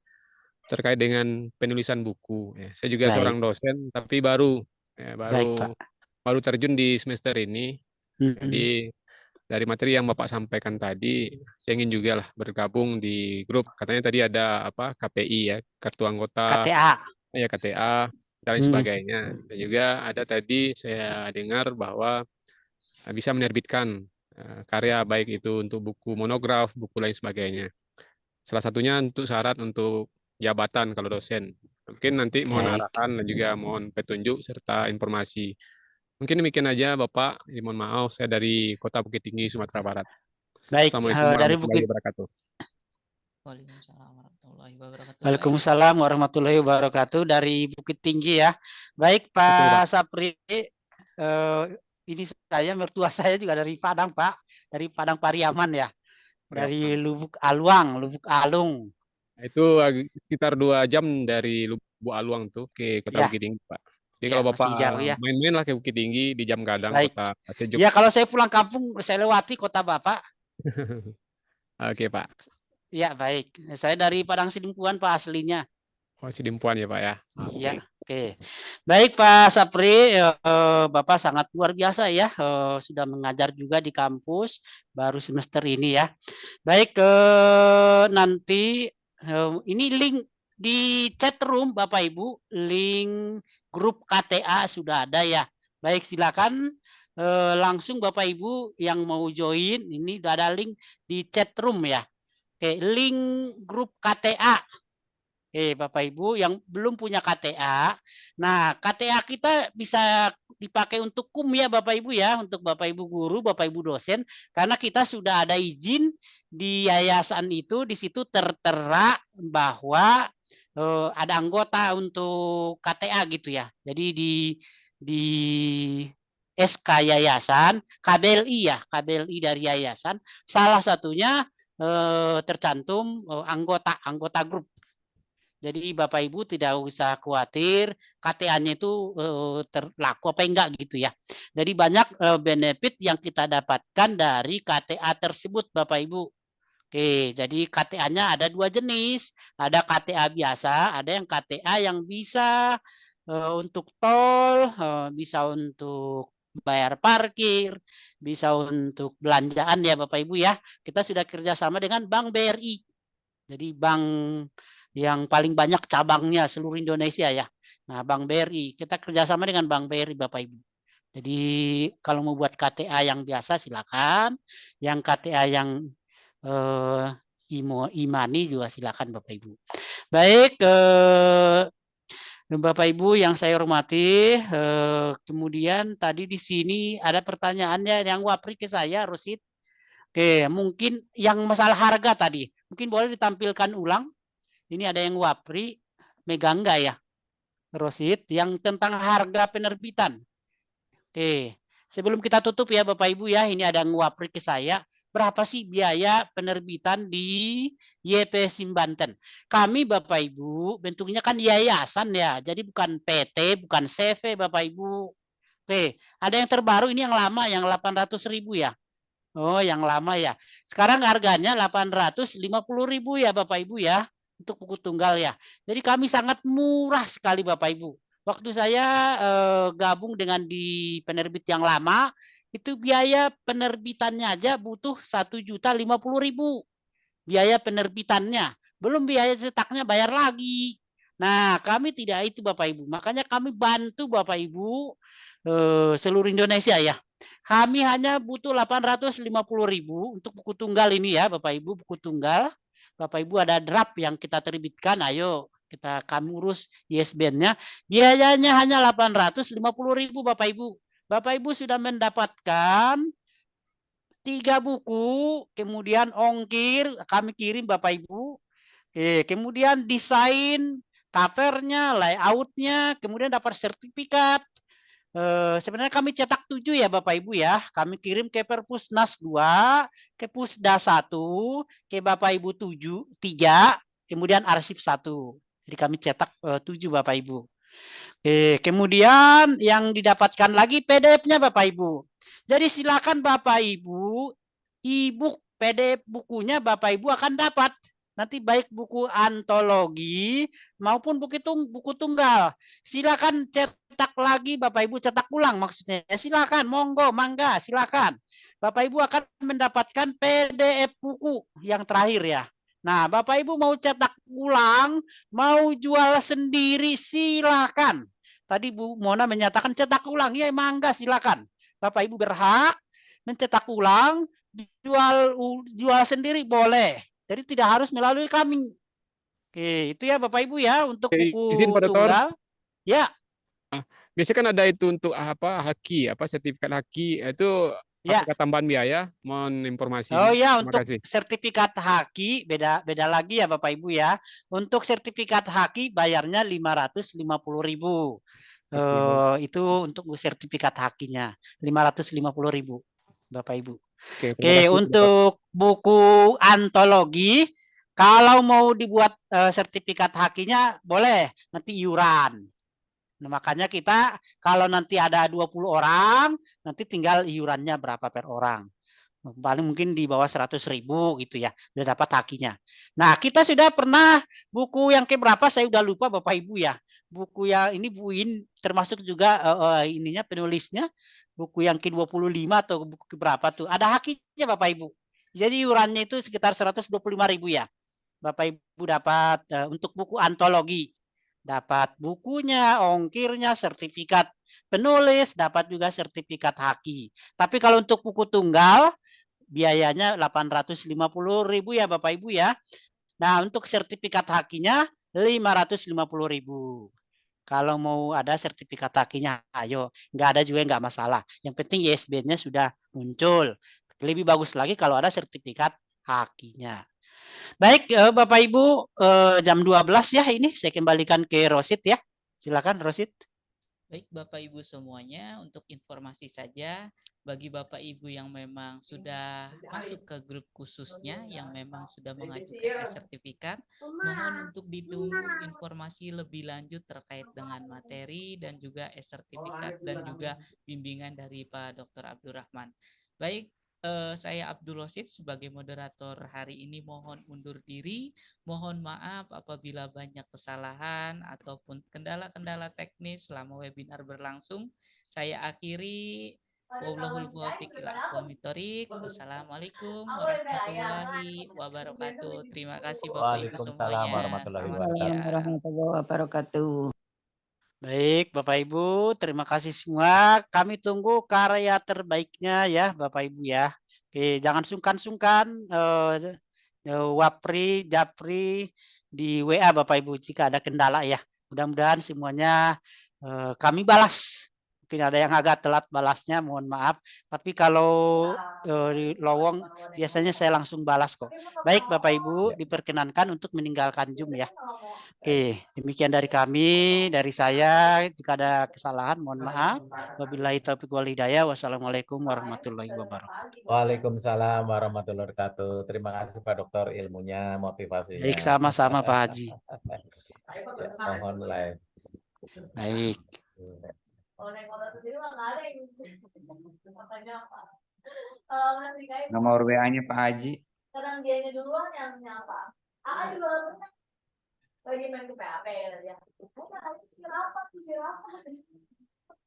terkait dengan penulisan buku. Ya, saya juga seorang dosen, tapi baru terjun di semester ini. Jadi dari materi yang Bapak sampaikan tadi, saya ingin juga lah bergabung di grup. Katanya tadi ada apa KPI ya, kartu anggota. KTA. Ya KTA. Dan lain sebagainya. Dan juga ada tadi saya dengar bahwa bisa menerbitkan karya baik itu untuk buku monograf, buku lain sebagainya. Salah satunya untuk syarat untuk jabatan kalau dosen. Mungkin nanti mohon arahan dan juga mohon petunjuk serta informasi. Mungkin demikian aja Bapak. Mohon maaf saya dari Kota Bukit Tinggi, Sumatera Barat. Baik, Assalamualaikum dari warahmatullahi wabarakatuh. Waalaikumsalam warahmatullahi wabarakatuh dari Bukit Tinggi ya. Baik Pak Sapri, ini saya mertua saya juga dari Padang Pak, dari Padang Pariaman ya, dari Lubuk Aluang, Lubuk Alung. Itu sekitar 2 jam dari Lubuk Aluang tuh ke Kota Bukit Tinggi Pak. Jadi kalau Bapak main-main lah ke Bukit Tinggi di Jam Gadang, Kota Sejuk. Ya kalau saya pulang kampung saya lewati kota Bapak. Oke Pak. Ya, baik. Saya dari Padang Sidimpuan, Pak, aslinya. Oh, Sidimpuan ya, Pak ya. Iya, oke. Baik, Pak Sapri, Bapak sangat luar biasa ya, sudah mengajar juga di kampus baru semester ini ya. Baik, nanti ini link di chat room Bapak Ibu, link grup KTA sudah ada ya. Baik, silakan langsung Bapak Ibu yang mau join, ini sudah ada link di chat room ya. Oke, link grup KTA. Bapak Ibu yang belum punya KTA. Nah, KTA kita bisa dipakai untuk KUM ya Bapak Ibu ya, untuk Bapak Ibu guru, Bapak Ibu dosen, karena kita sudah ada izin di yayasan itu, di situ tertera bahwa ada anggota untuk KTA gitu ya. Jadi di SK yayasan, KBLI ya, KBLI dari yayasan, salah satunya tercantum anggota grup. Jadi Bapak Ibu tidak usah khawatir KTA-nya itu terlaku apa enggak gitu ya. Jadi banyak benefit yang kita dapatkan dari KTA tersebut Bapak Ibu. Oke, jadi KTA-nya ada 2 jenis. Ada KTA biasa, ada yang KTA yang bisa untuk tol, bisa untuk bayar parkir, bisa untuk belanjaan ya Bapak Ibu ya. Kita sudah kerjasama dengan Bank BRI. Jadi bank yang paling banyak cabangnya seluruh Indonesia ya. Nah, Bank BRI, kita kerjasama dengan Bank BRI Bapak Ibu. Jadi kalau mau buat KTA yang biasa silakan, yang KTA yang imani juga silakan Bapak Ibu. Baik, Bapak Ibu yang saya hormati, kemudian tadi di sini ada pertanyaannya yang wapri ke saya, Rosid. Oke, mungkin yang masalah harga tadi, mungkin boleh ditampilkan ulang. Ini ada yang wapri, megang enggak ya, Rosid, yang tentang harga penerbitan. Oke, sebelum kita tutup ya Bapak Ibu ya, ini ada yang wapri ke saya. Berapa sih biaya penerbitan di YP SIM Banten? Kami Bapak Ibu, bentuknya kan yayasan ya, jadi bukan PT, bukan CV Bapak Ibu. Oke, ada yang terbaru, ini yang lama, yang 800.000 ya. Oh, yang lama ya. Sekarang harganya 850.000 ya Bapak Ibu ya, untuk buku tunggal ya. Jadi kami sangat murah sekali Bapak Ibu. Waktu saya gabung dengan di penerbit yang lama, itu biaya penerbitannya aja butuh 1.050.000. Biaya penerbitannya. Belum biaya cetaknya bayar lagi. Nah, kami tidak itu Bapak Ibu. Makanya kami bantu Bapak Ibu seluruh Indonesia ya. Kami hanya butuh 850.000 untuk buku tunggal ini ya Bapak Ibu, buku tunggal. Bapak Ibu ada draft yang kita terbitkan, ayo kami urus ISBN-nya. Biayanya hanya 850.000 Bapak Ibu. Bapak Ibu sudah mendapatkan 3 buku, kemudian ongkir kami kirim Bapak Ibu. Kemudian desain covernya, layoutnya, kemudian dapat sertifikat. Sebenarnya kami cetak 7 ya Bapak Ibu ya. Kami kirim ke Perpusnas 2, ke Pusda 1, ke Bapak Ibu 3, kemudian arsip 1. Jadi kami cetak 7 Bapak Ibu. Kemudian yang didapatkan lagi PDF-nya Bapak Ibu. Jadi silakan Bapak Ibu, e-book PDF bukunya Bapak Ibu akan dapat. Nanti baik buku antologi maupun buku tunggal. Silakan cetak lagi Bapak Ibu, cetak ulang maksudnya. Silakan, monggo, mangga, silakan. Bapak Ibu akan mendapatkan PDF buku yang terakhir ya. Nah, Bapak Ibu mau cetak ulang, mau jual sendiri silakan. Tadi Bu Mona menyatakan cetak ulang, ya mangga silakan. Bapak Ibu berhak mencetak ulang, jual sendiri boleh. Jadi tidak harus melalui kami. Oke, itu ya Bapak Ibu ya untuk buku Izin Pak Dokter. tunggal. Ya. Biasanya kan ada itu untuk haki, sertifikat haki itu ya. Apakah tambahan biaya? Mohon informasi. Oh ya, untuk sertifikat haki beda lagi ya Bapak Ibu ya. Untuk sertifikat haki bayarnya 550.000. Itu untuk sertifikat hakinya 550.000 Bapak Ibu. Oke, untuk buku antologi kalau mau dibuat sertifikat hakinya boleh, nanti iuran. Nah, makanya kita kalau nanti ada 20 orang, nanti tinggal iurannya berapa per orang. paling mungkin di bawah 100.000 gitu ya, udah dapat hakinya. Nah, kita sudah pernah buku yang keberapa saya udah lupa Bapak Ibu ya. Buku yang ini Bu In termasuk juga ininya penulisnya buku yang ke-25 atau buku keberapa tuh. Ada hakinya Bapak Ibu. Jadi iurannya itu sekitar 125.000 ya. Bapak Ibu dapat untuk buku antologi. Dapat bukunya, ongkirnya, sertifikat penulis, dapat juga sertifikat haki. Tapi kalau untuk buku tunggal biayanya 850.000 ya Bapak Ibu ya. Nah, untuk sertifikat hakinya 550.000. Kalau mau ada sertifikat hakinya, ayo. Nggak ada juga nggak masalah. Yang penting ISBN-nya sudah muncul. Lebih bagus lagi kalau ada sertifikat hakinya. Baik, Bapak Ibu, jam 12 ya ini. Saya kembalikan ke Rosid ya. Silakan Rosid. Baik Bapak Ibu semuanya, untuk informasi saja bagi Bapak Ibu yang memang sudah masuk ke grup khususnya, yang memang sudah mengajukan sertifikat, mohon untuk ditunggu informasi lebih lanjut terkait dengan materi dan juga sertifikat dan juga bimbingan dari Pak Dr. Abdurrahman. Baik, saya Abdul Rosid sebagai moderator hari ini mohon undur diri. Mohon maaf apabila banyak kesalahan ataupun kendala-kendala teknis selama webinar berlangsung. Saya akhiri. Wallahul muwaffiq ila aqwamit thoriq. Wassalamualaikum warahmatullahi wabarakatuh. Terima kasih Bapak Ibu Waalaikumsalam semuanya. warahmatullahi Selamat wabarakatuh. siang. Warahmatullahi wabarakatuh. Baik, Bapak Ibu, terima kasih semua. Kami tunggu karya terbaiknya ya, Bapak Ibu ya. Oke, jangan sungkan-sungkan Wapri, Japri di WA Bapak Ibu jika ada kendala ya. Mudah-mudahan semuanya kami balas. Mungkin ada yang agak telat balasnya, mohon maaf. Tapi kalau lowong biasanya saya langsung balas kok. Baik, Bapak Ibu, diperkenankan untuk meninggalkan Zoom ya. Oke, demikian dari kami, dari saya. Jika ada kesalahan, mohon maaf. Wabillahi taufiq wal hidayah. Wassalamualaikum warahmatullahi wabarakatuh. Waalaikumsalam warahmatullahi wabarakatuh. Terima kasih Pak Dokter ilmunya, motivasinya. Baik, sama-sama Pak Haji. Ya, mohon live. Baik. Nomor WA-nya Pak Haji. Kadang dianya duluan yang nyapa. Lagi main ke PHP ya. Bukan, siapa?